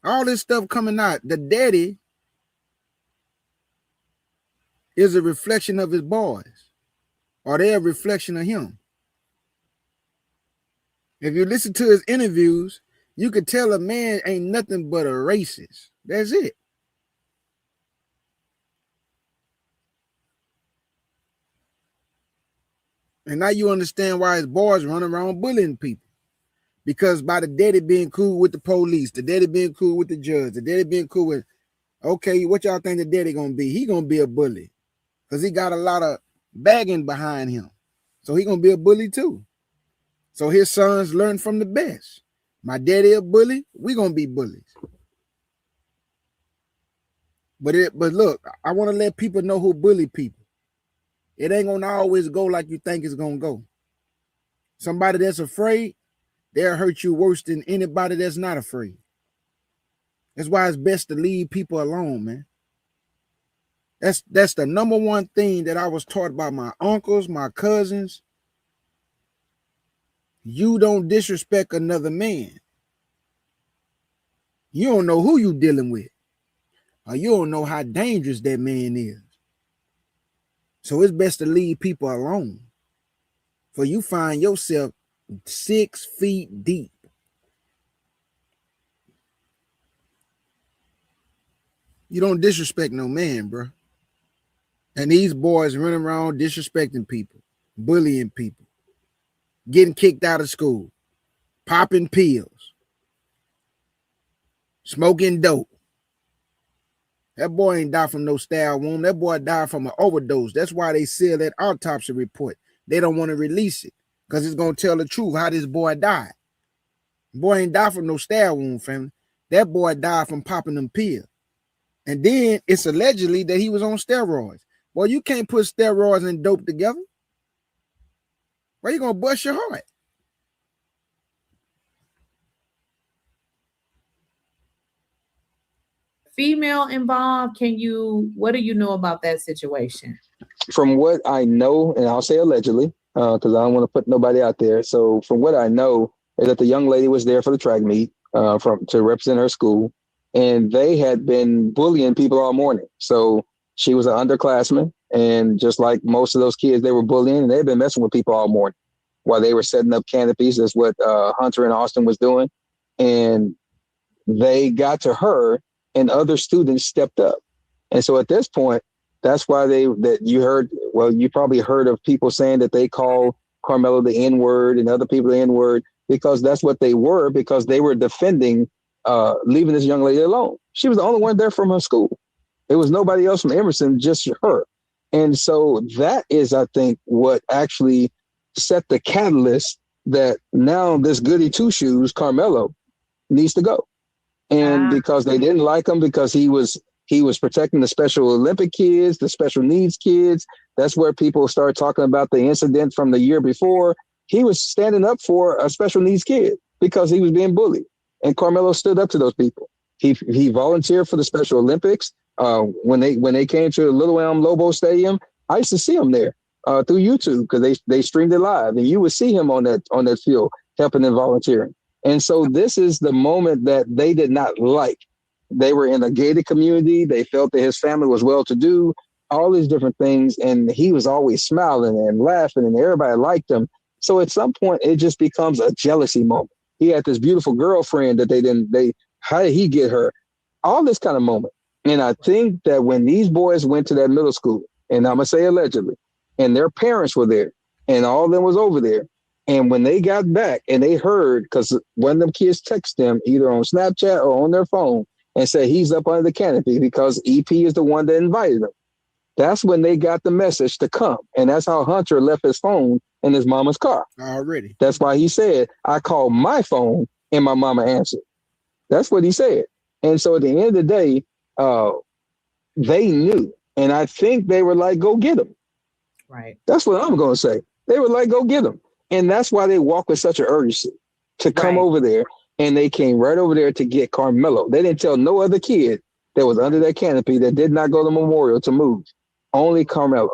All this stuff coming out. The daddy is a reflection of his boys, or they're a reflection of him. If you listen to his interviews, you could tell a man ain't nothing but a racist. That's it. And now you understand why his boys run around bullying people. Because by the daddy being cool with the police, the daddy being cool with the judge, the daddy being cool with, okay, what y'all think the daddy gonna be? He gonna be a bully. Because he got a lot of bagging behind him. So he gonna be a bully too. So his sons learn from the best. My daddy a bully, we gonna be bullies. But look, I want to let people know who bully people. It ain't gonna always go like you think it's gonna go. Somebody that's afraid, they'll hurt you worse than anybody that's not afraid. That's why it's best to leave people alone, man. That's the number one thing that I was taught by my uncles, my cousins. You don't disrespect another man. You don't know who you dealing with, or you don't know how dangerous that man is. So it's best to leave people alone, for you find yourself 6 feet deep. You don't disrespect no man, bro. And these boys running around disrespecting people, bullying people, getting kicked out of school, popping pills, smoking dope. That boy ain't died from no stale wound. That boy died from an overdose. That's why they seal that autopsy report. They don't want to release it because it's going to tell the truth how this boy died. Boy ain't died from no stale wound, family. That boy died from popping them pills. And then it's allegedly that he was on steroids. Well, you can't put steroids and dope together. Why you going to bust your heart? Female involved, what do you know about that situation? From what I know, and I'll say allegedly, because I don't want to put nobody out there. So from what I know is that the young lady was there for the track meet to represent her school, and they had been bullying people all morning. So she was an underclassman, and just like most of those kids, they were bullying, and they've been messing with people all morning while they were setting up canopies. That's what Hunter and Austin was doing. And they got to her, and other students stepped up. And so at this point, that's why you probably heard of people saying that they call Karmelo the N-word and other people the N-word, because that's what they were, because they were defending leaving this young lady alone. She was the only one there from her school. There was nobody else from Emerson, just her. And so that is, I think, what actually set the catalyst that now this goody two-shoes, Karmelo, needs to go. And because they didn't like him, because he was protecting the Special Olympic kids, the special needs kids. That's where people started talking about the incident from the year before. He was standing up for a special needs kid because he was being bullied. And Karmelo stood up to those people. He volunteered for the Special Olympics. When they came to Little Elm Lobo Stadium, I used to see him there through YouTube, because they streamed it live, and you would see him on that field helping and volunteering. And so this is the moment that they did not like. They were in a gated community. They felt that his family was well-to-do, all these different things. And he was always smiling and laughing, and everybody liked him. So at some point, it just becomes a jealousy moment. He had this beautiful girlfriend that how did he get her? All this kind of moment. And I think that when these boys went to that middle school, and I'm going to say allegedly, and their parents were there, and all of them was over there, and when they got back and they heard, because one of them kids text them either on Snapchat or on their phone and said he's up under the canopy because EP is the one that invited him. That's when they got the message to come. And that's how Hunter left his phone in his mama's car. Already. That's why he said, I called my phone and my mama answered. That's what he said. And so at the end of the day, they knew. And I think they were like, go get him. Right. That's what I'm going to say. They were like, go get him. And that's why they walk with such an urgency to come over there. And they came right over there to get Karmelo. They didn't tell no other kid that was under that canopy that did not go to Memorial to move. Only Karmelo.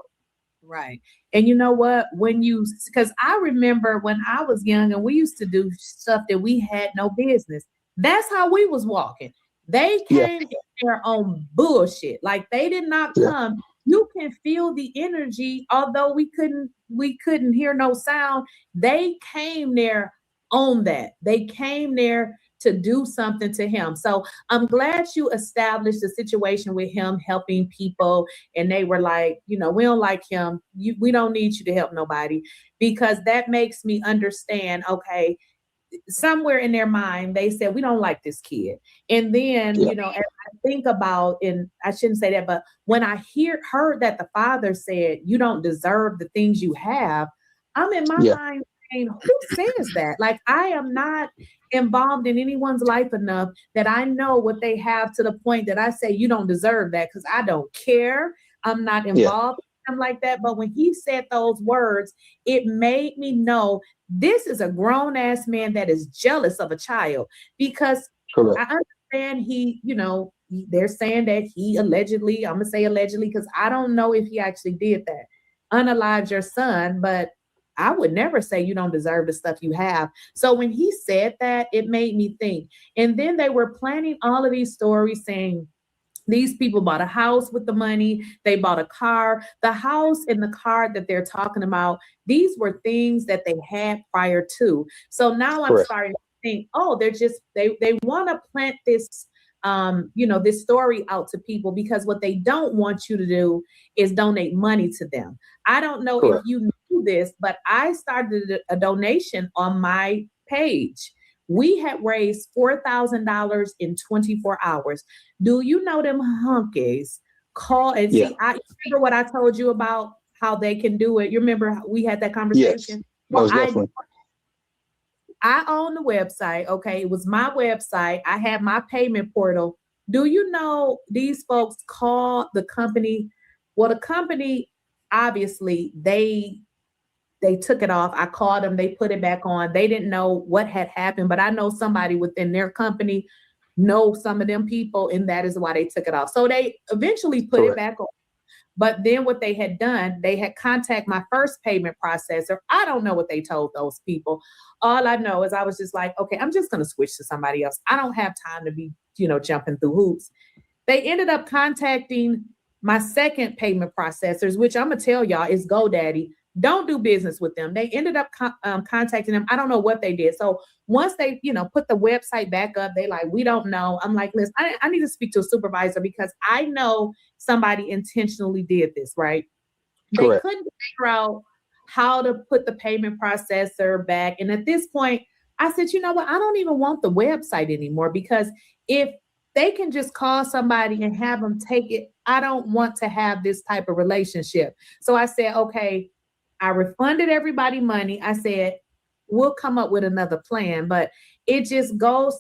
Right. And you know what? Because I remember when I was young and we used to do stuff that we had no business. That's how we was walking. They came in their own bullshit. Like they did not come. You can feel the energy, although we couldn't hear no sound. They came there on that. They came there to do something to him. So I'm glad you established a situation with him helping people. And they were like, we don't like him. We don't need you to help nobody, because that makes me understand, okay, somewhere in their mind, they said, we don't like this kid. And then, as I think about, and I shouldn't say that, but when I heard that the father said, you don't deserve the things you have, I'm in my mind saying, who says that? Like, I am not involved in anyone's life enough that I know what they have to the point that I say, you don't deserve that, because I don't care. I'm not involved in them like that. But when he said those words, it made me know this is a grown ass man that is jealous of a child, because I understand they're saying that he allegedly, I'm going to say allegedly, because I don't know if he actually did that, unalive your son, but I would never say you don't deserve the stuff you have. So when he said that, it made me think. And then they were planning all of these stories saying, these people bought a house with the money. They bought a car. The house and the car that they're talking about, these were things that they had prior to. So now I'm starting to think, oh, they want to plant this, this story out to people, because what they don't want you to do is donate money to them. I don't know if you knew this, but I started a donation on my page. We had raised $4,000 in 24 hours. Do you know them hunkies call and see? I remember what I told you about how they can do it. You remember we had that conversation? Yes, most definitely. I own the website. Okay, it was my website. I had my payment portal. Do you know these folks call the company? Well, the company, obviously, they took it off. I called them. They put it back on. They didn't know what had happened, but I know somebody within their company know some of them people, and that is why they took it off. So they eventually put it back on. But then what they had done, they had contacted my first payment processor. I don't know what they told those people. All I know is I was just like, okay, I'm just going to switch to somebody else. I don't have time to be, jumping through hoops. They ended up contacting my second payment processors, which I'm going to tell y'all is GoDaddy. Don't do business with them. They ended up contacting them. I don't know what they did. So once they, put the website back up, they like, we don't know. I'm like, listen, I need to speak to a supervisor, because I know somebody intentionally did this, right? They couldn't figure out how to put the payment processor back. And at this point, I said, you know what? I don't even want the website anymore, because if they can just call somebody and have them take it, I don't want to have this type of relationship. So I said, okay, I refunded everybody money. I said, we'll come up with another plan, but it just goes.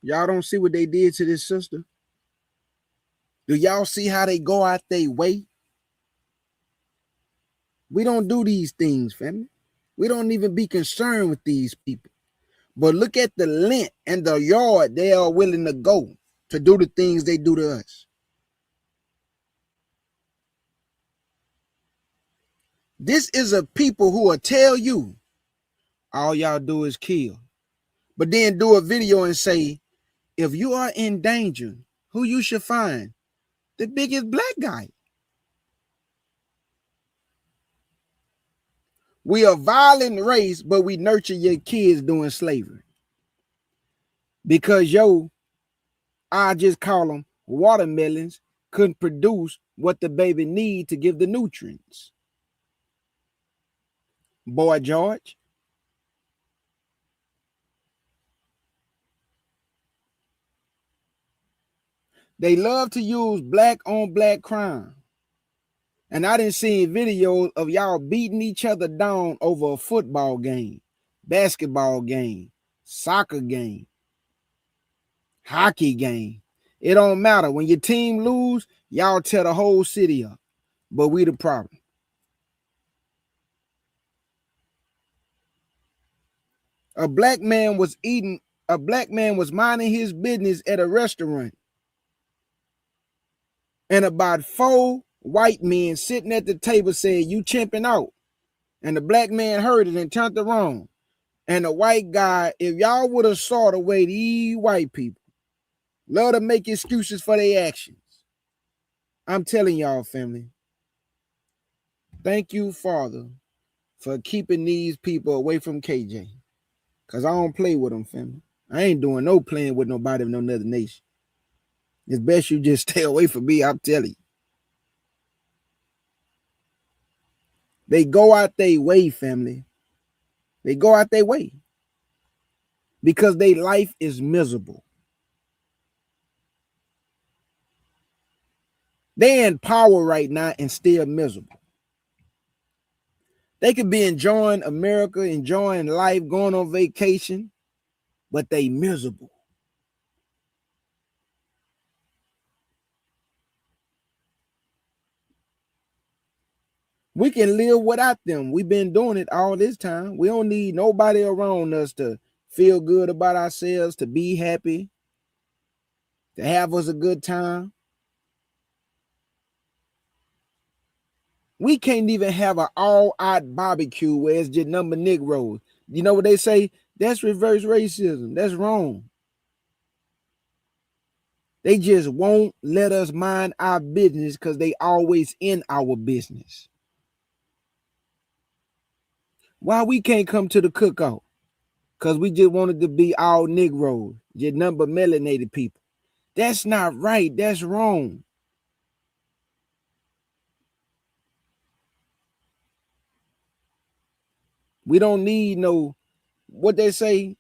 Y'all don't see what they did to this sister? Do y'all see how they go out their way? We don't do these things, family. We don't even be concerned with these people. But look at the length and the yard they are willing to go to do the things they do to us. This is a people who will tell you all y'all do is kill, but then do a video and say, if you are in danger, who you should find? The biggest black guy. We are violent race, but we nurture your kids doing slavery. Because I just call them watermelons, couldn't produce what the baby need to give the nutrients. Boy George. They love to use black on black crime. And I didn't see videos of y'all beating each other down over a football game, basketball game, soccer game, hockey game. It don't matter. When your team lose, y'all tear the whole city up. But we the problem. A black man was minding his business at a restaurant. And about 4 white men sitting at the table said, "You chimping out." And the black man heard it and turned around. And the white guy, if y'all would have saw the way these white people love to make excuses for their actions. I'm telling y'all, family, thank you, Father, for keeping these people away from KJ. Because I don't play with them, family. I ain't doing no playing with nobody of no other nation. It's best you just stay away from me, I'm telling you. They go out their way, family. They go out their way. Because their life is miserable. They're in power right now and still miserable. They could be enjoying America, enjoying life, going on vacation, but they miserable. We can live without them. We've been doing it all this time. We don't need nobody around us to feel good about ourselves, to be happy, to have us a good time. We can't even have an all-out barbecue where it's just number Negroes. You know what they say? That's reverse racism. That's wrong. They just won't let us mind our business because they always in our business. Why we can't come to the cookout? Because we just wanted to be all Negroes, just number melanated people. That's not right. That's wrong. We don't need no, what they say,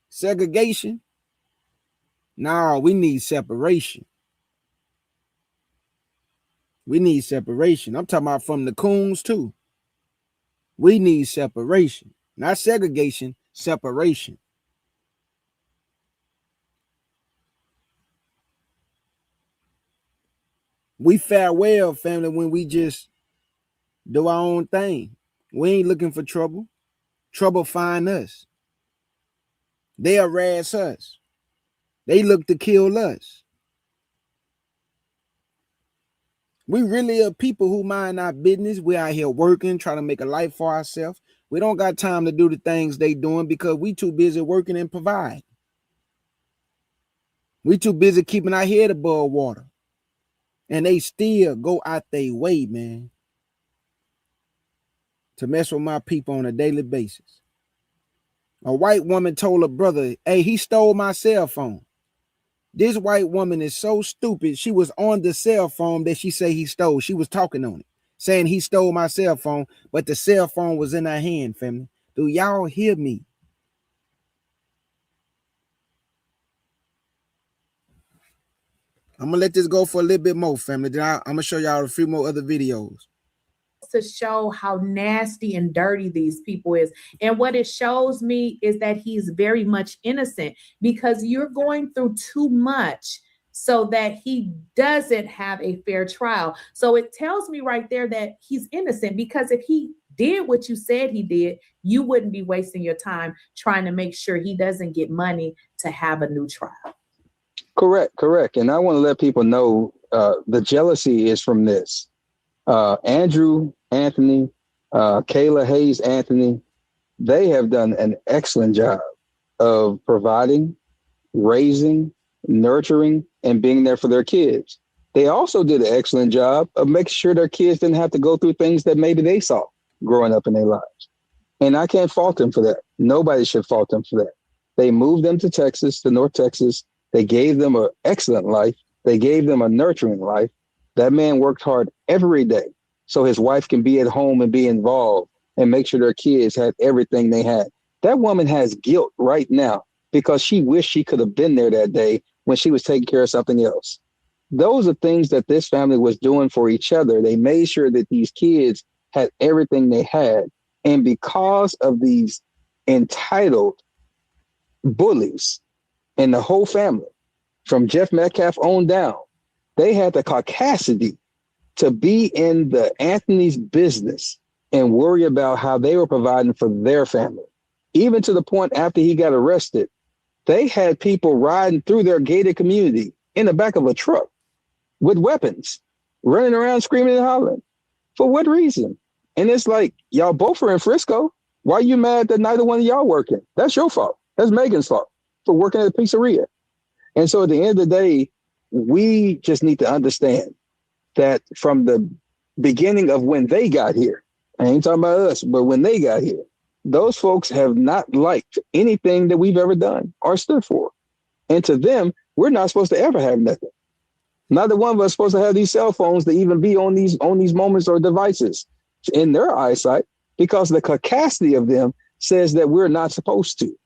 segregation. No, we need separation. We need separation. I'm talking about from the coons too. We need separation, not segregation, separation. We fare well, family, when we just do our own thing. We ain't looking for trouble. Trouble find us. They harass us. They look to kill us. We really are people who mind our business. We out here working, trying to make a life for ourselves. We don't got time to do the things they doing because we too busy working and provide. We too busy keeping our head above water. And they still go out their way, man, to mess with my people on a daily basis. A white woman told her brother, "Hey, he stole my cell phone." This white woman is so stupid. She was on the cell phone that she said he stole. She was talking on it, saying he stole my cell phone, but the cell phone was in her hand, family. Do y'all hear me? I'm going to let this go for a little bit more, family. Then I'm going to show y'all a few more other videos. To show how nasty and dirty these people is. And what it shows me is that he's very much innocent because you're going through too much so that he doesn't have a fair trial. So it tells me right there that he's innocent, because if he did what you said he did, you wouldn't be wasting your time trying to make sure he doesn't get money to have a new trial. Correct. And I want to let people know the jealousy is from this. Andrew Anthony, Kayla Hayes Anthony, they have done an excellent job of providing, raising, nurturing, and being there for their kids. They also did an excellent job of making sure their kids didn't have to go through things that maybe they saw growing up in their lives. And I can't fault them for that. Nobody should fault them for that. They moved them to Texas, to North Texas. They gave them an excellent life. They gave them a nurturing life. That man worked hard every day so his wife can be at home and be involved and make sure their kids had everything they had. That woman has guilt right now because she wished she could have been there that day when she was taking care of something else. Those are things that this family was doing for each other. They made sure that these kids had everything they had. And because of these entitled bullies and the whole family, from Jeff Metcalf on down, they had the caucasity to be in the Anthony's business and worry about how they were providing for their family. Even to the point after he got arrested, they had people riding through their gated community in the back of a truck with weapons, running around screaming and hollering. For what reason? And it's like, y'all both are in Frisco. Why are you mad that neither one of y'all working? That's your fault. That's Megan's fault for working at a pizzeria. And so at the end of the day, we just need to understand that from the beginning of when they got here, I ain't talking about us, but when they got here, those folks have not liked anything that we've ever done or stood for. And to them, we're not supposed to ever have nothing. Neither one of us is supposed to have these cell phones to even be on these moments or devices in their eyesight, because the caucasity of them says that we're not supposed to.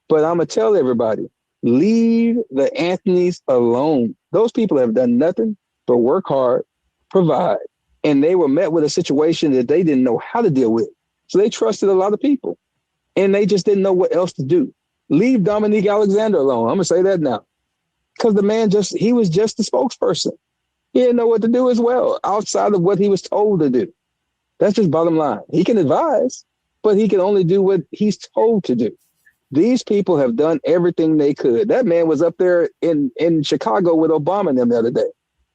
But I'm going to tell everybody, leave the Anthonys alone. Those people have done nothing but work hard, provide, and they were met with a situation that they didn't know how to deal with. So they trusted a lot of people, and they just didn't know what else to do. Leave Dominique Alexander alone. I'm going to say that now. Because the man he was just the spokesperson. He didn't know what to do as well, outside of what he was told to do. That's just bottom line. He can advise, but he can only do what he's told to do. These people have done everything they could. That man was up there in Chicago with Obama and them the other day.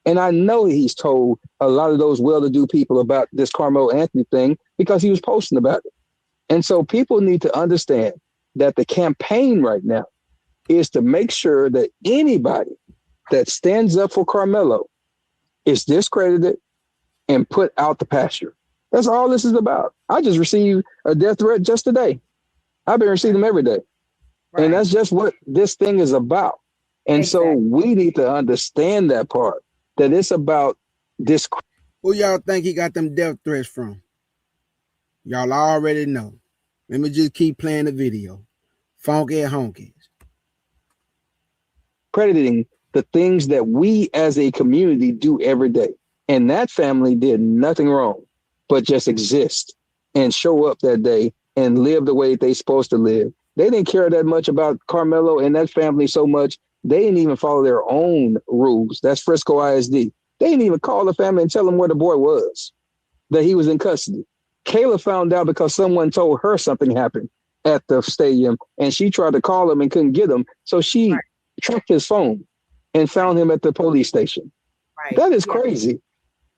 And I know he's told a lot of those well-to-do people about this Karmelo Anthony thing because he was posting about it. And so people need to understand that the campaign right now is to make sure that anybody that stands up for Karmelo is discredited and put out the pasture. That's all this is about. I just received a death threat just today. I've been receiving them every day. Right. And that's just what this thing is about. And so we need to understand that part, that it's about this. Who y'all think he got them death threats from? Y'all already know. Let me just keep playing the video. Funky honkies. Crediting the things that we as a community do every day. And that family did nothing wrong, but just exist and show up that day and live the way they're supposed to live. They didn't care that much about Karmelo and that family so much. They didn't even follow their own rules. That's Frisco ISD. They didn't even call the family and tell them where the boy was, that he was in custody. Kayla found out because someone told her something happened at the stadium, and she tried to call him and couldn't get him. So she tracked his phone and found him at the police station. Right. That is crazy.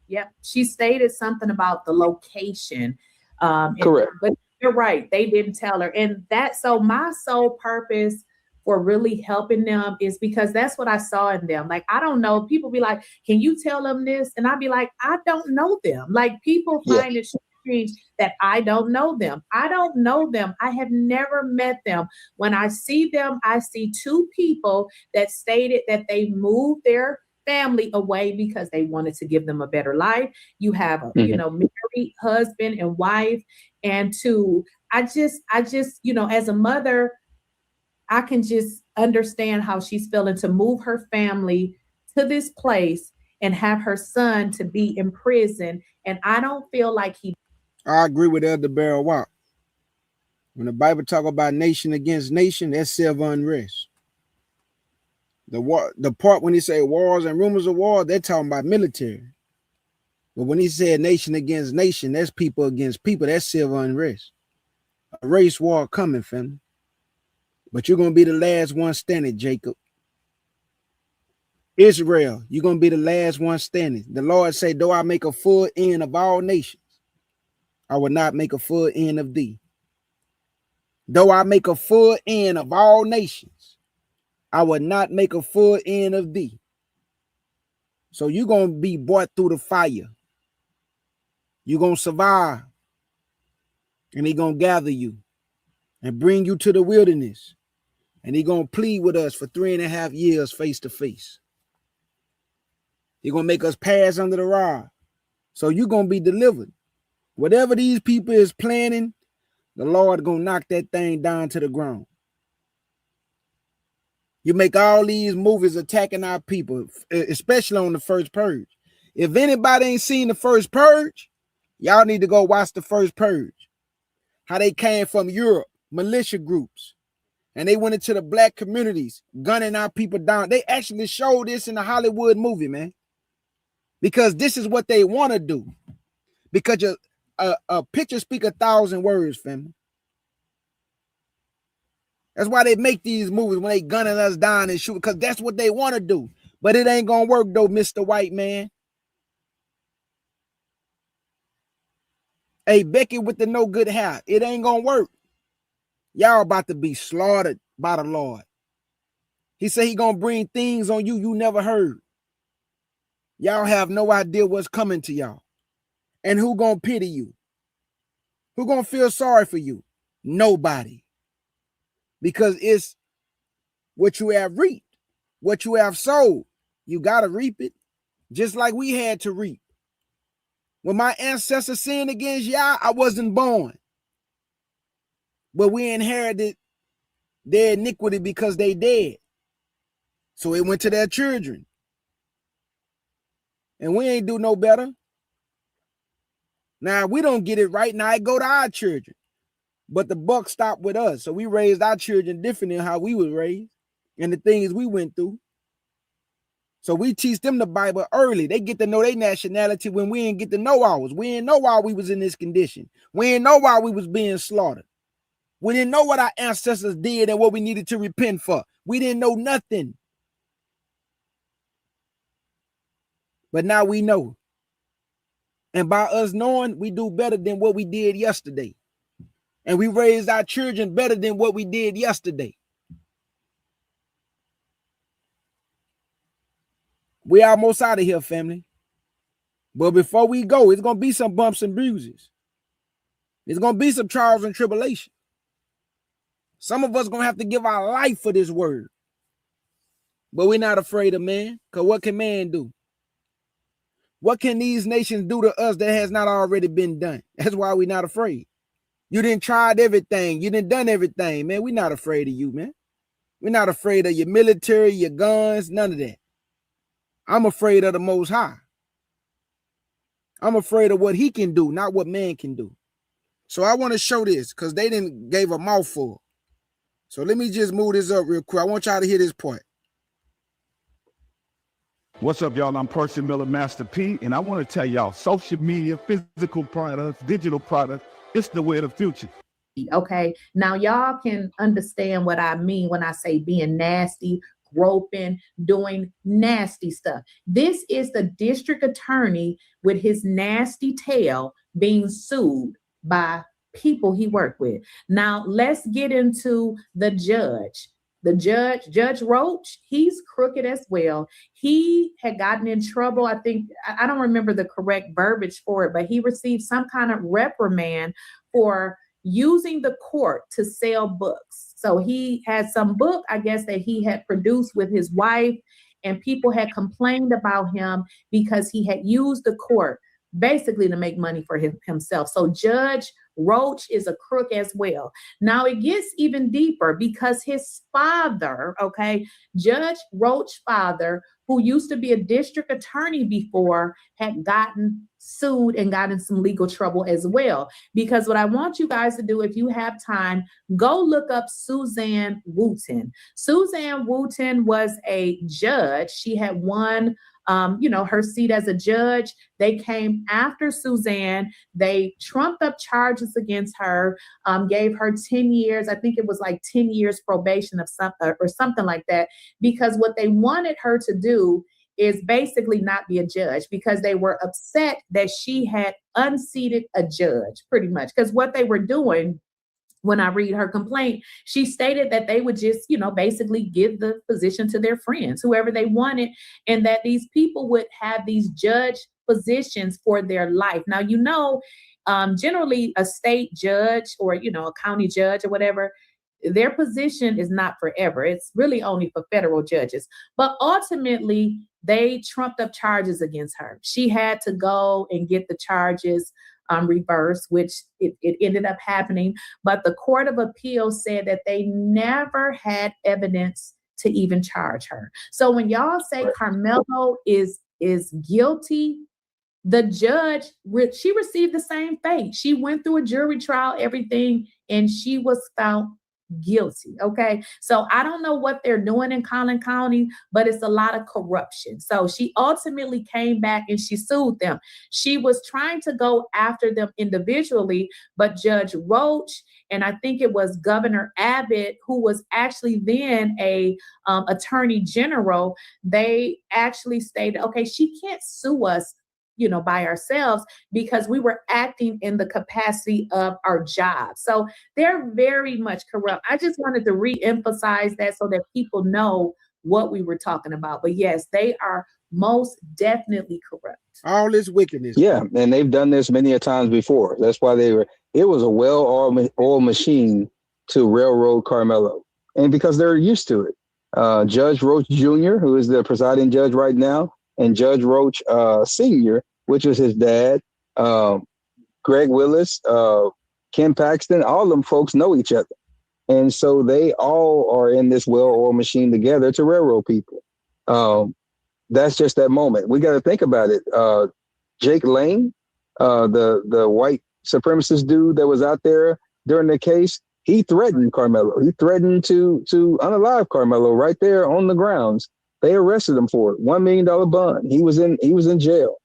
Yep. She stated something about the location. Correct. But you're right. They didn't tell her. And so my sole purpose for really helping them is because that's what I saw in them. Like, I don't know. People be like, can you tell them this? And I'd be like, I don't know them. Like, people find it strange that I don't know them. I don't know them. I have never met them. When I see them, I see two people that stated that they moved their family away because they wanted to give them a better life. You have a, married husband and wife, and I just, as a mother, I can just understand how she's feeling to move her family to this place and have her son to be in prison. And I don't feel like I agree with Elder Barrel Watt. When the Bible talk about nation against nation, that's civil unrest. The part when he say wars and rumors of war, they're talking about military. But when he said nation against nation, that's people against people. That's civil unrest. A race war coming, family. But you're going to be the last one standing, Jacob. Israel, you're going to be the last one standing. The Lord said, though I make a full end of all nations, I will not make a full end of thee. Though I make a full end of all nations, I will not make a full end of thee. So you're going to be brought through the fire. You're going to survive. And he's going to gather you and bring you to the wilderness. And he's going to plead with us for 3.5 years face to face. He's going to make us pass under the rod. So you're going to be delivered. Whatever these people is planning, the Lord going to knock that thing down to the ground. You make all these movies attacking our people, especially on the first purge. If anybody ain't seen the first purge, y'all need to go watch the first purge. How they came from Europe, militia groups, and they went into the black communities, gunning our people down. They actually showed this in the Hollywood movie, man, because this is what they want to do. Because a picture speaks 1,000 words, family. That's why they make these movies when they gunning us down and shoot, because that's what they want to do. But it ain't gonna work though, Mr. White Man. Hey, Becky with the no good hair, it ain't gonna work. Y'all about to be slaughtered by the Lord. He said he gonna bring things on you you never heard. Y'all have no idea what's coming to y'all. And who gonna pity you? Who gonna feel sorry for you? Nobody. Because it's what you have reaped, what you have sowed. You gotta reap it, just like we had to reap. When my ancestors sinned against Yah, I wasn't born. But we inherited their iniquity because they dead. So it went to their children. And we ain't do no better. Now, we don't get it right. Now it go to our children. But the buck stopped with us. So we raised our children different than how we were raised and the things we went through. So we teach them the Bible early. They get to know their nationality when we ain't get to know ours. We didn't know why we was in this condition. We didn't know why we was being slaughtered. We didn't know what our ancestors did and what we needed to repent for. We didn't know nothing. But now we know. And by us knowing, we do better than what we did yesterday. And we raised our children better than what we did yesterday. We almost out of here, family. But before we go, it's going to be some bumps and bruises. It's going to be some trials and tribulation. Some of us going to have to give our life for this word. But we're not afraid of man, because what can man do? What can these nations do to us that has not already been done? That's why we're not afraid. You done tried everything. You done done everything, man. We're not afraid of you, man. We're not afraid of your military, your guns, none of that. I'm afraid of the Most High. I'm afraid of what he can do, not what man can do. So I want to show this because they didn't gave a mouthful. So let me just move this up real quick. I want y'all to hear this part. What's up, y'all? I'm Percy Miller, Master P, and I want to tell y'all, social media, physical products, digital products, it's the way of the future. Okay, now y'all can understand what I mean when I say being nasty, groping, doing nasty stuff. This is the district attorney with his nasty tail being sued by people he worked with. Now let's get into the judge. The judge, Judge Roach, he's crooked as well. He had gotten in trouble. I think, I don't remember the correct verbiage for it, but he received some kind of reprimand for using the court to sell books. So he had some book, I guess, that he had produced with his wife, and people had complained about him because he had used the court basically to make money for himself. So Judge Roach is a crook as well. Now it gets even deeper because his father, okay, Judge Roach's father, who used to be a district attorney before, had gotten sued and got in some legal trouble as well. Because what I want you guys to do, if you have time, go look up Suzanne Wooten. Suzanne Wooten was a judge. She had won her seat as a judge. They came after Suzanne. They trumped up charges against her, gave her 10 years. I think it was like 10 years probation of something like that, because what they wanted her to do is basically not be a judge, because they were upset that she had unseated a judge, pretty much. Because what they were doing, when I read her complaint, she stated that they would just, basically give the position to their friends, whoever they wanted, and that these people would have these judge positions for their life. Now, generally a state judge or, a county judge or whatever, their position is not forever. It's really only for federal judges. But ultimately, they trumped up charges against her. She had to go and get the charges reversed, which it ended up happening. But the Court of Appeal said that they never had evidence to even charge her. So when y'all say Karmelo is guilty, the judge, she received the same fate. She went through a jury trial, everything, and she was found guilty. Okay. So I don't know what they're doing in Collin County, but it's a lot of corruption. So she ultimately came back and she sued them. She was trying to go after them individually, but Judge Roach, and I think it was Governor Abbott, who was actually then a attorney general, they actually stated, okay, she can't sue us, by ourselves, because we were acting in the capacity of our job. So they're very much corrupt. I just wanted to re-emphasize that so that people know what we were talking about. But yes, they are most definitely corrupt. All this wickedness. Yeah, and they've done this many a times before. That's why it was a well-oiled machine to railroad Karmelo. And because they're used to it. Judge Roach Jr., who is the presiding judge right now, and Judge Roach Sr., which was his dad, Greg Willis, Ken Paxton, all of them folks know each other. And so they all are in this well-oiled machine together to railroad people. That's just that moment. We got to think about it. Jake Lane, the white supremacist dude that was out there during the case, he threatened Karmelo. He threatened to unalive Karmelo right there on the grounds. They arrested him for it. $1 million bond. He was in jail.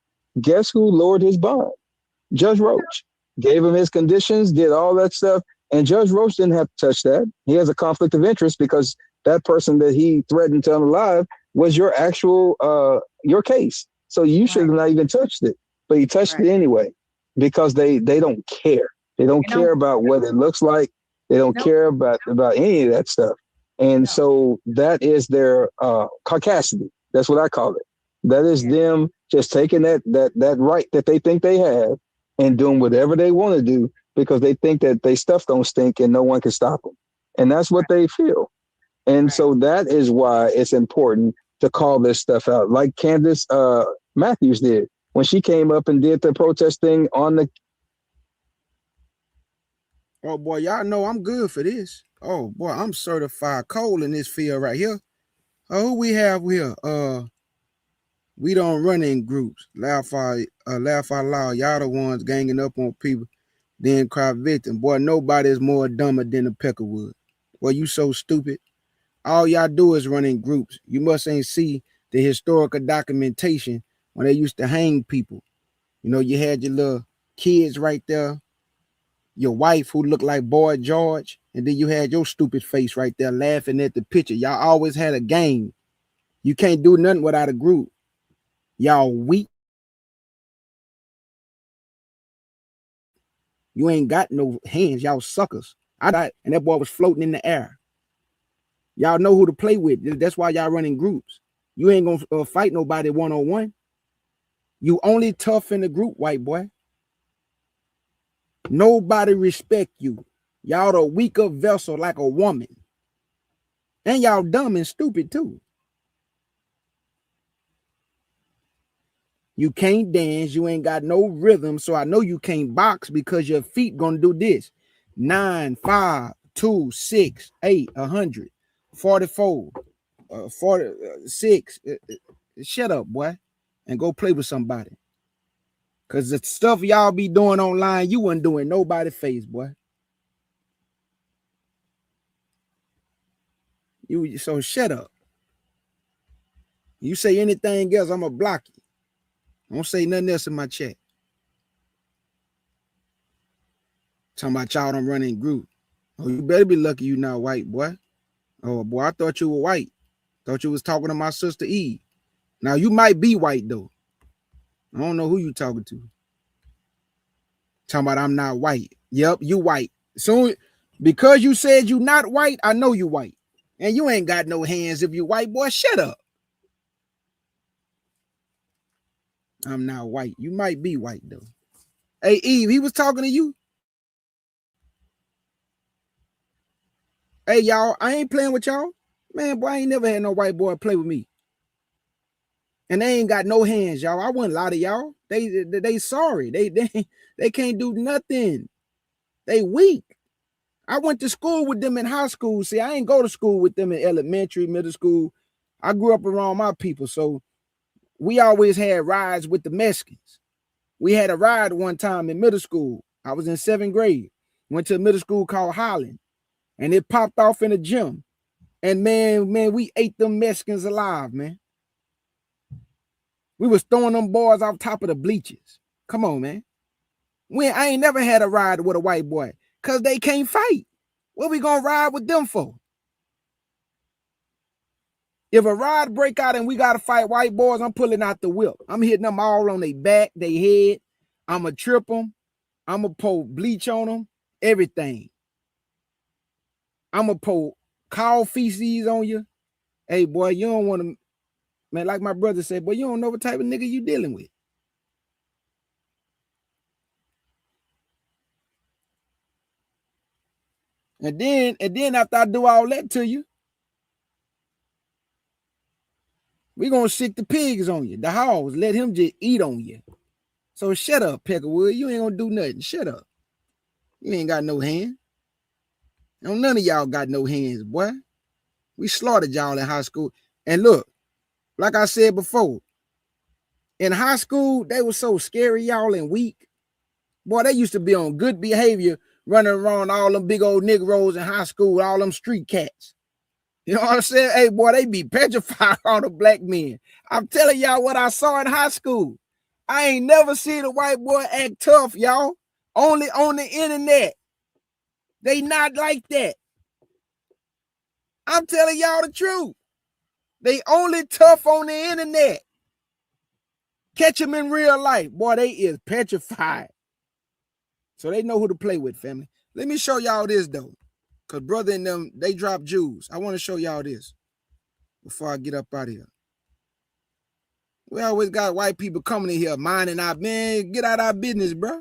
Guess who lowered his bond? Judge Roach. Gave him his conditions, did all that stuff. And Judge Roach didn't have to touch that. He has a conflict of interest because that person that he threatened to unalive was your actual, your case. So you should have not even touched it. But he touched it anyway because they don't care. They don't care about what it looks like. They don't care about any of that stuff. And so that is their caucasity. That's what I call it. That is them just taking that right that they think they have and doing whatever they want to do because they think that they stuff don't stink and no one can stop them. And that's what they feel. And so that is why it's important to call this stuff out, like Candace Matthews did when she came up and did the protest thing on the. Oh boy, y'all know I'm good for this. Oh boy, I'm certified coal in this field right here. Who we have here? We don't run in groups. Laugh out loud. Y'all the ones ganging up on people, then cry victim. Boy, nobody is more dumber than a Peckerwood. Boy, you so stupid. All y'all do is run in groups. You must ain't see the historical documentation when they used to hang people. You had your little kids right there, your wife who looked like Boy George, and then you had your stupid face right there laughing at the picture. Y'all always had a gang. You can't do nothing without a group. Y'all weak. You ain't got no hands. Y'all suckers. I died, and that boy was floating in the air. Y'all know who to play with. That's why y'all running groups. You ain't gonna fight nobody one-on-one. You only tough in the group, white boy. Nobody respect you. Y'all the weaker vessel like a woman. And y'all dumb and stupid too. You can't dance. You ain't got no rhythm. So I know you can't box because your feet gonna do this. 9, 5, 2, 6, 8, 100, 44, 46. Shut up, boy, and go play with somebody. Cause the stuff y'all be doing online, you wasn't doing nobody face, boy. So shut up. You say anything else, I'ma block you. Don't say nothing else in my chat. Talking about y'all don't run in group. Oh, you better be lucky you not white, boy. Oh boy, I thought you were white. Thought you was talking to my sister Eve. Now you might be white though. I don't know who you talking to. Talking about I'm not white. Yep, you white. So because you said you not white, I know you white. And you ain't got no hands if you white, boy. Shut up. I'm not white. You might be white though. Hey Eve, he was talking to you. Hey y'all, I ain't playing with y'all. Man, boy, I ain't never had no white boy play with me. And they ain't got no hands, y'all. I wouldn't lie to y'all. They sorry. They can't do nothing. They weak. I went to school with them in high school. See, I ain't go to school with them in elementary, middle school. I grew up around my people, so we always had rides with the Mexicans. We had a ride one time in middle school. I was in 7th grade. Went to a middle school called Holland, and it popped off in the gym. And man, we ate them Mexicans alive, man. We was throwing them boys off top of the bleachers. Come on, man. I ain't never had a ride with a white boy because they can't fight. What we gonna ride with them for? If a ride break out and we gotta fight white boys, I'm pulling out the whip. I'm hitting them all on their back, their head. I'ma trip them. I'ma pour bleach on them. Everything. I'ma pour cow feces on you. Hey, boy, you don't want to, man, like my brother said, boy, you don't know what type of nigga you dealing with. And then after I do all that to you, we gonna sick the pigs on you, the hogs, let him just eat on you. So shut up, Peckerwood. You ain't gonna do nothing. Shut up. You ain't got no hand. None of y'all got no hands, boy. We slaughtered y'all in high school. And look, like I said before, in high school, they were so scary, y'all, and weak. Boy, they used to be on good behavior, running around all them big old Negroes in high school, all them street cats. You know what I'm saying? Hey, boy, they be petrified on the black men. I'm telling y'all what I saw in high school. I ain't never seen a white boy act tough, y'all. Only on the internet. They not like that. I'm telling y'all the truth. They only tough on the internet. Catch them in real life. Boy, they is petrified. So they know who to play with, family. Let me show y'all this, though. Because brother and them, they drop jewels. I want to show y'all this before I get up out of here. We always got white people coming in here, minding our, man, get out of our business, bro.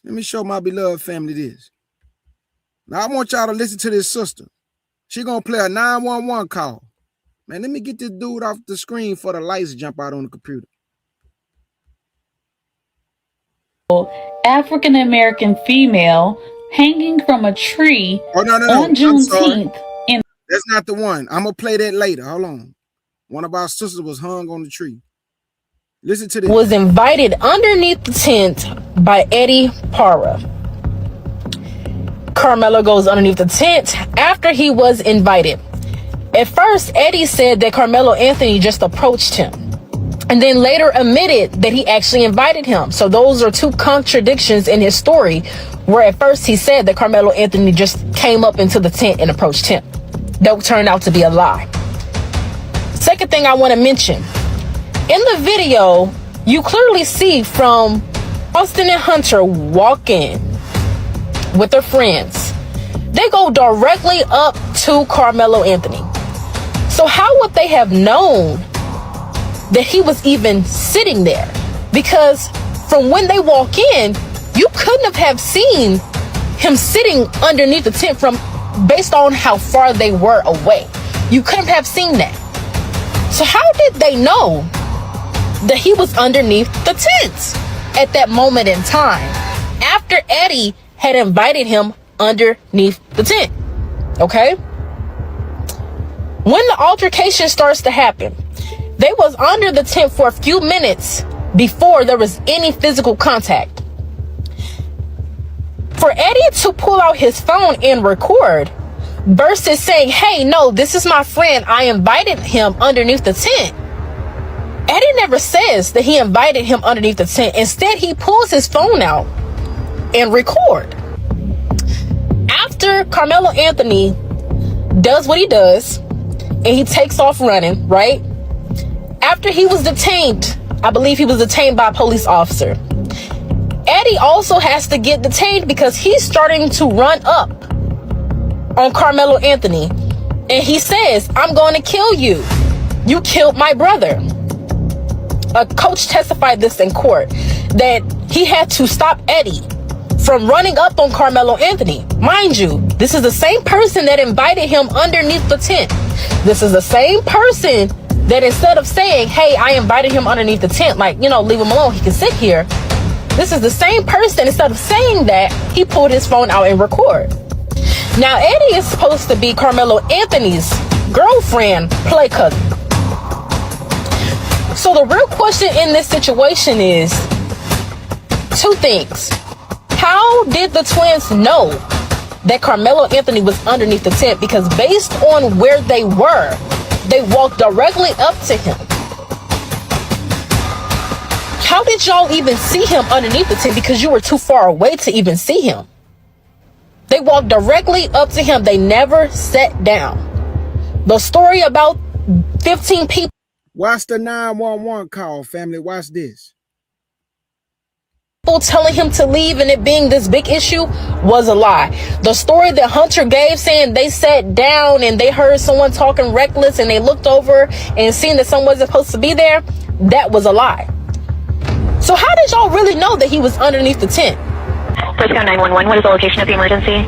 Let me show my beloved family this. Now, I want y'all to listen to this sister. She going to play a 911 call. Man, let me get this dude off the screen for the lights jump out on the computer. African-American female hanging from a tree on Juneteenth. That's not the one. I'm going to play that later. Hold on. One of our sisters was hung on the tree. Listen to this. Was invited underneath the tent by Eddie Parra. Karmelo goes underneath the tent after he was invited. At first, Eddie said that Karmelo Anthony just approached him, and then later admitted that he actually invited him. So those are two contradictions in his story, where at first he said that Karmelo Anthony just came up into the tent and approached him. That turned out to be a lie. Second thing I want to mention, in the video, you clearly see from Austin and Hunter walking with their friends. They go directly up to Karmelo Anthony. So how would they have known that he was even sitting there? Because from when they walk in, you couldn't have seen him sitting underneath the tent based on how far they were away. You couldn't have seen that. So how did they know that he was underneath the tent at that moment in time, after Eddie had invited him underneath the tent? Okay? When the altercation starts to happen, they was under the tent for a few minutes before there was any physical contact. For Eddie to pull out his phone and record versus saying, hey, no, this is my friend, I invited him underneath the tent. Eddie never says that he invited him underneath the tent. Instead, he pulls his phone out and record. After Karmelo Anthony does what he does, and he takes off running, right? After he was detained, I believe he was detained by a police officer. Eddie also has to get detained because he's starting to run up on Karmelo Anthony. And he says, I'm going to kill you. You killed my brother. A coach testified this in court, that he had to stop Eddie from running up on Karmelo Anthony. Mind you, this is the same person that invited him underneath the tent. This is the same person that instead of saying, hey, I invited him underneath the tent, like, leave him alone, he can sit here, This is the same person. Instead of saying that, he pulled his phone out and record. Now, Eddie is supposed to be Carmelo Anthony's girlfriend, play cousin. So the real question in this situation is two things. How did the twins know that Carmelo Anthony was underneath the tent? Because based on where they were, they walked directly up to him. How did y'all even see him underneath the tent? Because you were too far away to even see him. They walked directly up to him. They never sat down. The story about 15 people. Watch the 911 call, family. Watch this. People telling him to leave and it being this big issue was a lie. The story that Hunter gave saying they sat down and they heard someone talking reckless and they looked over and seen that someone wasn't supposed to be there, that was a lie. So how did y'all really know that he was underneath the tent? Briscoe 911, what is the location of the emergency?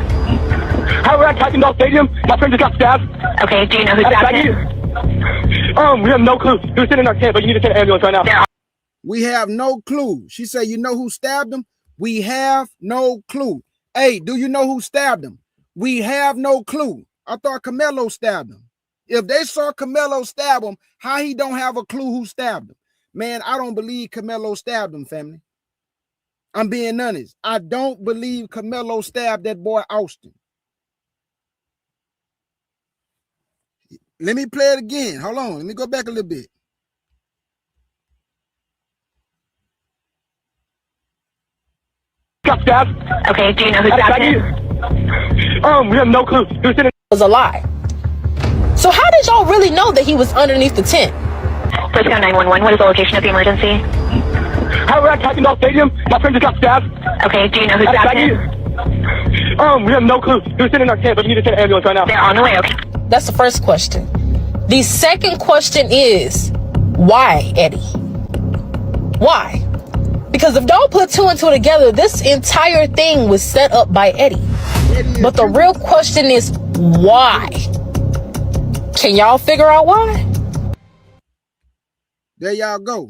Hi, we're at Taekwondo Stadium. My friend just got stabbed. Okay, do you know who stabbed him? We have no clue. He was sitting in our tent, but you need to send an ambulance right now. We have no clue. She said, you know who stabbed him? We have no clue. Hey, do you know who stabbed him? We have no clue. I thought Karmelo stabbed him. If they saw Karmelo stab him, how he don't have a clue who stabbed him? Man, I don't believe Karmelo stabbed him, family. I'm being honest. I don't believe Karmelo stabbed that boy Austin. Let me play it again. Hold on. Let me go back a little bit. Got stabbed. Okay, do you know who stabbed him? We have no clue. He was sitting. It was a lie. So how did y'all really know that he was underneath the tent? Briscoe 911, what is the location of the emergency? Hi, we're at Taekwondo Stadium. My friend just got stabbed. Okay, do you know who stabbed him? We have no clue. He was sitting in our tent, but you need to send an ambulance right now. They're on the way, okay. That's the first question. The second question is, why, Eddie? Why? Because if y'all put two and two together, this entire thing was set up by Eddie. But the real question is, why? Can y'all figure out why? There y'all go.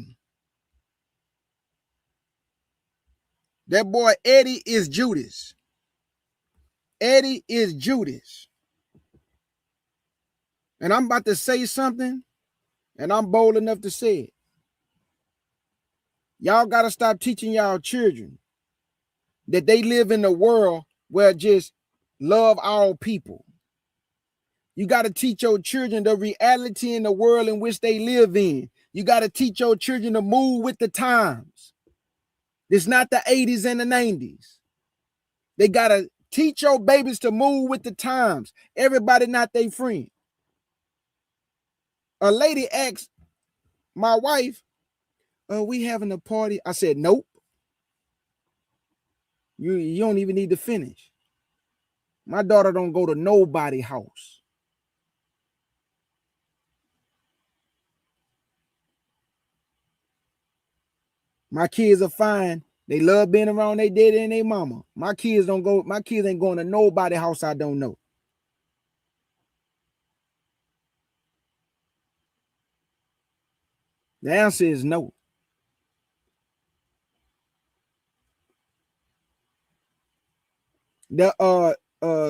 That boy Eddie is Judas. Eddie is Judas. And I'm about to say something, and I'm bold enough to say it. Y'all got to stop teaching y'all children that they live in a world where just love all people. You got to teach your children the reality in the world in which they live in. You got to teach your children to move with the times. It's not the 80s and the 90s. They got to teach your babies to move with the times. Everybody not their friend. A lady asked my wife, we having a party? I said, nope. You don't even need to finish. My daughter don't go to nobody's house. My kids are fine. They love being around their daddy and their mama. My kids ain't going to nobody's house I don't know. The answer is no.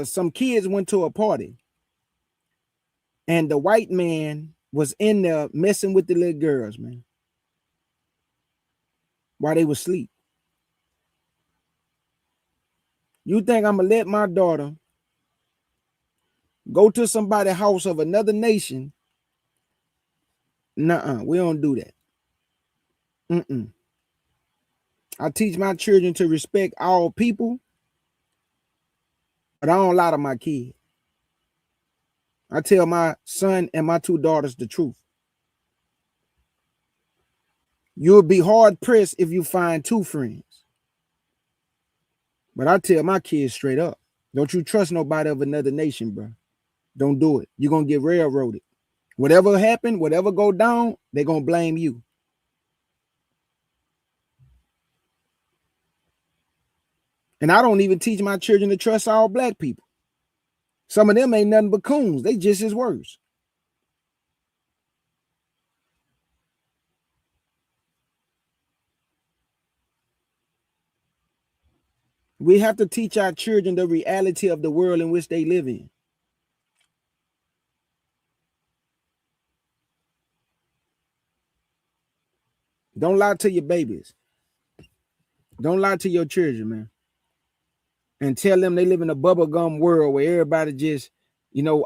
Some kids went to a party and the white man was in there messing with the little girls, man, while they were asleep. You think I'm gonna let my daughter go to somebody's house of another nation? Nuh-uh, we don't do that. I teach my children to respect all people, but I don't lie to my kids. I tell my son and my two daughters the truth. You'll be hard pressed if you find two friends. But I tell my kids straight up, don't you trust nobody of another nation, bro. Don't do it. You're going to get railroaded. Whatever happened, whatever go down, they're going to blame you. And I don't even teach my children to trust all black people. Some of them ain't nothing but coons. They just as worse. We have to teach our children the reality of the world in which they live in. Don't lie to your babies. Don't lie to your children, man. And tell them they live in a bubblegum world where everybody just,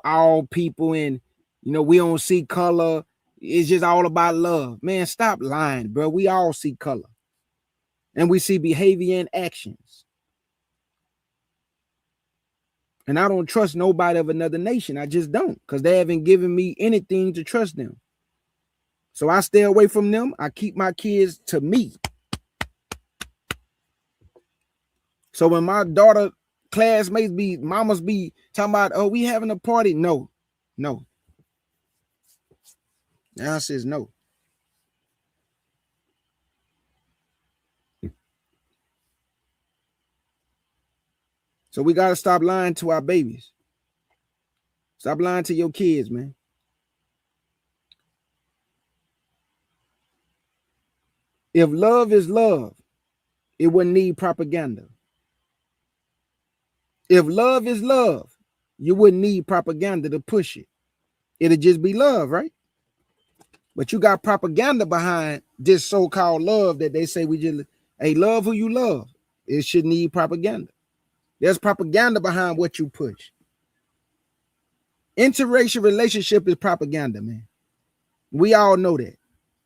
all people and, we don't see color. It's just all about love. Man, stop lying, bro. We all see color. And we see behavior and actions. And I don't trust nobody of another nation. I just don't, because they haven't given me anything to trust them. So I stay away from them. I keep my kids to me. So when my daughter classmates mamas be talking about, oh, we having a party. No. Now I says no. So we got to stop lying to our babies. Stop lying to your kids, man. If love is love, it wouldn't need propaganda. If love is love, you wouldn't need propaganda to push it. It'd just be love, right? But you got propaganda behind this so-called love that they say hey, love who you love. It should need propaganda. There's propaganda behind what you push. Interracial relationship is propaganda, man. We all know that.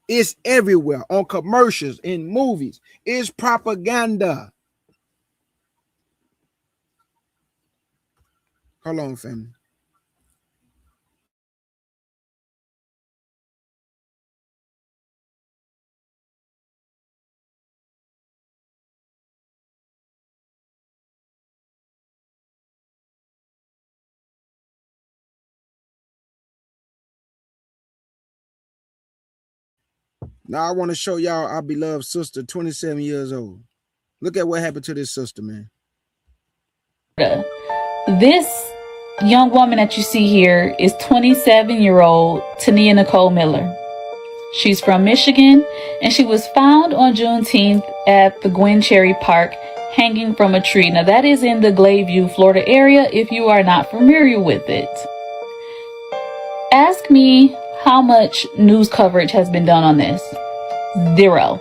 It's everywhere, on commercials, in movies. It's propaganda. Hold on, family. Now I want to show y'all our beloved sister, 27 years old. Look at what happened to this sister, man. This young woman that you see here is 27-year-old Tania Nicole Miller. She's from Michigan, and she was found on Juneteenth at the Gwen Cherry Park hanging from a tree. Now that is in the Gladeview, Florida area, if you are not familiar with it. Ask me how much news coverage has been done on this. Zero.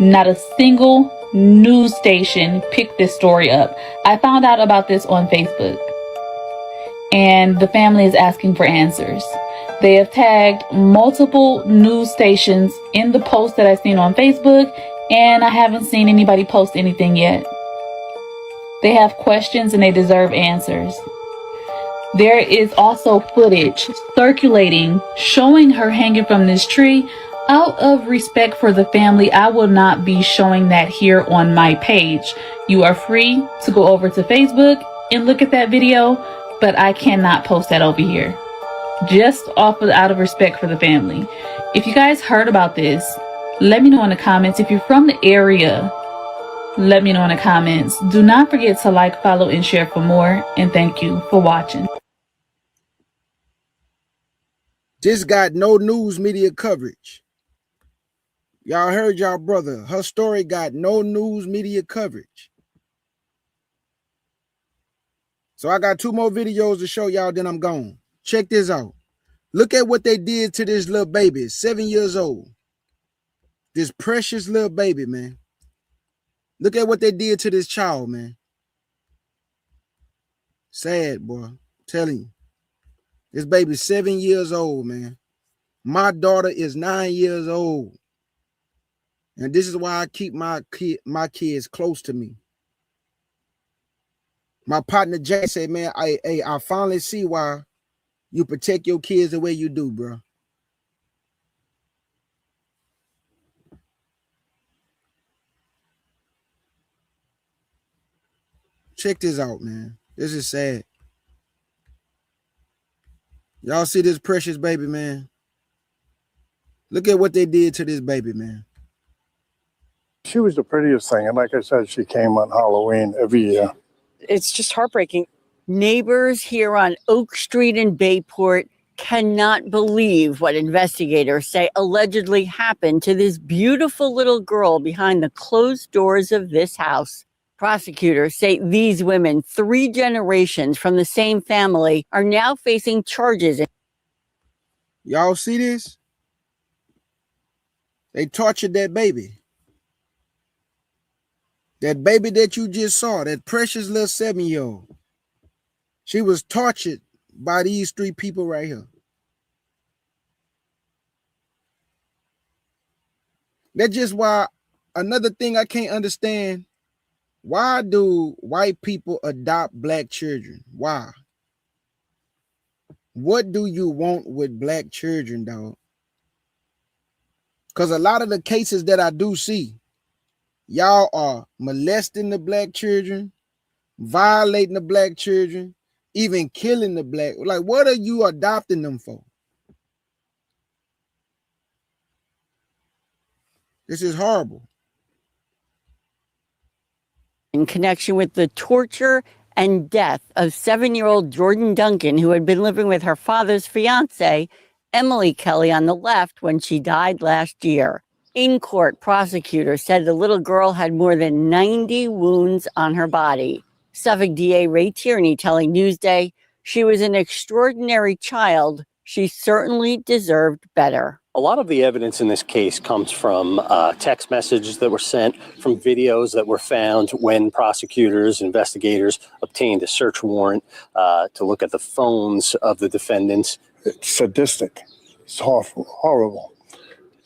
Not a single news station picked this story up. I found out about this on Facebook, and the family is asking for answers. They have tagged multiple news stations in the post that I've seen on Facebook, and I haven't seen anybody post anything yet. They have questions and they deserve answers. There is also footage circulating showing her hanging from this tree. Out of respect for the family, I will not be showing that here on my page. You are free to go over to Facebook and look at that video, but I cannot post that over here. Just out of respect for the family. If you guys heard about this, let me know in the comments. If you're from the area, let me know in the comments. Do not forget to like, follow, and share for more. And thank you for watching. This got no news media coverage. Y'all heard y'all brother. Her story got no news media coverage. So I got 2 more videos to show y'all, then I'm gone. Check this out. Look at what they did to this little baby, 7 years old. This precious little baby, man. Look at what they did to this child, man. Sad, boy. I'm telling you. This baby's 7 years old, man. My daughter is 9 years old. And this is why I keep my kids close to me. My partner Jay said, man, I finally see why you protect your kids the way you do, bro. Check this out, man. This is sad. Y'all see this precious baby, man? Look at what they did to this baby, man. She was the prettiest thing. And like I said, she came on Halloween every year. It's just heartbreaking. Neighbors here on Oak Street in Bayport cannot believe what investigators say allegedly happened to this beautiful little girl behind the closed doors of this house. Prosecutors say these women, 3 generations from the same family, are now facing charges. Y'all see this? They tortured that baby. That baby that you just saw, that precious little 7-year-old. She was tortured by these 3 people right here. That's just why, another thing I can't understand, why do white people adopt black children? Why? What do you want with black children, dog? Because a lot of the cases that I do see, y'all are molesting the black children, violating the black children, even killing the black. Like, what are you adopting them for? This is horrible. In connection with the torture and death of 7-year-old Jordan Duncan, who had been living with her father's fiance, Emily Kelly, on the left when she died last year. In court, prosecutors said the little girl had more than 90 wounds on her body. Suffolk DA Ray Tierney telling Newsday, she was an extraordinary child. She certainly deserved better. A lot of the evidence in this case comes from text messages that were sent, from videos that were found when prosecutors, investigators obtained a search warrant to look at the phones of the defendants. It's sadistic. It's awful, horrible.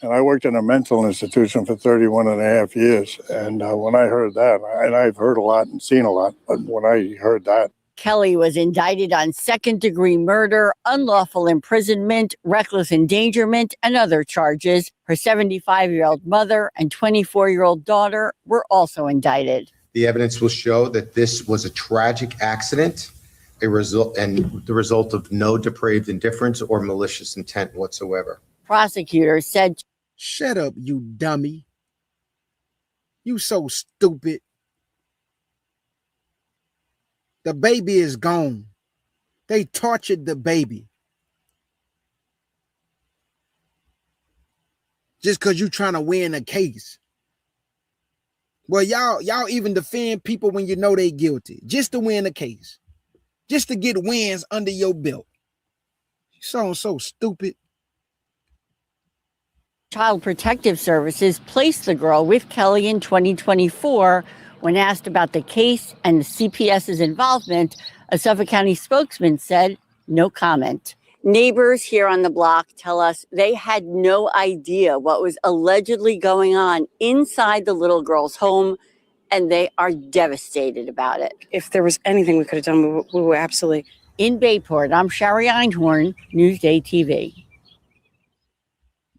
And I worked in a mental institution for 31 and a half years. And when I heard that, and I've heard a lot and seen a lot, but when I heard that, Kelly was indicted on second-degree murder, unlawful imprisonment, reckless endangerment, and other charges. Her 75-year-old mother and 24-year-old daughter were also indicted. The evidence will show that this was a tragic accident, the result of no depraved indifference or malicious intent whatsoever. Prosecutors said, "Shut up, you dummy. You so stupid. The baby is gone. They tortured the baby. Just because you trying to win a case. Well, y'all even defend people when you know they guilty. Just to win a case. Just to get wins under your belt. You sound so stupid." Child Protective Services placed the girl with Kelly in 2024. When asked about the case and the CPS's involvement, a Suffolk County spokesman said, no comment. Neighbors here on the block tell us they had no idea what was allegedly going on inside the little girl's home, and they are devastated about it. If there was anything we could have done, we were absolutely. In Bayport, I'm Shari Einhorn, Newsday TV.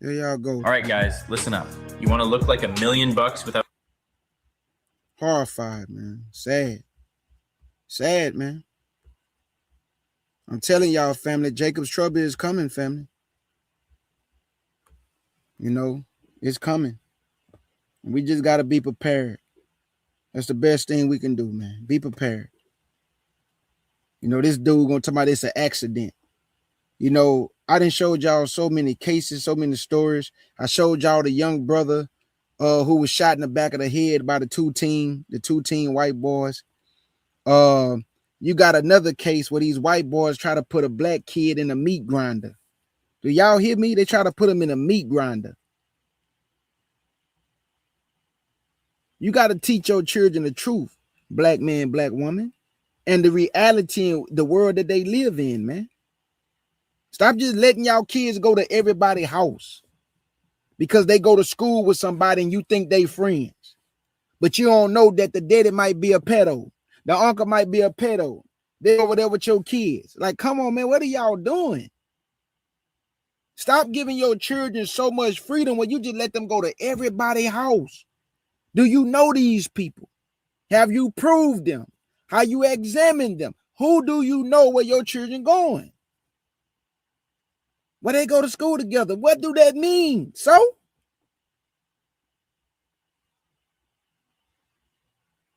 There y'all go. All right, guys, listen up. You want to look like $1 million without... Horrified, man. Sad. Sad, man. I'm telling y'all, family, Jacob's trouble is coming, family. You know, it's coming. We just got to be prepared. That's the best thing we can do, man. Be prepared. You know, this dude going to talk about it's an accident. You know, I done showed y'all so many cases, so many stories. I showed y'all the young brother who was shot in the back of the head by the two teen white boys. You got another case where these white boys try to put a black kid in a meat grinder. Do y'all hear me? They try to put him in a meat grinder. You got to teach your children the truth, black man, black woman, and the reality in the world that they live in, man. Stop just letting y'all kids go to everybody's house because they go to school with somebody and you think they friends. But you don't know that the daddy might be a pedo. The uncle might be a pedo. They're over there with your kids. Like, come on, man, what are y'all doing? Stop giving your children so much freedom when you just let them go to everybody's house. Do you know these people? Have you proved them? How you examine them? Who do you know where your children going? Where they go to school together? What do that mean? So?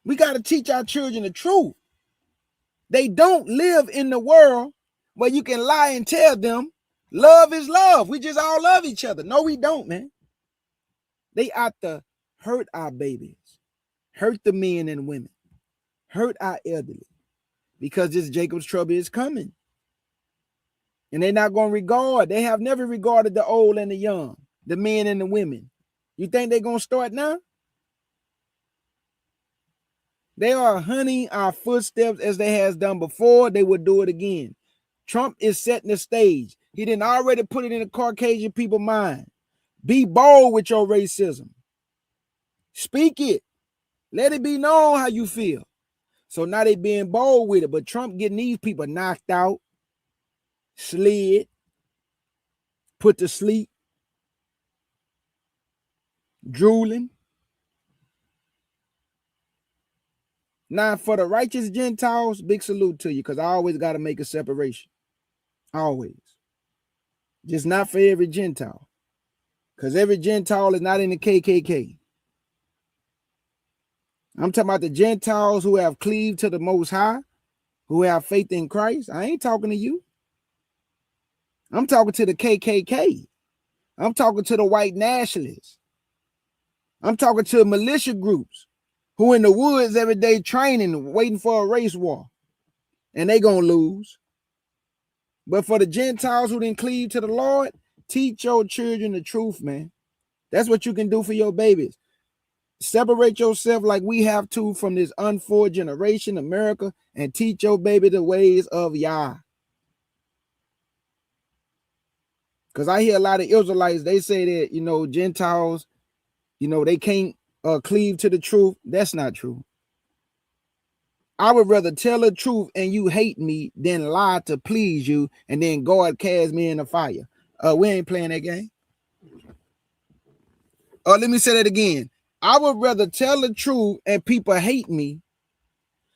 We got to teach our children the truth. They don't live in the world where you can lie and tell them love is love. We just all love each other. No, we don't, man. They out to hurt our babies, hurt the men and women. hurt our elderly, because this Jacob's trouble is coming. And they're not going to regard, they have never regarded the old and the young, the men and the women. You think they're going to start now? They are hunting our footsteps as they has done before. They will do it again. Trump is setting the stage. He didn't already put it in the Caucasian people's mind. Be bold with your racism. Speak it. Let it be known how you feel. So now they being bold with it. But Trump getting these people knocked out, slid, put to sleep, drooling. Now, for the righteous Gentiles, big salute to you, because I always got to make a separation. Always. Just not for every Gentile. Because every Gentile is not in the KKK. I'm talking about the Gentiles who have cleaved to the Most High, who have faith in Christ. I ain't talking to you. I'm talking to the KKK. I'm talking to the white nationalists. I'm talking to militia groups who in the woods every day training, waiting for a race war. And they gonna lose. But for the Gentiles who didn't cleave to the Lord, teach your children the truth, man. That's what you can do for your babies. Separate yourself like we have to from this unfortunate generation, America, and teach your baby the ways of Yah. Because I hear a lot of Israelites, they say that, Gentiles, they can't cleave to the truth. That's not true. I would rather tell the truth and you hate me than lie to please you and then God cast me in the fire. We ain't playing that game. Let me say that again. I would rather tell the truth and people hate me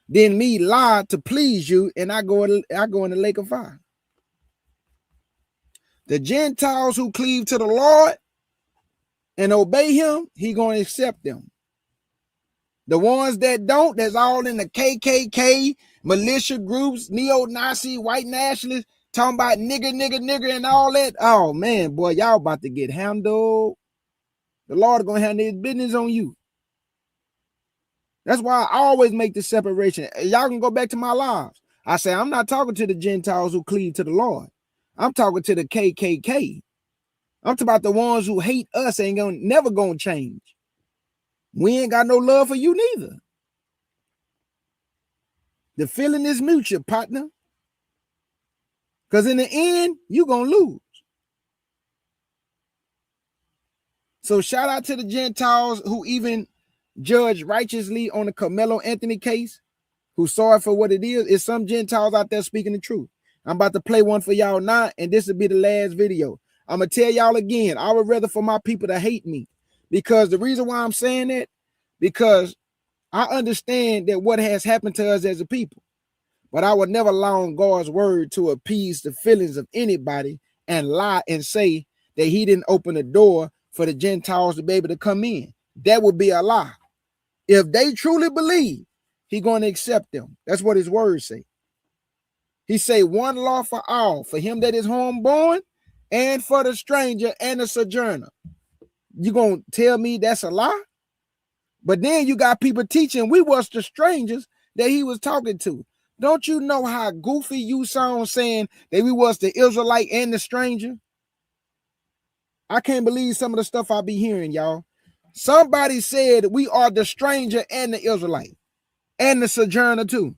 than me lie to please you and I go in the lake of fire. The Gentiles who cleave to the Lord and obey him, he going to accept them. The ones that don't, that's all in the KKK, militia groups, neo-Nazi, white nationalists, talking about nigger, and all that. Oh, man, boy, y'all about to get handled. The Lord going to handle his business on you. That's why I always make the separation. Y'all can go back to my lives. I say, I'm not talking to the Gentiles who cleave to the Lord. I'm talking to the KKK. I'm talking about the ones who hate us ain't never gonna change. We ain't got no love for you neither. The feeling is mutual, partner. Because in the end, you gonna lose. So shout out to the Gentiles who even judge righteously on the Karmelo Anthony case, who saw it for what it is. It's some Gentiles out there speaking the truth. I'm about to play one for y'all now, and this will be the last video. I'm going to tell y'all again, I would rather for my people to hate me. Because the reason why I'm saying that, because I understand that what has happened to us as a people. But I would never allow God's word to appease the feelings of anybody and lie and say that he didn't open the door for the Gentiles to be able to come in. That would be a lie. If they truly believe, he's going to accept them. That's what his words say. He say one law for all, for him that is homeborn and for the stranger and the sojourner. You going to tell me that's a lie? But then you got people teaching we was the strangers that he was talking to. Don't you know how goofy you sound saying that we was the Israelite and the stranger? I can't believe some of the stuff I be hearing, y'all. Somebody said we are the stranger and the Israelite and the sojourner too.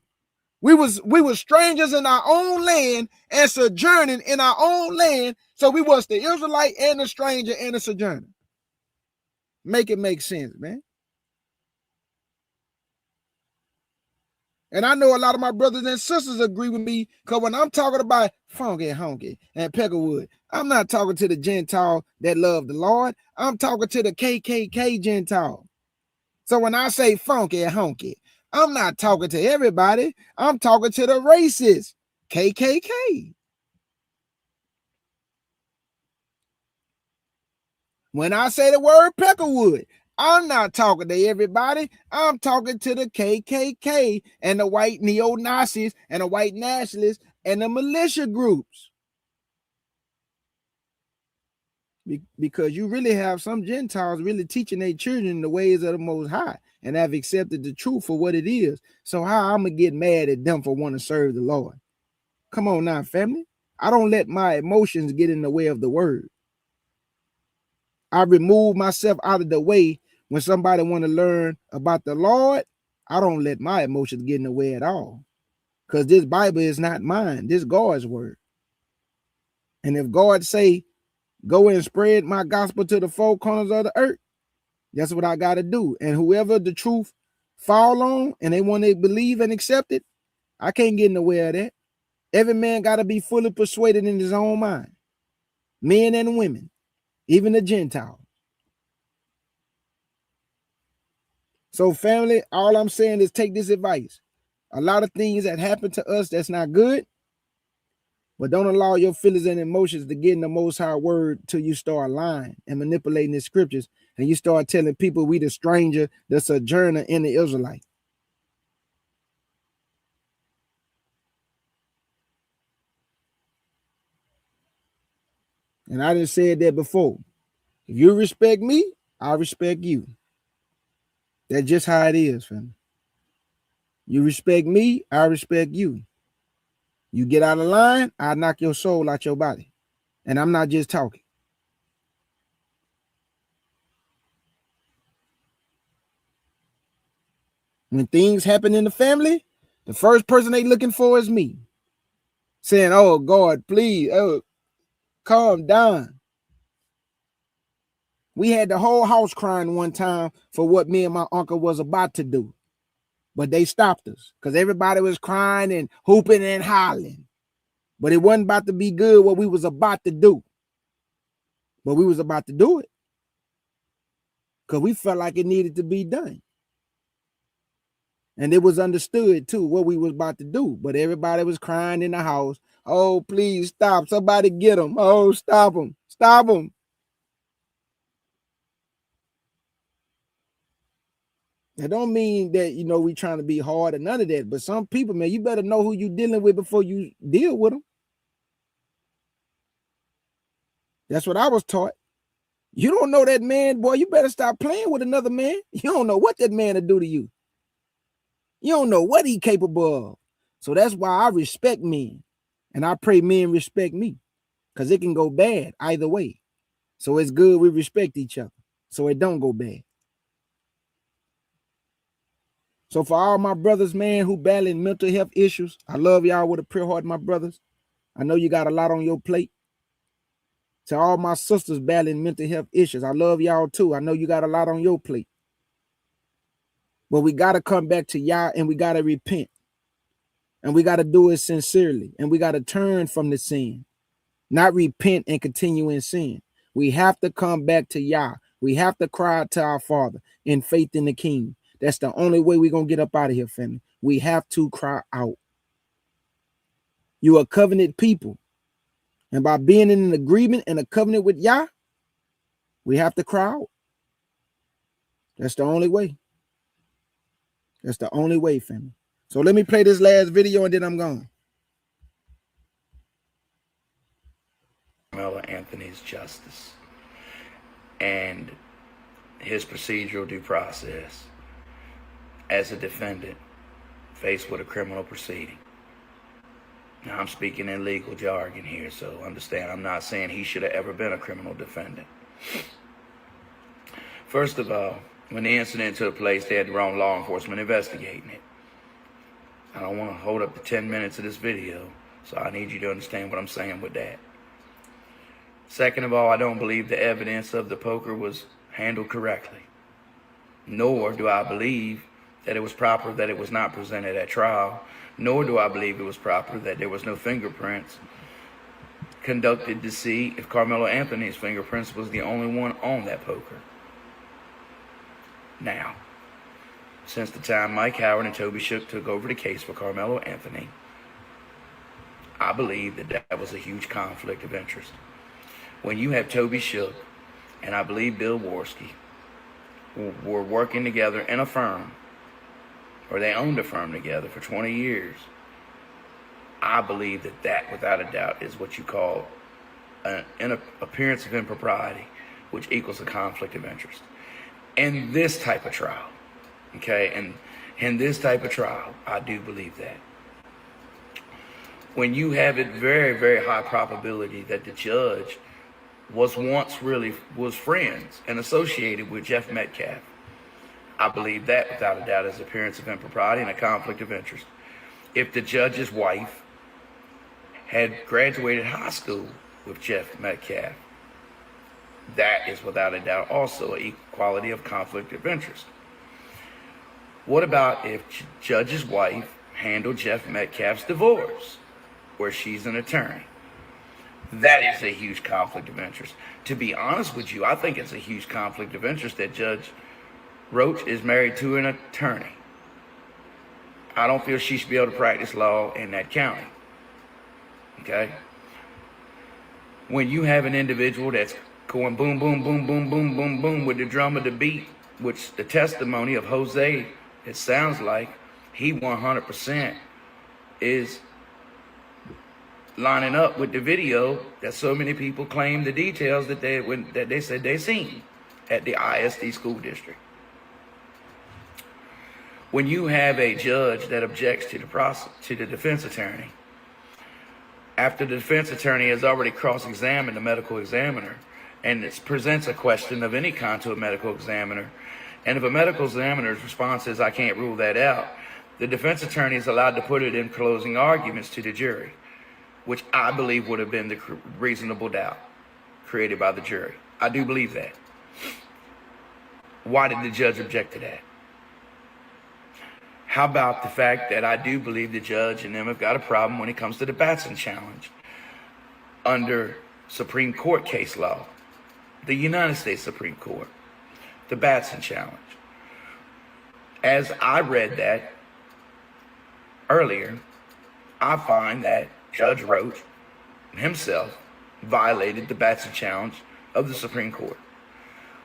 We was strangers in our own land and sojourning in our own land. So we was the Israelite and the stranger and the sojourner. Make it make sense, man. And I know a lot of my brothers and sisters agree with me, because when I'm talking about funky, honky, and peckerwood, I'm not talking to the Gentile that love the Lord. I'm talking to the KKK Gentile. So when I say funky and honky, I'm not talking to everybody. I'm talking to the racist KKK. When I say the word peckerwood, I'm not talking to everybody. I'm talking to the KKK and the white neo-Nazis and the white nationalists and the militia groups. because you really have some Gentiles really teaching their children the ways of the Most High and have accepted the truth for what it is. So how I'm going to get mad at them for wanting to serve the Lord? Come on now, family. I don't let my emotions get in the way of the word. I remove myself out of the way when somebody want to learn about the Lord. I don't let my emotions get in the way at all, because this Bible is not mine. This is God's word. And if God say, go and spread my gospel to the four corners of the earth, that's what I got to do. And whoever the truth fall on and they want to believe and accept it, I can't get in the way of that. Every man got to be fully persuaded in his own mind, men and women, even the Gentiles. So family, all I'm saying is take this advice. A lot of things that happen to us that's not good, but don't allow your feelings and emotions to get in the Most High word till you start lying and manipulating the scriptures and you start telling people we the stranger, the sojourner, in the Israelite. And I just said that before. If you respect me, I respect you. That's just how it is, family. You respect me, I respect you. You get out of line, I knock your soul out your body. And I'm not just talking. When things happen in the family, the first person they looking for is me. Saying, oh God, please, oh, calm down. We had the whole house crying one time for what me and my uncle was about to do. But they stopped us because everybody was crying and hooping and hollering. But it wasn't about to be good what we was about to do. But we was about to do it because we felt like it needed to be done. And it was understood too what we was about to do. But everybody was crying in the house. Oh, please stop. Somebody get them. Oh, stop them. Stop them. That don't mean that, you know, we trying to be hard or none of that. But some people, man, you better know who you dealing with before you deal with them. That's what I was taught. You don't know that man, boy, you better stop playing with another man. You don't know what that man will do to you. You don't know what he capable of. So that's why I respect men. And I pray men respect me. Because it can go bad either way. So it's good we respect each other. So it don't go bad. So for all my brothers, man, who battling mental health issues, I love y'all with a pure heart, my brothers. I know you got a lot on your plate. To all my sisters battling mental health issues, I love y'all too. I know you got a lot on your plate. But we got to come back to y'all and we got to repent. And we got to do it sincerely. And we got to turn from the sin. Not repent and continue in sin. We have to come back to Yah. We have to cry out to our Father in faith in the King. That's the only way we're going to get up out of here, family. We have to cry out. You are covenant people. And by being in an agreement and a covenant with Yah, we have to cry out. That's the only way. That's the only way, family. So let me play this last video and then I'm gone. Karmelo Anthony's justice and his procedural due process as a defendant faced with a criminal proceeding. Now, I'm speaking in legal jargon here, so understand I'm not saying he should have ever been a criminal defendant. First of all, when the incident took place, they had the wrong law enforcement investigating it. I don't want to hold up the 10 minutes of this video, so I need you to understand what I'm saying with that. Second of all, I don't believe the evidence of the poker was handled correctly. Nor do I believe that it was proper that it was not presented at trial. Nor do I believe it was proper that there was no fingerprints conducted to see if Karmelo Anthony's fingerprints was the only one on that poker. Now, since the time Mike Howard and Toby Shook took over the case for Karmelo Anthony, I believe that that was a huge conflict of interest. When you have Toby Shook and I believe Bill Worski were working together in a firm, or they owned a firm together for 20 years, I believe that that, without a doubt, is what you call an appearance of impropriety, which equals a conflict of interest. In this type of trial, okay, and in this type of trial, I do believe that. When you have it very, very high probability that the judge was friends and associated with Jeff Metcalf, I believe that without a doubt is appearance of impropriety and a conflict of interest. If the judge's wife had graduated high school with Jeff Metcalf, that is without a doubt also an equality of conflict of interest. What about if judge's wife handled Jeff Metcalf's divorce, where she's an attorney? That is a huge conflict of interest. To be honest with you, I think it's a huge conflict of interest that Judge Roach is married to an attorney. I don't feel she should be able to practice law in that county. Okay? When you have an individual that's going boom, boom, boom, boom, boom, boom, boom with the drum of the beat, which the testimony of Jose, it sounds like he 100% is lining up with the video that so many people claim the details that they said they seen at the ISD school district. When you have a judge that objects to the defense attorney, after the defense attorney has already cross-examined the medical examiner, and it presents a question of any kind to a medical examiner, and if a medical examiner's response is, I can't rule that out, the defense attorney is allowed to put it in closing arguments to the jury, which I believe would have been the reasonable doubt created by the jury. I do believe that. Why did the judge object to that? How about the fact that I do believe the judge and them have got a problem when it comes to the Batson challenge under Supreme Court case law, the United States Supreme Court, the Batson challenge. As I read that earlier, I find that Judge Roach himself violated the Batson challenge of the Supreme Court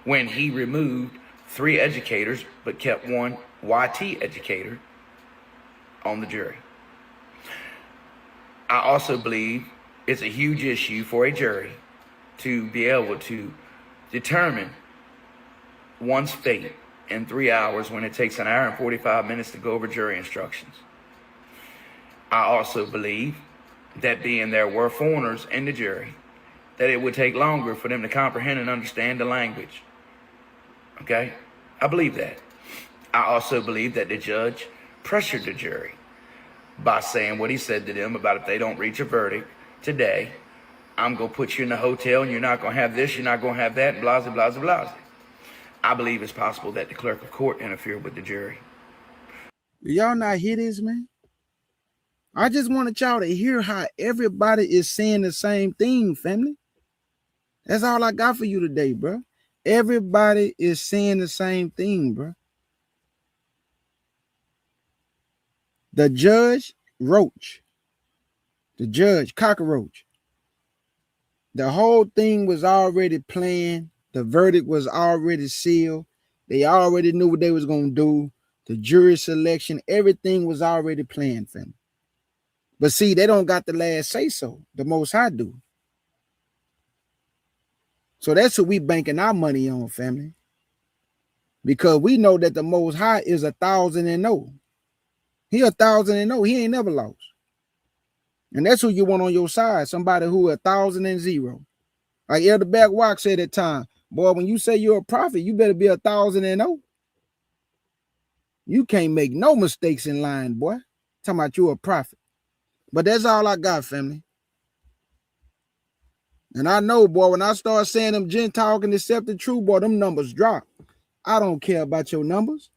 when he removed 3 educators but kept 1 YT educator on the jury. I also believe it's a huge issue for a jury to be able to determine one's fate in 3 hours when it takes 1 hour and 45 minutes to go over jury instructions. I also believe that being there were foreigners in the jury, that it would take longer for them to comprehend and understand the language. Okay? I believe that. I also believe that the judge pressured the jury by saying what he said to them about if they don't reach a verdict today, I'm going to put you in the hotel and you're not going to have this, you're not going to have that, and blah, blah, blah, blah. I believe it's possible that the clerk of court interfered with the jury. Y'all not hear this, man? I just wanted y'all to hear how everybody is saying the same thing, family. That's all I got for you today, bro. Everybody is saying the same thing, bro. The judge, Roach. The judge, Cockroach. The whole thing was already planned. The verdict was already sealed. They already knew what they was going to do. The jury selection, everything was already planned, family. But see, they don't got the last say so. The Most High do. So that's what we banking our money on, family. Because we know that the Most High is 1,000-0. He 1,000-0. He ain't never lost. And that's who you want on your side. Somebody who 1,000-0. Like Elder Backwalk said at time, boy, when you say you're a prophet, you better be 1,000-0. You can't make no mistakes in line, boy. Talking about you a prophet. But that's all I got, family. And I know, boy, when I start saying them Gentile can accept the truth, boy, them numbers drop. I don't care about your numbers.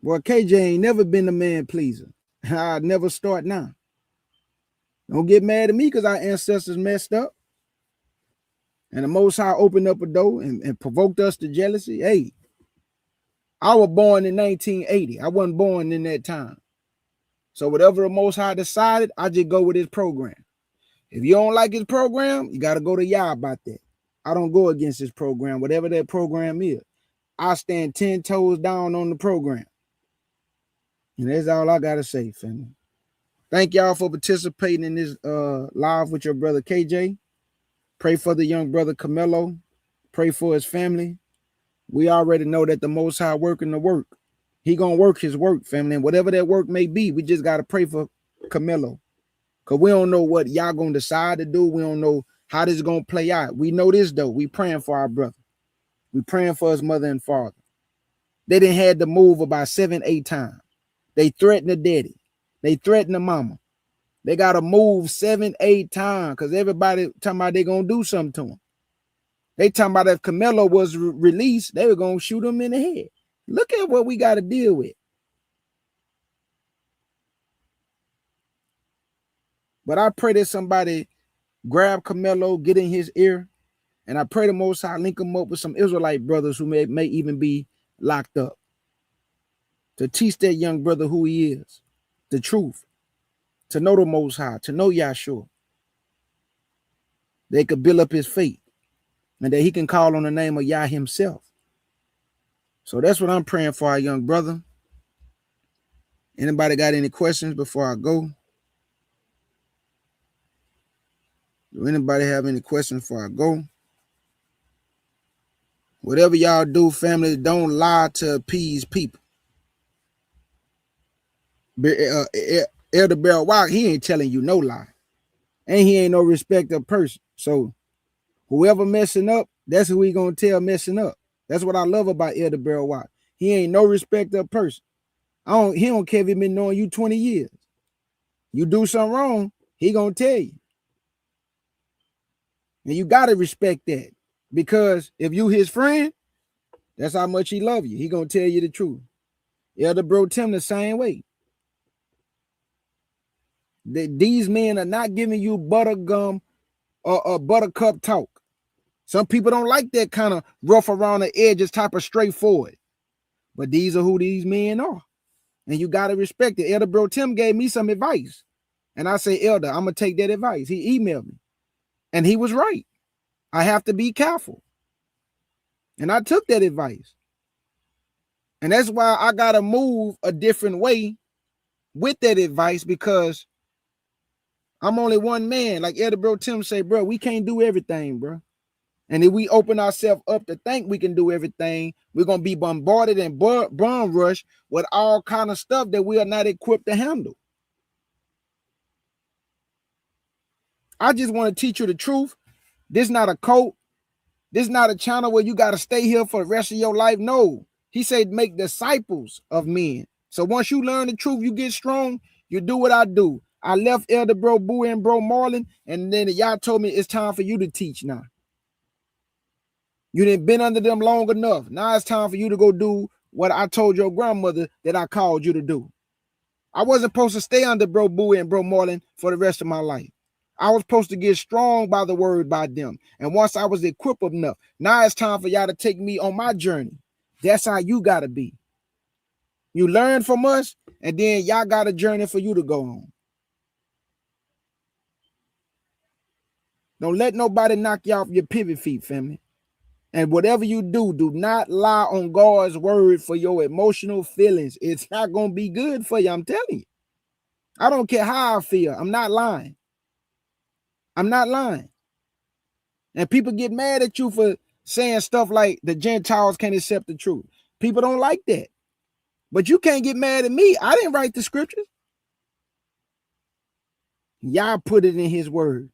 Boy, KJ ain't never been a man pleaser. I'll never start now. Don't get mad at me because our ancestors messed up. And the Most High opened up a door and provoked us to jealousy. Hey, I was born in 1980. I wasn't born in that time. So whatever the Most High decided, I just go with his program. If you don't like his program, you got to go to Yah about that. I don't go against his program, whatever that program is. I stand 10 toes down on the program. And that's all I got to say, family. Thank y'all for participating in this live with your brother KJ. Pray for the young brother Karmelo. Pray for his family. We already know that the Most High working the work. He gonna work his work, family. And whatever that work may be, we just gotta pray for Karmelo. Because we don't know what y'all gonna decide to do. We don't know how this is gonna play out. We know this though. We praying for our brother. We praying for his mother and father. They done had to move about 7-8 times. They threatened the daddy. They threatened the mama. They gotta move 7-8 times because everybody talking about they gonna do something to him. They talking about if Karmelo was released, they were gonna shoot him in the head. Look at what we gotta deal with. But I pray that somebody grab Karmelo, get in his ear, and I pray the Most High link him up with some Israelite brothers who may even be locked up to teach that young brother who he is, the truth, to know the Most High, to know Yahshua. They could build up his faith and that he can call on the name of Yah himself. So that's what I'm praying for our young brother. Anybody got any questions before I go? Do anybody have any questions before I go? Whatever y'all do, family, don't lie to appease people. Elder Bell Walk, he ain't telling you no lie. And he ain't no respecter person. So whoever messing up, that's who he gonna tell messing up. That's what I love about Elder Bell Walk. He ain't no respecter person. He don't care if he been knowing you 20 years. You do something wrong, he gonna tell you. And you gotta respect that. Because if you his friend, that's how much he love you. He gonna tell you the truth. Elder Bro Tim the same way. These men are not giving you buttergum or buttercup talk. Some people don't like that kind of rough around the edges type of straightforward. But these are who these men are. And you gotta respect it. Elder Bro Tim gave me some advice. And I say, Elder, I'm gonna take that advice. He emailed me. And he was right. I have to be careful. And I took that advice. And that's why I gotta move a different way with that advice, because I'm only one man. Like Elder Bro Tim say, bro, we can't do everything, bro. And if we open ourselves up to think we can do everything, we're gonna be bombarded and bomb rush with all kind of stuff that we are not equipped to handle. I just want to teach you the truth. This is not a cult. This is not a channel where you got to stay here for the rest of your life. No, he said make disciples of men. So once you learn the truth, you get strong, you do what I do. I left Elder Bro Boo and Bro Marlon, and then y'all told me it's time for you to teach now. You didn't been under them long enough. Now it's time for you to go do what I told your grandmother that I called you to do. I wasn't supposed to stay under Bro Boo and Bro Marlon for the rest of my life. I was supposed to get strong by the word by them. And once I was equipped enough, now it's time for y'all to take me on my journey. That's how you got to be. You learn from us, and then y'all got a journey for you to go on. Don't let nobody knock you off your pivot feet, family. And whatever you do, do not lie on God's word for your emotional feelings. It's not going to be good for you, I'm telling you. I don't care how I feel. I'm not lying. I'm not lying. And people get mad at you for saying stuff like the Gentiles can't accept the truth. People don't like that. But you can't get mad at me. I didn't write the scriptures. Yah put it in his word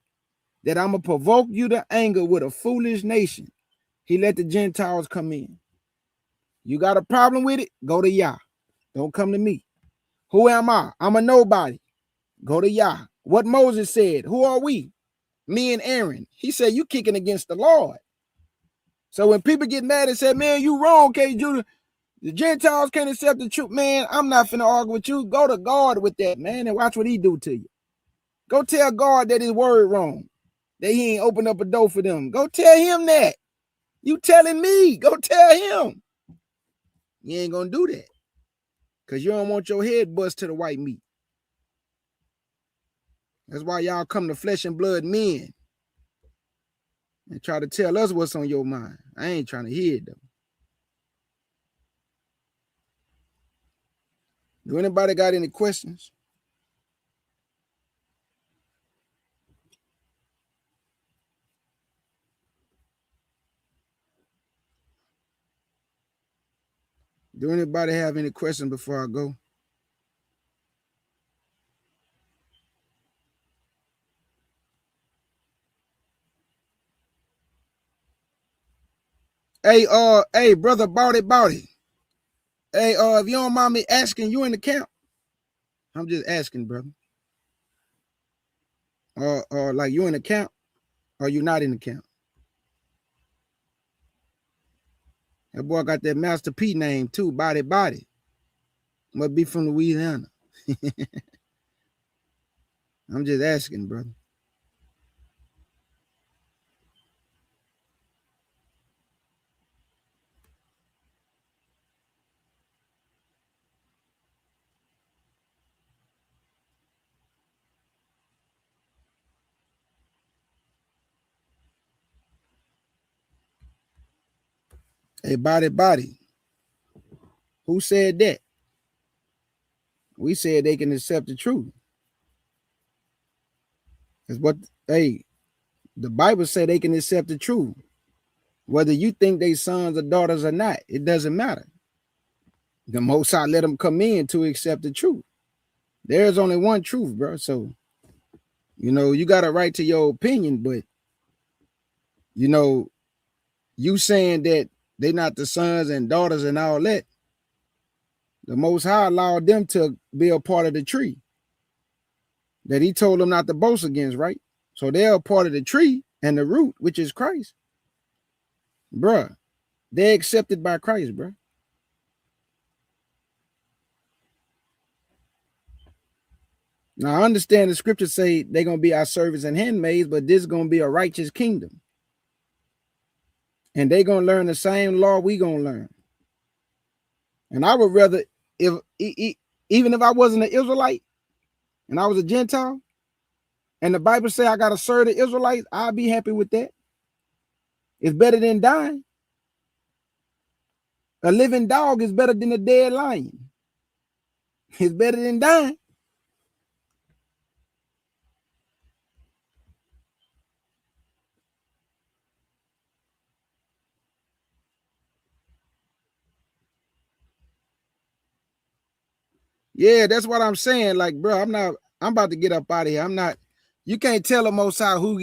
that I'm going to provoke you to anger with a foolish nation. He let the Gentiles come in. You got a problem with it? Go to Yah. Don't come to me. Who am I? I'm a nobody. Go to Yah. What Moses said, who are we? Me and Aaron. He said, you kicking against the Lord. So when people get mad and say, man, you wrong, K. Judah, the Gentiles can't accept the truth, man, I'm not finna argue with you. Go to God with that, man, and watch what he do to you. Go tell God that his word wrong, that he ain't opened up a door for them. Go tell him that. You telling me, go tell him. You ain't gonna do that because you don't want your head bust to the white meat. That's why y'all come to flesh and blood men and try to tell us what's on your mind. I ain't trying to hear it, though. Do anybody got any questions? Do anybody have any questions before I go? Hey, brother, Bowdy. Hey, if you don't mind me asking, you in the camp? I'm just asking, brother. Or like you in the camp, or you not in the camp? That boy got that Master P name too, Body. Must be from Louisiana. I'm just asking, brother. Hey, Body. Who said that? We said they can accept the truth. That's what, hey, the Bible said they can accept the truth. Whether you think they sons or daughters or not, it doesn't matter. The Most High let them come in to accept the truth. There's only one truth, bro. So, you got a right to your opinion, but, you saying that they're not the sons and daughters and all that, the Most High allowed them to be a part of the tree that he told them not to boast against, right? So they're a part of the tree and the root, which is Christ. Bruh, they're accepted by Christ, bruh. Now, I understand the scriptures say they're going to be our servants and handmaids, but this is going to be a righteous kingdom. And they're going to learn the same law we going to learn. And I would rather, even if I wasn't an Israelite and I was a Gentile, and the Bible say I got to serve the Israelites, I'd be happy with that. It's better than dying. A living dog is better than a dead lion. It's better than dying. Yeah, that's what I'm saying. Like, bro, I'm about to get up out of here. You can't tell the Most High who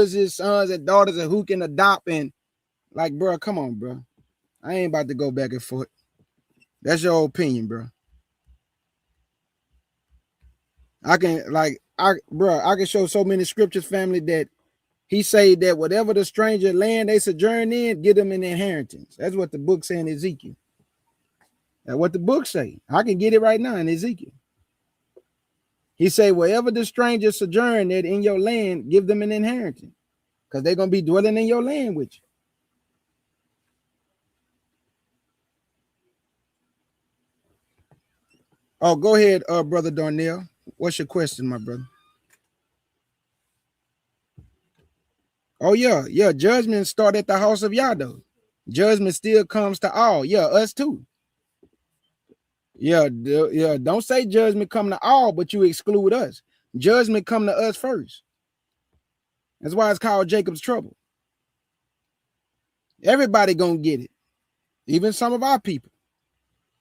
is his sons and daughters and who can adopt. And like, bro, come on, bro. I ain't about to go back and forth. That's your opinion, bro. I can show so many scriptures, family, that he say that whatever the stranger land they sojourn in, give them an inheritance. That's what the book say in Ezekiel. That's what the book say. I can get it right now in Ezekiel. He say, wherever the stranger sojourn that in your land, give them an inheritance, because they're gonna be dwelling in your land with you. Oh, go ahead, brother Darnell. What's your question, my brother? Oh yeah. Judgment start at the house of Yah. Judgment still comes to all. Yeah, us too. Yeah. Don't say judgment come to all, but you exclude us. Judgment come to us first. That's why it's called Jacob's trouble. Everybody gonna get it. Even some of our people.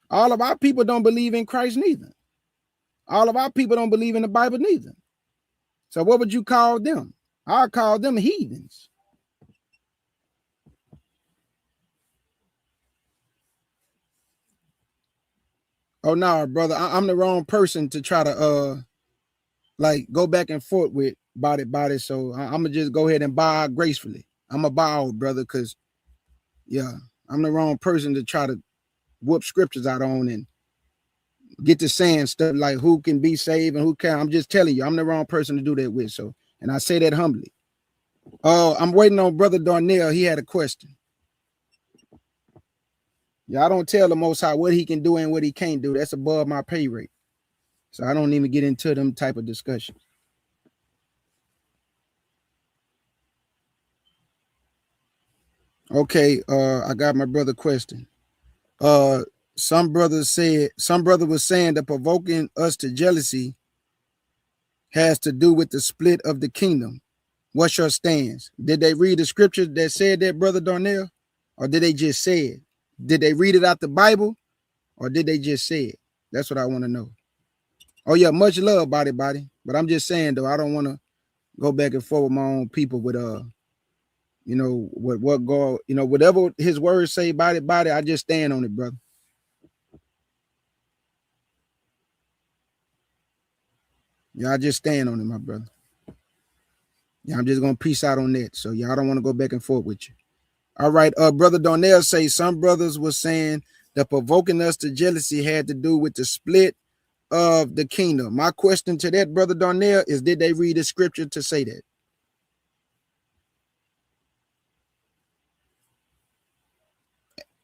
All of our people don't believe in Christ neither. All of our people don't believe in the Bible neither. So what would you call them? I'll call them heathens. Oh no, brother, I'm the wrong person to try to like go back and forth with body. So I'm gonna just go ahead and bow gracefully. I'm a bow, brother, because yeah, I'm the wrong person to try to whoop scriptures out on and get to saying stuff like who can be saved and who can't. I'm just telling you, I'm the wrong person to do that with. So, and I say that humbly. I'm waiting on brother Darnell. He had a question. Yeah, I don't tell the Most High what he can do and what he can't do. That's above my pay rate. So I don't even get into them type of discussions. Okay, I got my brother question. Some brother was saying that provoking us to jealousy has to do with the split of the kingdom. What's your stance? Did they read the scripture that said that, brother Darnell, or did they just say it? Did they read it out the Bible or did they just say it? That's what I want to know. Oh yeah, much love, body. But I'm just saying though, I don't want to go back and forth with my own people with what God, whatever his words say, body, I just stand on it, brother. Yeah, I just stand on it, my brother. Yeah, I'm just gonna peace out on that. So yeah, I don't want to go back and forth with you. All right, brother Darnell say some brothers were saying that provoking us to jealousy had to do with the split of the kingdom. My question to that, brother Darnell, is did they read the scripture to say that?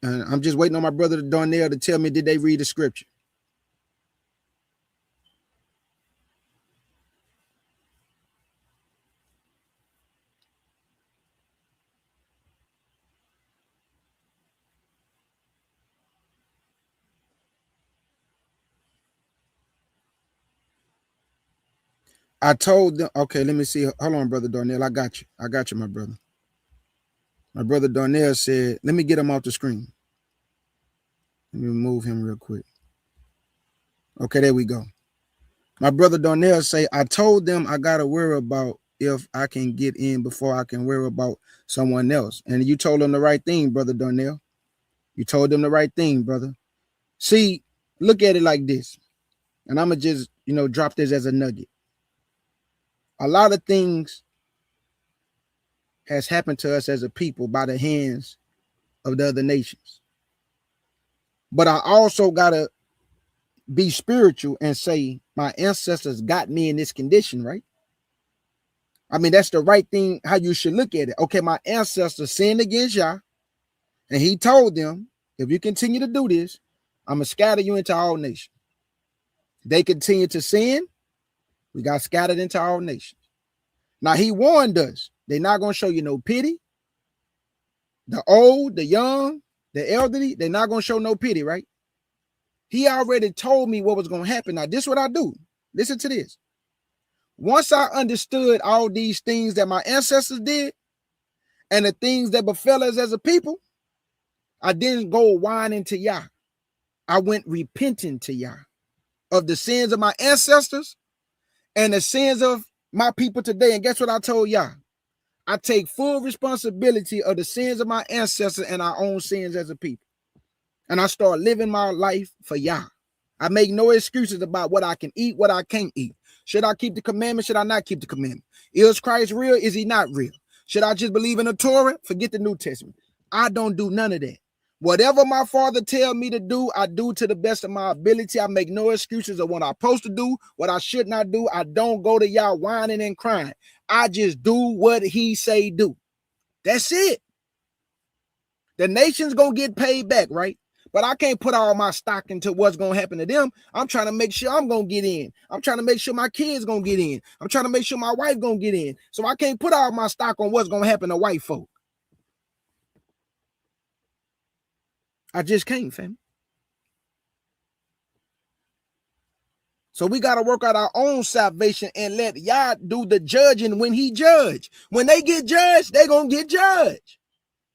And I'm just waiting on my brother Darnell to tell me, did they read the scripture? I told them, okay, let me see. Hold on, brother Darnell. I got you, my brother. My brother Darnell said, let me get him off the screen. Let me remove him real quick. Okay, there we go. My brother Darnell say, I told them I got to worry about if I can get in before I can worry about someone else. And you told them the right thing, brother Darnell. You told them the right thing, brother. See, look at it like this. And I'm going to just, drop this as a nugget. A lot of things has happened to us as a people by the hands of the other nations. But I also got to be spiritual and say my ancestors got me in this condition, right? I mean, that's the right thing, how you should look at it. Okay, my ancestors sinned against Yah, and he told them, if you continue to do this, I'm going to scatter you into all nations. They continue to sin, we got scattered into all nations. Now, he warned us, they're not going to show you no pity. The old, the young, the elderly, they're not going to show no pity, right? He already told me what was going to happen. Now, this is what I do. Listen to this. Once I understood all these things that my ancestors did and the things that befell us as a people, I didn't go whining to Yah. I went repenting to Yah of the sins of my ancestors and the sins of my people today. And guess what I told Yah? I take full responsibility of the sins of my ancestors and our own sins as a people. And I start living my life for Yah. I make no excuses about what I can eat, what I can't eat. Should I keep the commandment? Should I not keep the commandment? Is Christ real? Is he not real? Should I just believe in the Torah? Forget the New Testament. I don't do none of that. Whatever my father tell me to do, I do to the best of my ability. I make no excuses of what I'm supposed to do, what I should not do. I don't go to y'all whining and crying. I just do what he say do. That's it. The nation's gonna get paid back, right? But I can't put all my stock into what's going to happen to them. I'm trying to make sure I'm going to get in. I'm trying to make sure my kids going to get in. I'm trying to make sure my wife going to get in. So I can't put all my stock on what's going to happen to white folk. I just can't, fam. So we got to work out our own salvation and let Yah do the judging when he judge. When they get judged, they going to get judged.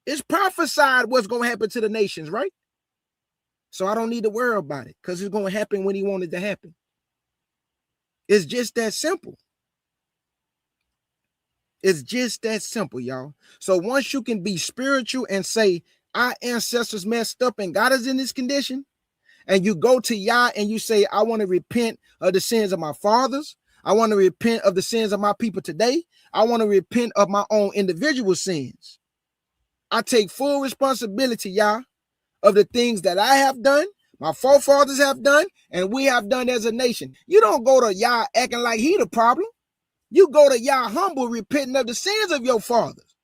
It's prophesied what's going to happen to the nations, right? So I don't need to worry about it because it's going to happen when he wanted to happen. It's just that simple. It's just that simple, y'all. So once you can be spiritual and say, our ancestors messed up and got us in this condition, and you go to Yah and you say, I want to repent of the sins of my fathers. I want to repent of the sins of my people today. I want to repent of my own individual sins. I take full responsibility, Yah, of the things that I have done, my forefathers have done, and we have done as a nation. You don't go to Yah acting like he the problem. You go to Yah humble, repenting of the sins of your fathers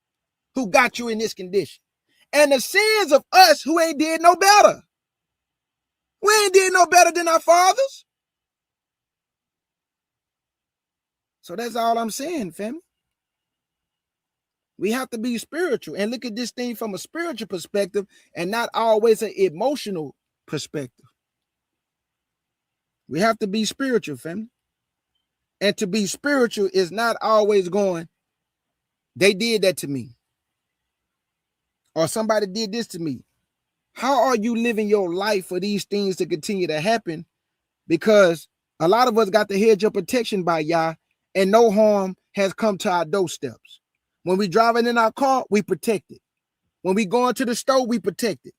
who got you in this condition. And the sins of us who ain't did no better. We ain't did no better than our fathers. So that's all I'm saying, fam. We have to be spiritual and look at this thing from a spiritual perspective and not always an emotional perspective. We have to be spiritual, fam. And to be spiritual is not always going, they did that to me. Or somebody did this to me. How are you living your life for these things to continue to happen? Because a lot of us got the hedge of protection by Yah, and no harm has come to our doorsteps. When we driving in our car, we protect it. When we go into the store, we protect it.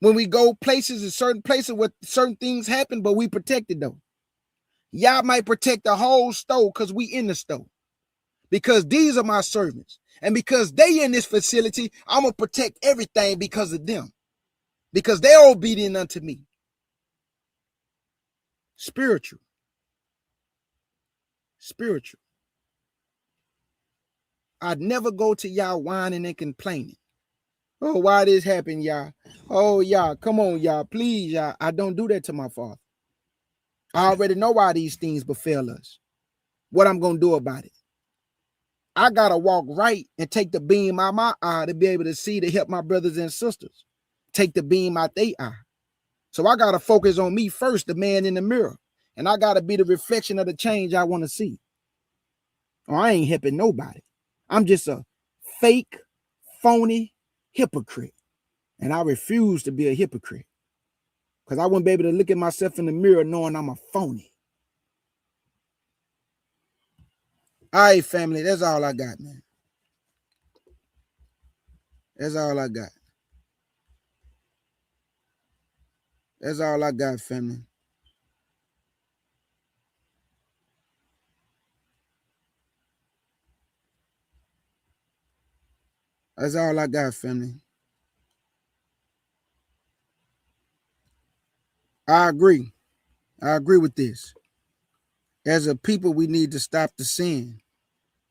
When we go places in certain places where certain things happen, but we protect it though. Yah might protect the whole store because we in the store. Because these are my servants. And because they in this facility, I'm going to protect everything because of them. Because they're obedient unto me. Spiritual. Spiritual. I'd never go to y'all whining and complaining. Oh, why this happened, y'all? Oh, y'all, come on, y'all. Please, y'all. I don't do that to my father. I already know why these things befell us. What I'm going to do about it. I got to walk right and take the beam out my eye to be able to see to help my brothers and sisters. Take the beam out their eye. So I got to focus on me first, the man in the mirror. And I got to be the reflection of the change I want to see. Or I ain't helping nobody. I'm just a fake, phony hypocrite. And I refuse to be a hypocrite. Because I wouldn't be able to look at myself in the mirror knowing I'm a phony. All right, family, that's all I got, man. That's all I got. That's all I got, family. That's all I got, family. I agree. I agree with this. As a people, we need to stop the sin.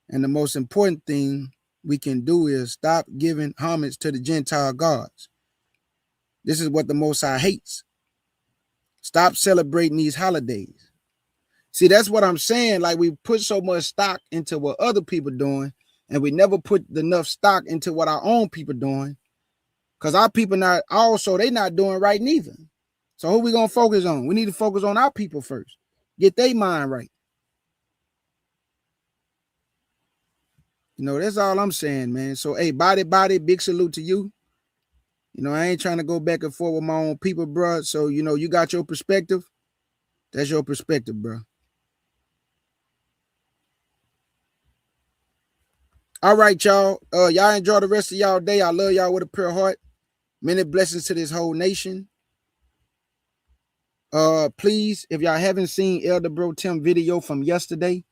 And the most important thing we can do is stop giving homage to the Gentile gods. This is what the Most High hates. Stop celebrating these holidays. See, that's what I'm saying. Like, we put so much stock into what other people doing, and we never put enough stock into what our own people doing. Because our people they not doing right neither. So who we gonna focus on? We need to focus on our people first. Get their mind right. You know, that's all I'm saying, man. So, hey, body, big salute to you. You know, I ain't trying to go back and forth with my own people, bro. So, you know, you got your perspective. That's your perspective, bro. All right, y'all. Y'all enjoy the rest of y'all day. I love y'all with a pure heart. Many blessings to this whole nation. Please, if y'all haven't seen Elder Bro Tim video from yesterday,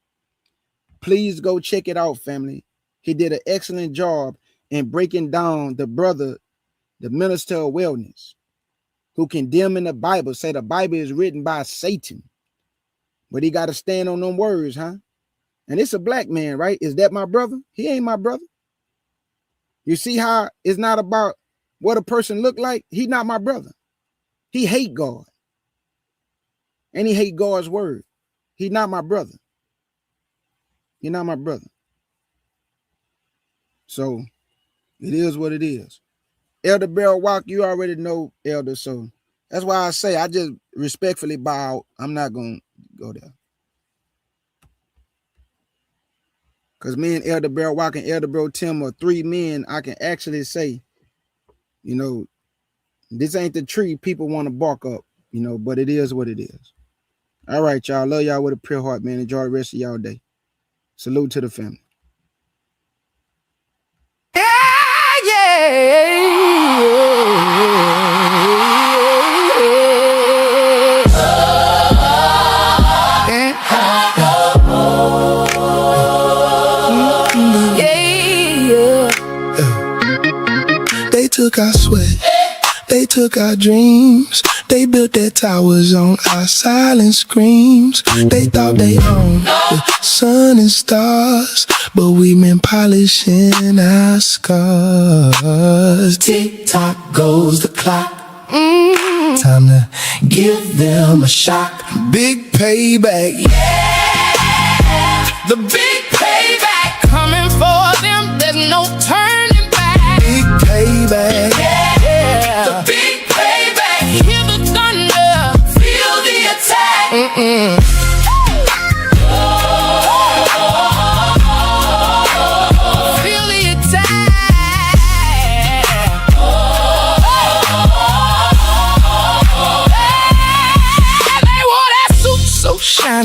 please go check it out, family. He did an excellent job in breaking down the brother, the minister of wellness, who condemn in the Bible, say the Bible is written by Satan. But he got to stand on them words, huh? And it's a black man, right? Is that my brother? He ain't my brother. You see how it's not about what a person look like? He not my brother. He hate God. And he hate God's word. He not my brother. He not my brother. So it is what it is. Elder Barrel Walk, you already know, Elder. So that's why I say I just respectfully bow out. I'm not going to go there. Because me and Elder Barrel Walk and Elder Bro Tim are three men I can actually say, you know, this ain't the tree people want to bark up, you know, but it is what it is. All right, y'all. Love y'all with a pure heart, man. Enjoy the rest of y'all day. Salute to the family. They took our sweat, they took our dreams. They built their towers on our silent screams. They thought they owned the sun and stars, but we been polishing our scars. Tick-tock goes the clock. Time to give them a shock. Big payback. The big payback coming for them. There's no turning back. Big payback. Yeah. The big payback. Hear the thunder. Feel the attack. Feel the attack.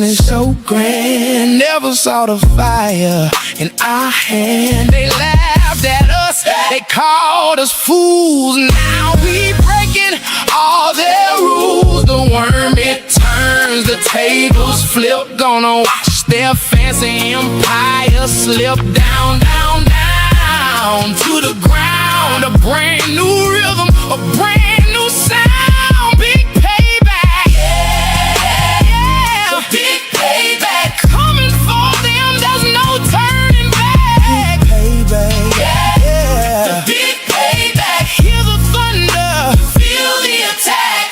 shining so grand. Never saw the fire in our hand. They laughed at us, they called us fools. Now we breaking all their rules. The worm, it turns, the tables flip. Gonna watch their fancy empire slip down, down, down to the ground. A brand new rhythm, a brand new sound. Big payback, yeah, big payback coming for them. There's no turning back. Big payback, yeah, the big payback. Hear the thunder, feel the attack.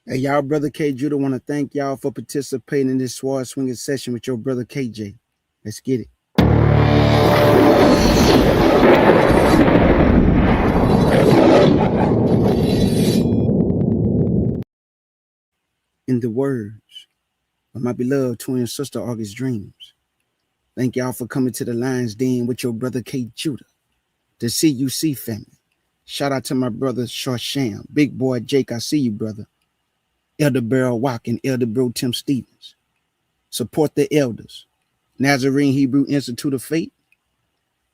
Hey, y'all, brother K Judah, want to thank y'all for participating in this sword swinging session with your brother KJ. Let's get it. In the words of my beloved twin sister August Dreams, thank y'all for coming to the Lion's Den with your brother K Judah, the CUC family. Shout out to my brother Shorsham, Big Boy Jake, I see you, brother. Elder Beryl Wack and Elder Bro Tim Stevens. Support the elders. Nazarene Hebrew Institute of Faith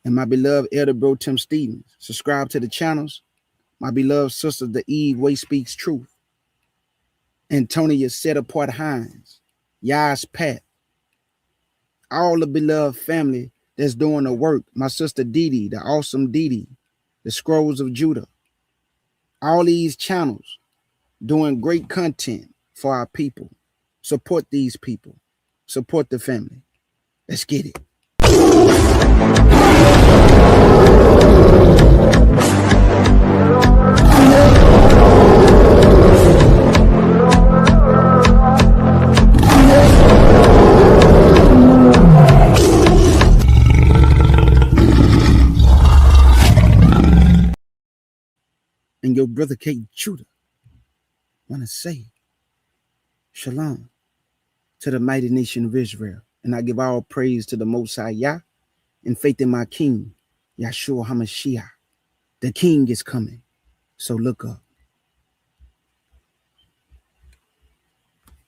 and my beloved Elder Bro Tim Stevens. Subscribe to the channels. My beloved sister, the Eve Way Speaks Truth. Antonia Set Apart Hines. Yas Pat. All the beloved family that's doing the work. My sister Dee Dee, the awesome Dee Dee. The Scrolls of Judah. All these channels doing great content for our people. Support these people. Support the family. Let's get it. And your brother K Judah want to say shalom to the mighty nation of Israel. And I give all praise to the Most High Yah and faith in my King, Yahshua HaMashiach. The King is coming, so look up.